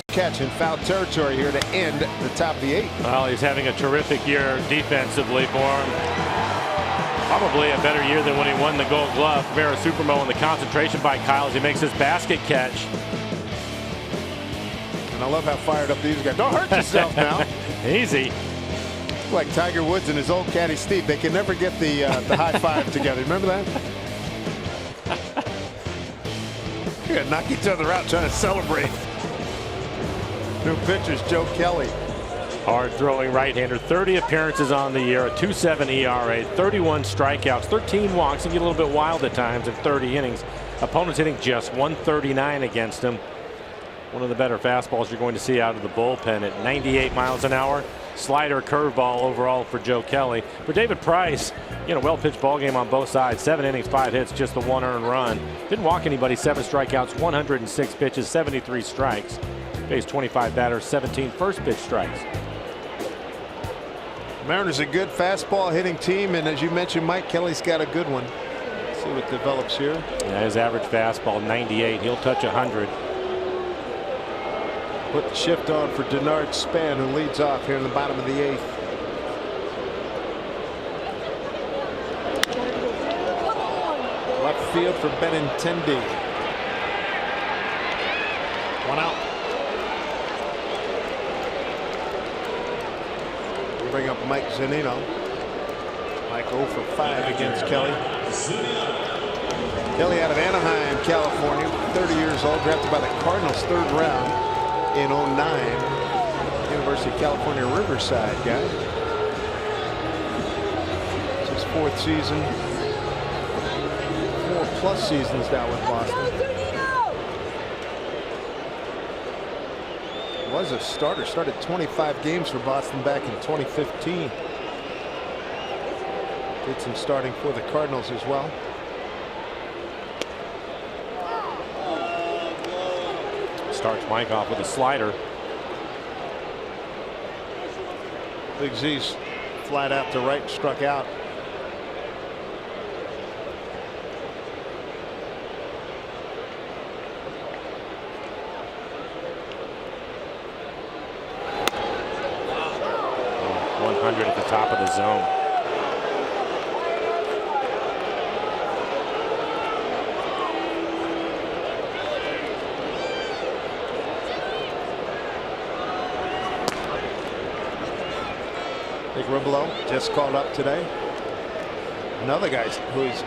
Catch in foul territory here to end the top of the 8th. Well, he's having a terrific year defensively for him. Probably a better year than when he won the Gold Glove. Vera Supermo in the concentration by Kyle as he makes his basket catch. And I love how fired up these guys. Don't hurt yourself now. Easy. Like Tiger Woods and his old caddy Steve. They can never get the high five together. Remember that? They're gonna knock each other out trying to celebrate. New pitcher's Joe Kelly. Hard throwing right-hander, 30 appearances on the year, a 2.7 ERA, 31 strikeouts, 13 walks. He can get a little bit wild at times in 30 innings. Opponents hitting just 139 against him. One of the better fastballs you're going to see out of the bullpen at 98 miles an hour. Slider, curveball overall for Joe Kelly. For David Price, well-pitched ball game on both sides. 7 innings, 5 hits, just the 1 earned run. Didn't walk anybody, 7 strikeouts, 106 pitches, 73 strikes. Faced 25 batters, 17 first pitch strikes. Mariners a good fastball hitting team, and as you mentioned, Mike, Kelly's got a good one. Let's see what develops here. Yeah, his average fastball 98. He'll touch 100. Put the shift on for Denard Span, who leads off here in the bottom of the 8th. Left field for Benintendi. 1 out. Bring up Mike Zunino. Mike 0 for 5 against Kelly. Kelly out of Anaheim, California, 30 years old, drafted by the Cardinals 3rd round in 09. University of California Riverside guy. It's his 4th season. 4+ seasons now with Boston. Was a starter, started 25 games for Boston back in 2015. Did some starting for the Cardinals as well. Starts Mike off with a slider. Big Z's flat out to right, struck out. At the top of the zone. Big Ribolo just called up today. Another guy who's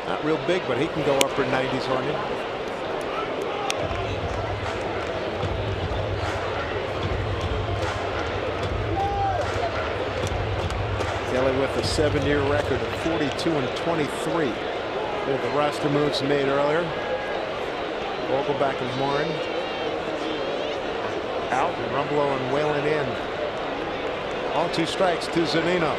not real big, but he can go upper 90s on you. Kelly with a 7-year record of 42-23. The roster moves made earlier. Vogelback and Morin out, and Rumbelow and Whalen in. All 2 strikes to Zunino.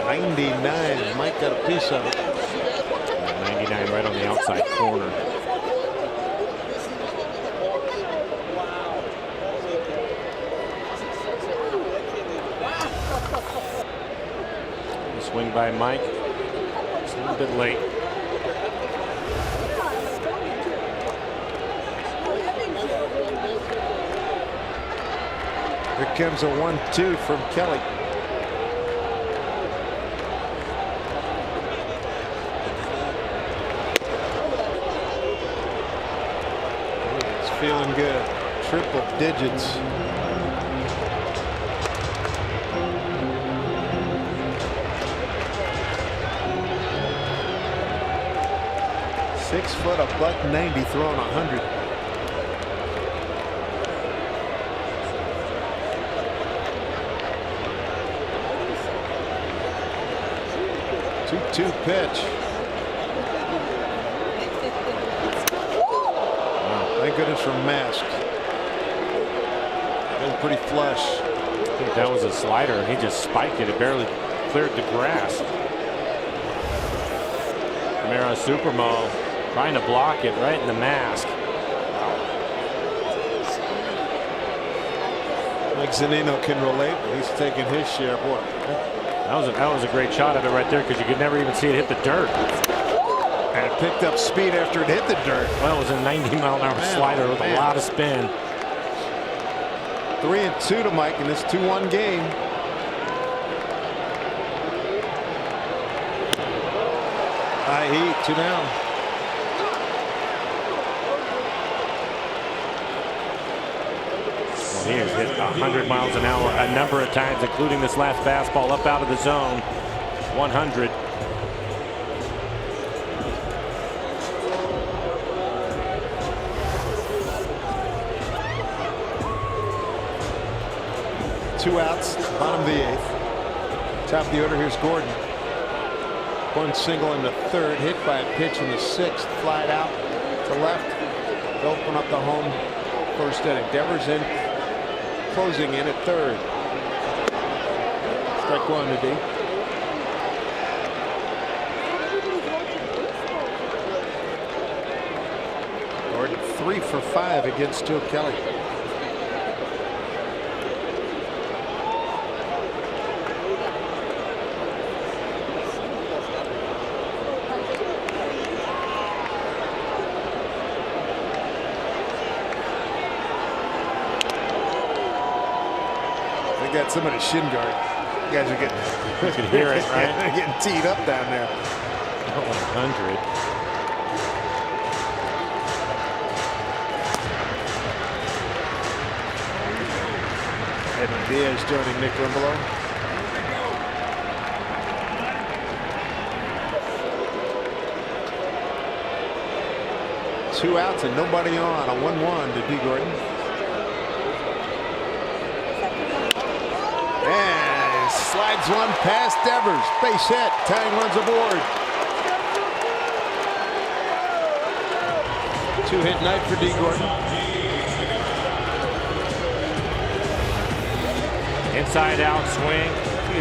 99. Mike got a piece of it. 99 right on the outside corner. Swing by Mike. It's a little bit late. Here comes a 1-2 from Kelly. It's feeling good. Triple digits. .6 a $190, throwing 100. Two pitch. Wow. Thank goodness for mask. Been pretty flush. I think that was a slider, and he just spiked it. It barely cleared the grass. Camara Supermo trying to block it right in the mask. Mike Zunino can relate. He's taking his share. Boy, that was a great shot of it right there, because you could never even see it hit the dirt. And it picked up speed after it hit the dirt. Well, it was a 90-mile-an-hour slider with a lot of spin. 3-2 to Mike in this 2-1 game. High heat, 2 down. Well, he has hit 100 miles an hour a number of times, including this last fastball up out of the zone. 100. 2 outs, bottom of the 8th. Top of the order, here's Gordon. One single in the 3rd, hit by a pitch in the 6th, flied out to left to open up the home first inning. Devers in, closing in at 3rd. Strike 1 to D. Gordon 3 for 5 against Joe Kelly. Got somebody's shin guard. You guys are getting. You can hear it, right? They're getting teed up down there. 100. Edwin Diaz joining Nick Rimbelow. Two outs and nobody on. A 1-1 to D. Gordon. And slides one past Devers. Base hit. Tying runs aboard. 2-hit night for D. Gordon. Inside out swing.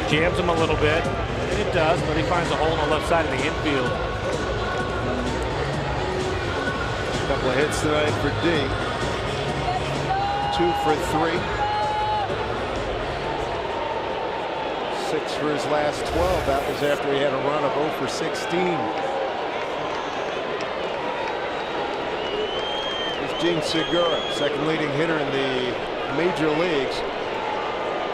It jams him a little bit. And it does, but he finds a hole on the left side of the infield. A couple of hits tonight for D. 2 for 3. 6 for his last 12. That was after he had a run of 0 for 16. Here's Gene Segura, second leading hitter in the major leagues.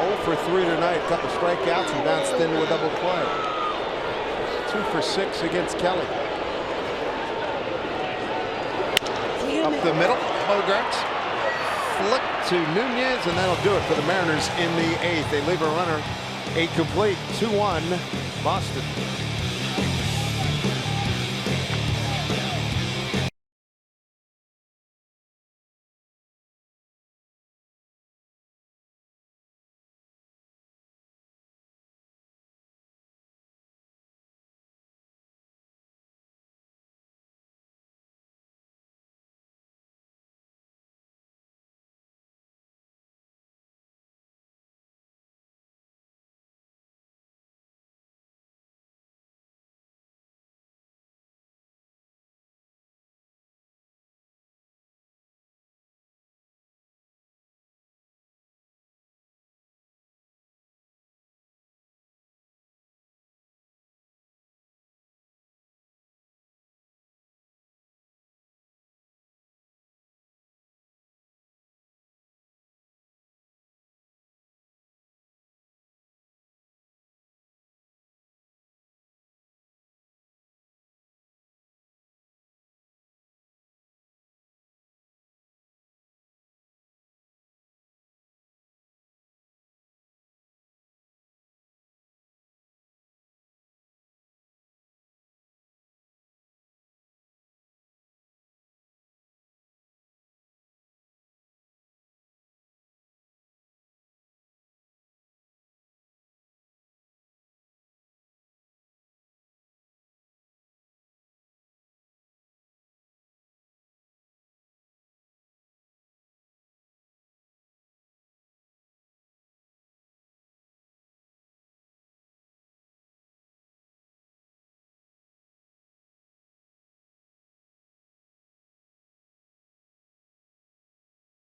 0 for 3 tonight. A couple strikeouts and bounced into a double play. 2 for 6 against Kelly. Up the middle, Bogarts. Flick to Nunez, and that'll do it for the Mariners in the 8th. They leave a runner incomplete. 2-1 Boston.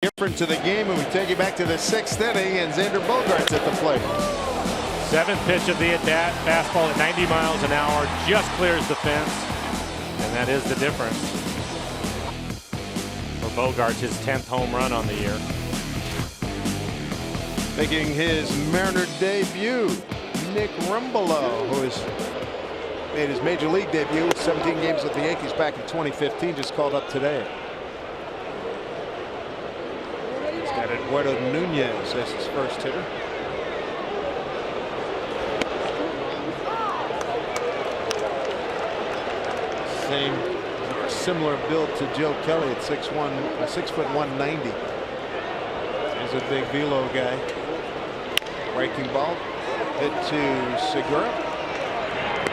Different to the game, and we take you back to the 6th inning, and Xander Bogaerts at the plate. 7th pitch of the at-bat. Fastball at 90 miles an hour. Just clears the fence. And that is the difference for Bogaerts, his 10th home run on the year. Making his Mariner debut, Nick Rimbelow, who has made his major league debut with 17 games with the Yankees back in 2015, just called up today. He's got Eduardo Nunez as his first hitter. Same or similar build to Joe Kelly at 6'1", 6'1", 190. He's a big velo guy. Breaking ball hit to Segura.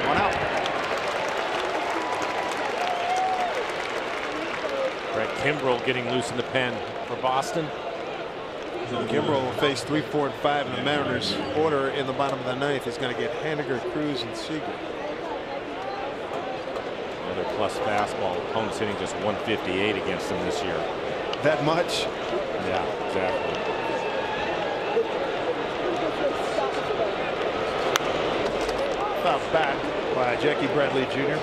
One out. Greg Kimbrell getting loose in the pen for Boston. Kimbrell will face 3, 4, and 5 in the Mariners' order in the bottom of the ninth. He's going to get Haniger, Cruz, and Seager. Another plus fastball. Opponents hitting just 158 against them this year. That much? Yeah, exactly. Fouled back by Jackie Bradley Jr.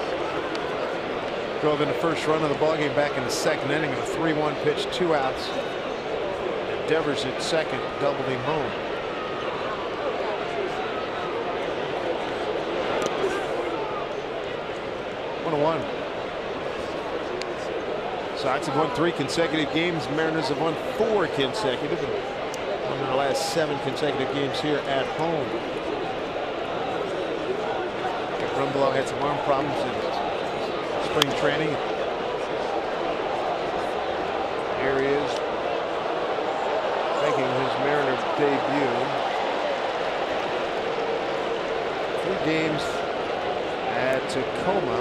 Drove in the first run of the ballgame back in the second inning of a 3-1 pitch, 2 outs. Devers at second, doubled him home. One to one. Sox have won 3 consecutive games. Mariners have won 4 consecutive. And won their last 7 consecutive games here at home. Rumbelow had some arm problems in spring training. Here he is, making his Mariner debut. 3 games at Tacoma,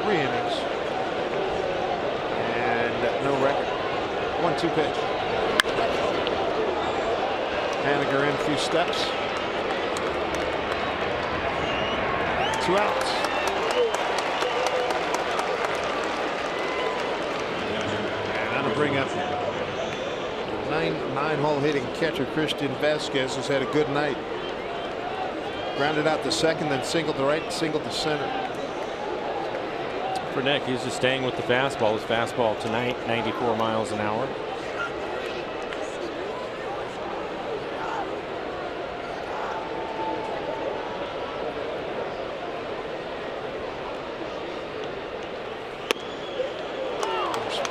3 innings, and no record. 1-2 pitch. Haniger in a few steps. 2 outs. And that'll bring up 9-hole hitting catcher Christian Vasquez, who's had a good night. Grounded out to second, then singled to right, singled to center. For Nick, he's just staying with the fastball. His fastball tonight, 94 miles an hour.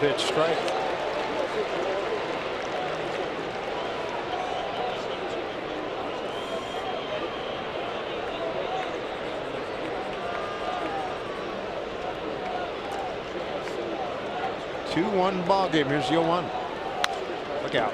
Pitch strike. Two-one ball game. Here's your 1. Look out.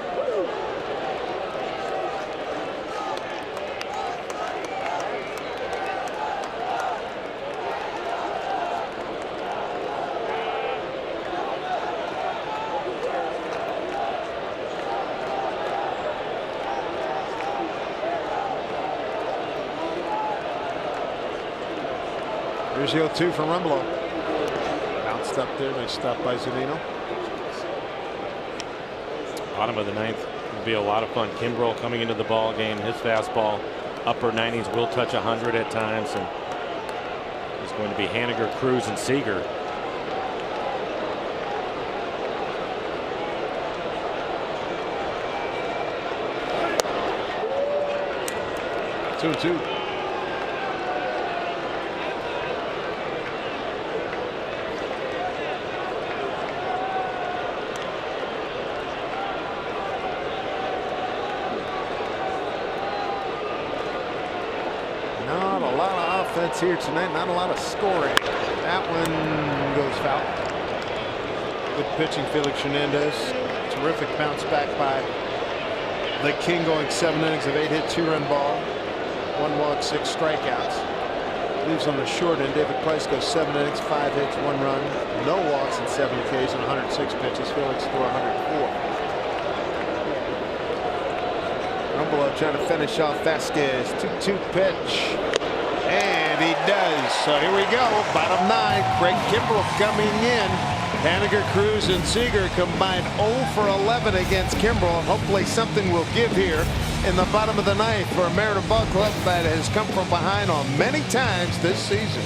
Here's the 0-2 from Rumbelow. Bounced up there. Nice stop by Zunino. Bottom of the ninth will be a lot of fun. Kimbrell coming into the ball game. His fastball, upper 90s, will touch 100 at times, and it's going to be Haniger, Cruz, and Seager. Two. Not a lot of offense here tonight. Not a lot of scoring. That one goes foul. Good pitching, Felix Hernandez. Terrific bounce back by the King, going 7 innings of 8 hit, 2-run ball. 1 walk, 6 strikeouts. Leaves on the short end. David Price goes 7 innings, 5 hits, 1 run, no walks in 7 Ks and 106 pitches. Felix threw 104. Rumbelow trying to finish off Vasquez. 2-2 pitch. And he does. So here we go. Bottom 9. Craig Kimbrell coming in. Haniger, Cruz, and Seager combined 0 for 11 against Kimbrell. Hopefully something will give here in the bottom of the ninth for a Mariner ball club that has come from behind on many times this season.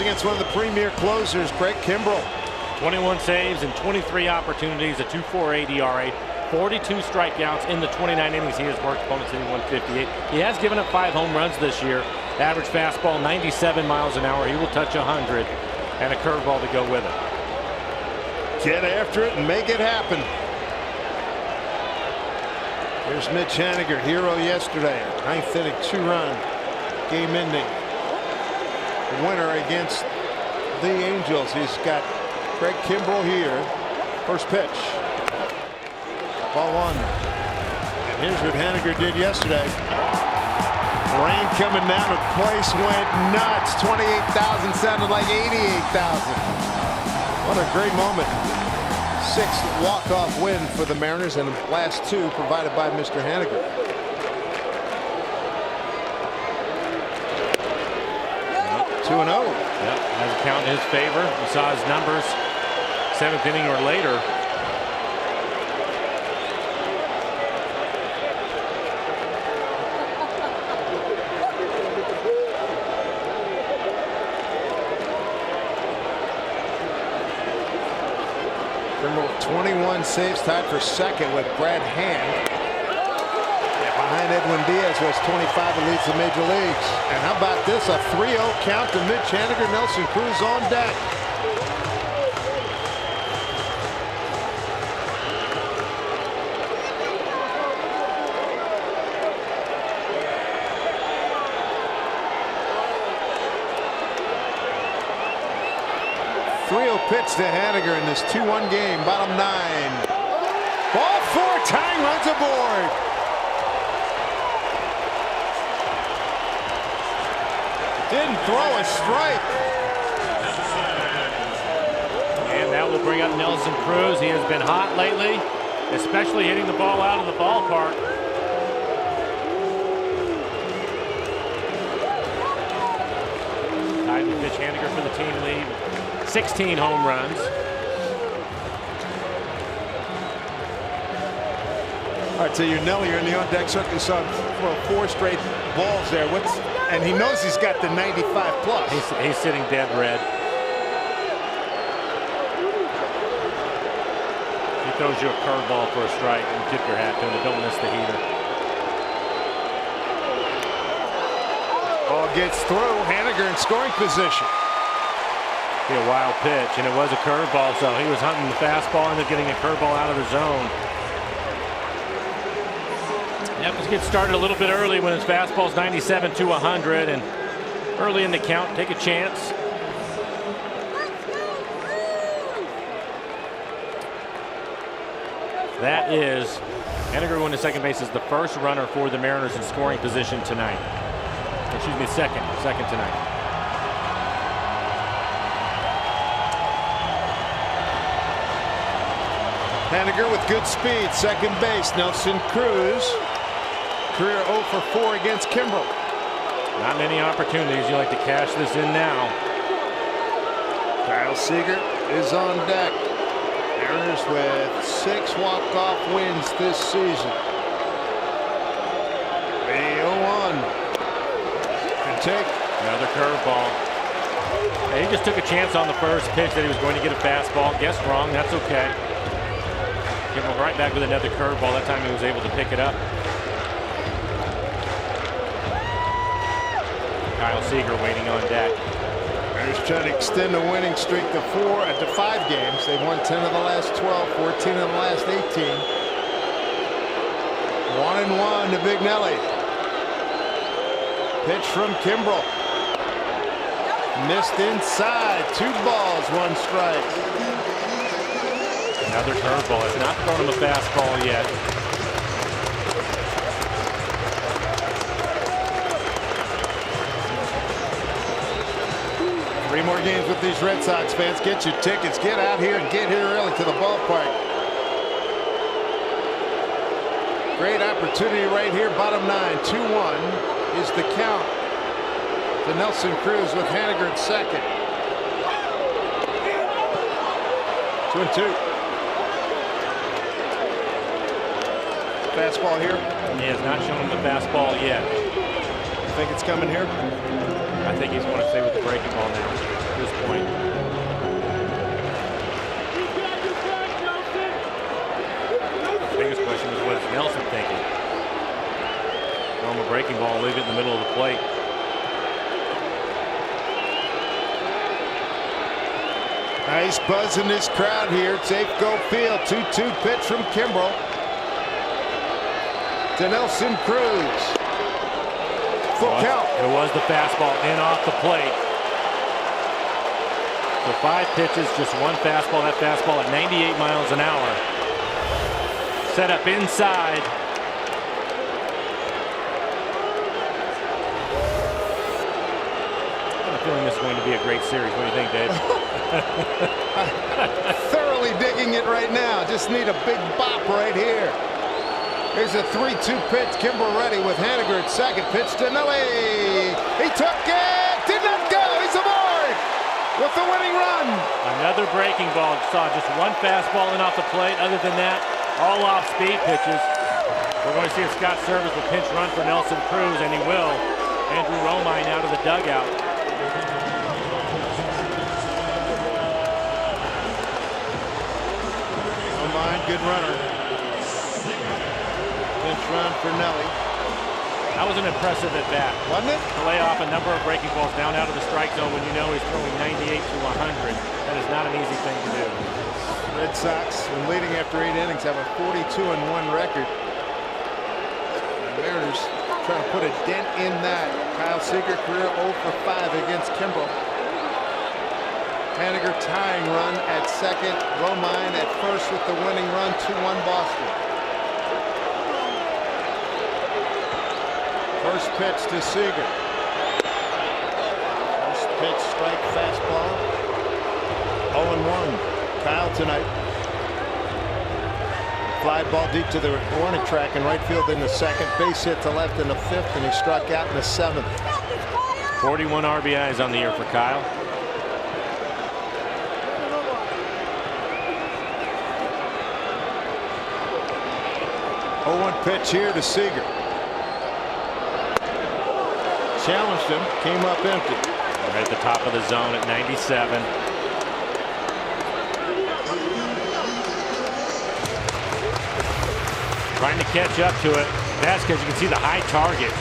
against one of the premier closers, Craig Kimbrell. 21 saves and 23 opportunities, a 2.48 ERA, 42 strikeouts in the 29 innings he has worked. Opponents hitting 158. He has given up 5 home runs this year. Average fastball 97 miles an hour. He will touch 100, and a curveball to go with it. Get after it and make it happen. Here's Mitch Haniger, hero yesterday. 9th inning, 2-run, game ending winner against the Angels. He's got Craig Kimbrell here. First pitch. Ball 1. And here's what Haniger did yesterday. Rain coming down, the place went nuts. 28,000 sounded like 88,000. What a great moment. 6th walk-off win for the Mariners, and the last 2 provided by Mr. Haniger. Yep. 2-0. Yep, has a count in his favor. You saw his numbers 7th inning or later. Kimbrell 21 saves, tied for 2nd with Brad Hand. And behind Edwin Diaz, who has 25 and leads the major leagues. And how about this? A 3-0 count to Mitch Haniger. Nelson Cruz on deck. Pitch to Haniger in this 2-1 game. Bottom 9. Ball 4. Tying runs aboard. Didn't throw a strike. And that will bring up Nelson Cruz. He has been hot lately, especially hitting the ball out of the ballpark. Tied with Mitch Haniger for the team lead. 16 home runs. All right, so you're in the on-deck circle. You saw 4 straight balls there. And he knows he's got the 95 plus. He's sitting dead red. He throws you a curveball for a strike, and tip your hat to him, but don't miss the heater. Ball gets through. Haniger in scoring position. Be a wild pitch, and it was a curveball, so he was hunting the fastball, ended up getting a curveball out of the zone. Yep, let's get started a little bit early when his fastball's 97 to 100, and early in the count, take a chance. That is, Haniger going to second base is the first runner for the Mariners in scoring position tonight. Excuse me, second tonight. Haniger with good speed, second base. Nelson Cruz, career 0 for 4 against Kimbrell. Not many opportunities. You like to cash this in now. Kyle Seager is on deck. Mariners with 6 walk-off wins this season. 3-0-1. And take another curveball. He just took a chance on the first pitch that he was going to get a fastball. Guessed wrong. That's okay. Kimbrell right back with another curveball. That time he was able to pick it up. Kyle Seager waiting on deck. Mariners trying to extend the winning streak to 5 games. They've won 10 of the last 12, 14 of the last 18. 1-1 to Big Nelly. Pitch from Kimbrell. Missed inside. 2 balls, 1 strike. Another curveball. It's not thrown him a fastball yet. Three more games with these Red Sox fans. Get your tickets. Get out here and get here early to the ballpark. Great opportunity right here. Bottom 9. 2-1 is the count to Nelson Cruz with Haniger at second. 2-2. Fastball here. He has not shown him the fastball yet. You think it's coming here? I think he's going to stay with the breaking ball now. this point. The biggest question is, what is Nelson thinking? Normal breaking ball, leave it in the middle of the plate. Nice buzz in this crowd here. Safeco Field. 2-2 pitch from Kimbrel to Nelson Cruz. Full count. It was the fastball in off the plate. So 5 pitches, just one fastball. That fastball at 98 miles an hour. Set up inside. I have a feeling this is going to be a great series. What do you think, Dave? Thoroughly digging it right now. Just need a big bop right here. Here's a 3-2 pitch. Kimbrel ready with Haniger at second. Pitch to Nelly. He took it. Did not go. He's aboard with the winning run. Another breaking ball. Saw just one fastball in off the plate. Other than that, all off speed pitches. We're going to see if Scott Service will pinch run for Nelson Cruz, and he will. Andrew Romine out of the dugout. Good runner. Pinch run for Nelly. That was an impressive at bat, wasn't it? To lay off a number of breaking balls down out of the strike zone when you know he's throwing 98 to 100. That is not an easy thing to do. Red Sox, when leading after 8 innings, have a 42-1 record. The Mariners trying to put a dent in that. Kyle Seager career 0 for 5 against Kimbrel. Haniger tying run at second. Romine at first with the winning run. 2-1 Boston. First pitch to Seager. First pitch strike fastball. 0-1. Kyle tonight. Fly ball deep to the warning track in right field in the second. Base hit to left in the fifth, and he struck out in the seventh. 41 RBIs on the year for Kyle. 0-1 pitch here to Seager. Challenged him, came up empty. Right at the top of the zone at 97. Trying to catch up to it. Vasquez, you can see the high target.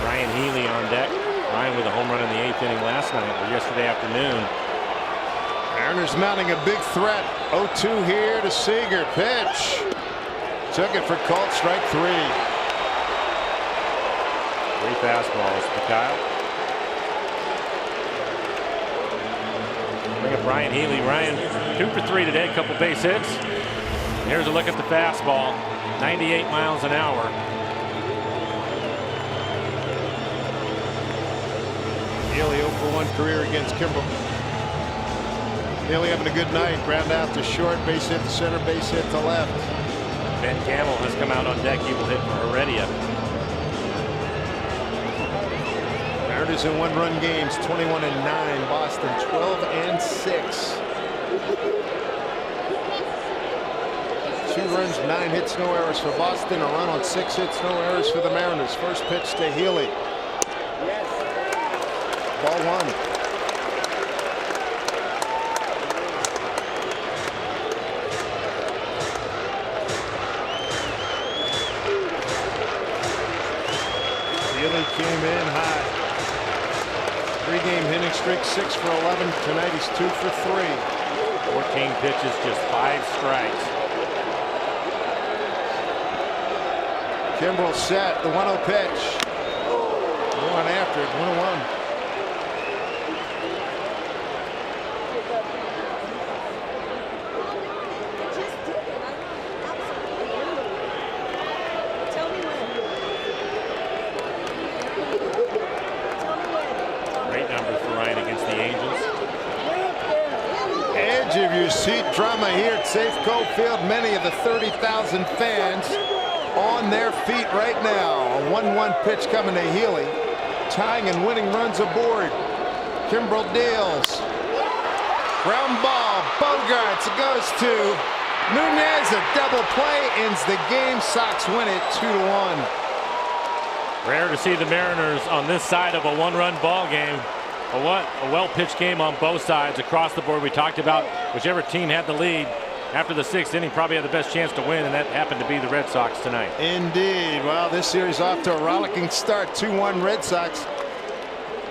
Ryan Healy on deck. Ryan with a home run in the 8th inning last night or yesterday afternoon. Mariners mounting a big threat. 0-2 here to Seager. Pitch. Took it for called strike 3. 3 fastballs to Kyle. Bring up Ryan Healy. Ryan 2 for 3 today. A couple base hits. Here's a look at the fastball. 98 miles an hour. Healy 0 for 1 career against Kimbrel. Healy having a good night. Ground out to short. Base hit to center. Base hit to left. Ben Gamble has come out on deck. He will hit for Heredia. Mariners in 1-run games. 21-9. Boston 12-6. 2 runs, 9 hits, no errors for Boston. A run on 6 hits, no errors for the Mariners. First pitch to Healy. Ball 1. Healy came in high. 3-game hitting streak, 6 for 11. Tonight he's 2 for 3. 14 pitches, just 5 strikes. Kimbrel set, the 1-0 pitch. Going after it, 1-1. Great numbers for Ryan against the Angels. Edge of your seat drama here at Safeco Field. Many of the 30,000 fans on their feet right now. A 1-1 pitch coming to Healy. Tying and winning runs aboard. Kimbrel deals. Ground ball. Bogarts goes to Nunez. A double play ends the game. Sox win it 2-1. Rare to see the Mariners on this side of a one-run ball game. But what a well-pitched game on both sides across the board. We talked about whichever team had the lead after the 6th inning probably had the best chance to win, and that happened to be the Red Sox tonight. Indeed. Well, this series off to a rollicking start. 2-1 Red Sox.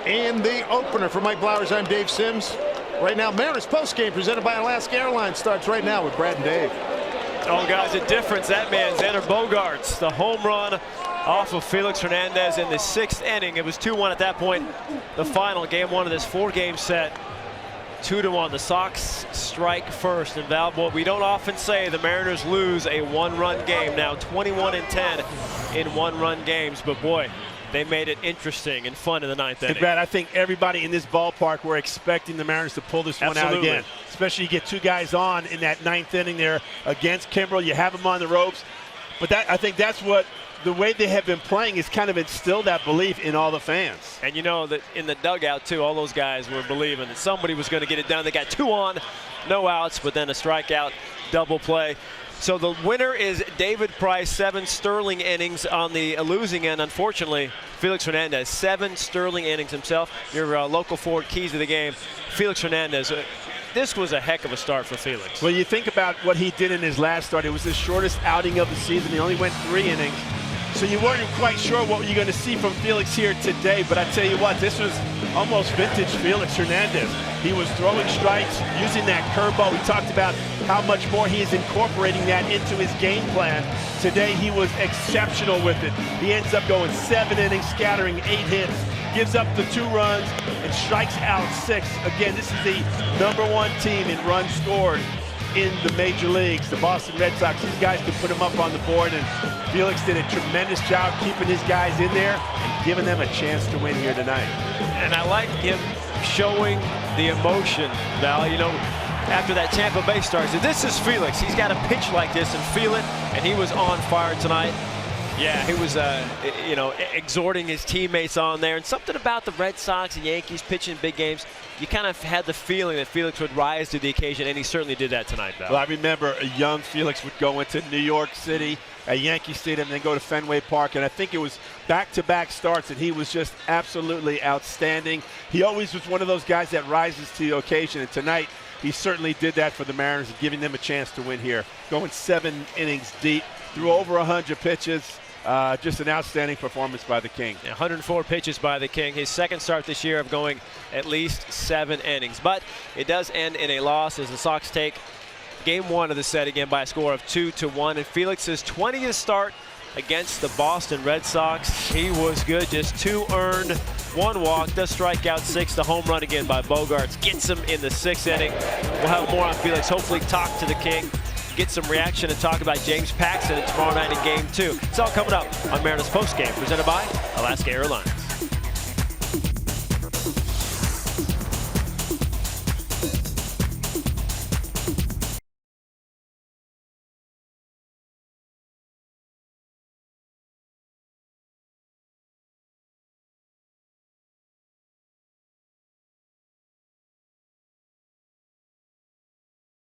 And the opener for Mike Blowers, I'm Dave Sims. Right now, Mariners postgame presented by Alaska Airlines starts right now with Brad and Dave. Oh, guys, a difference. That man, Xander Bogaerts, the home run off of Felix Hernandez in the 6th inning. It was 2-1 at that point. The final game 1 of this 4-game set. 2-1. The Sox strike first. And Val, boy, we don't often say the Mariners lose a one-run game. Now 21-10 in one-run games, but boy, they made it interesting and fun in the 9th inning. And Brad, I think everybody in this ballpark were expecting the Mariners to pull this one out again. Especially you get 2 guys on in that 9th inning there against Kimbrel. You have them on the ropes. But I think that's what the way they have been playing is kind of instilled that belief in all the fans. And you know that in the dugout, too, all those guys were believing that somebody was going to get it done. They got 2 on, no outs, but then a strikeout, double play. So the winner is David Price, 7 Sterling innings on the losing end. Unfortunately, Felix Hernandez, 7 Sterling innings himself. Your local forward keys of the game, Felix Hernandez. This was a heck of a start for Felix. Well, you think about what he did in his last start. It was his shortest outing of the season. He only went 3 innings. So you weren't quite sure what you're going to see from Felix here today. But I tell you what, this was almost vintage Felix Hernandez. He was throwing strikes, using that curveball. We talked about how much more he is incorporating that into his game plan. Today he was exceptional with it. He ends up going 7 innings, scattering 8 hits, gives up the 2 runs, and strikes out 6. Again, this is the #1 team in runs scored in the major leagues. The Boston Red Sox, these guys could put him up on the board, and Felix did a tremendous job keeping his guys in there and giving them a chance to win here tonight. And I like him showing the emotion, Val. You know, after that Tampa Bay start, he said, this is Felix. He's got to pitch like this and feel it, and he was on fire tonight. Yeah, he was, you know, exhorting his teammates on there. And something about the Red Sox and Yankees pitching big games, you kind of had the feeling that Felix would rise to the occasion, and he certainly did that tonight, Val. Well, I remember a young Felix would go into New York City at Yankee Stadium and then go to Fenway Park, and I think it was back-to-back starts, and he was just absolutely outstanding. He always was one of those guys that rises to the occasion, and tonight he certainly did that for the Mariners, giving them a chance to win here. Going 7 innings deep, threw over 100 pitches. Just an outstanding performance by the King. 104 pitches by the King. His second start this year of going at least 7 innings. But it does end in a loss as the Sox take game 1 of the set again by a score of 2-1. And Felix's 20th start against the Boston Red Sox. He was good. Just 2 earned, 1 walk, does strike out 6. The home run again by Bogaerts gets him in the 6th inning. We'll have more on Felix. Hopefully talk to the King, get some reaction, and talk about James Paxton tomorrow night in game 2. It's all coming up on Mariners Postgame, presented by Alaska Airlines.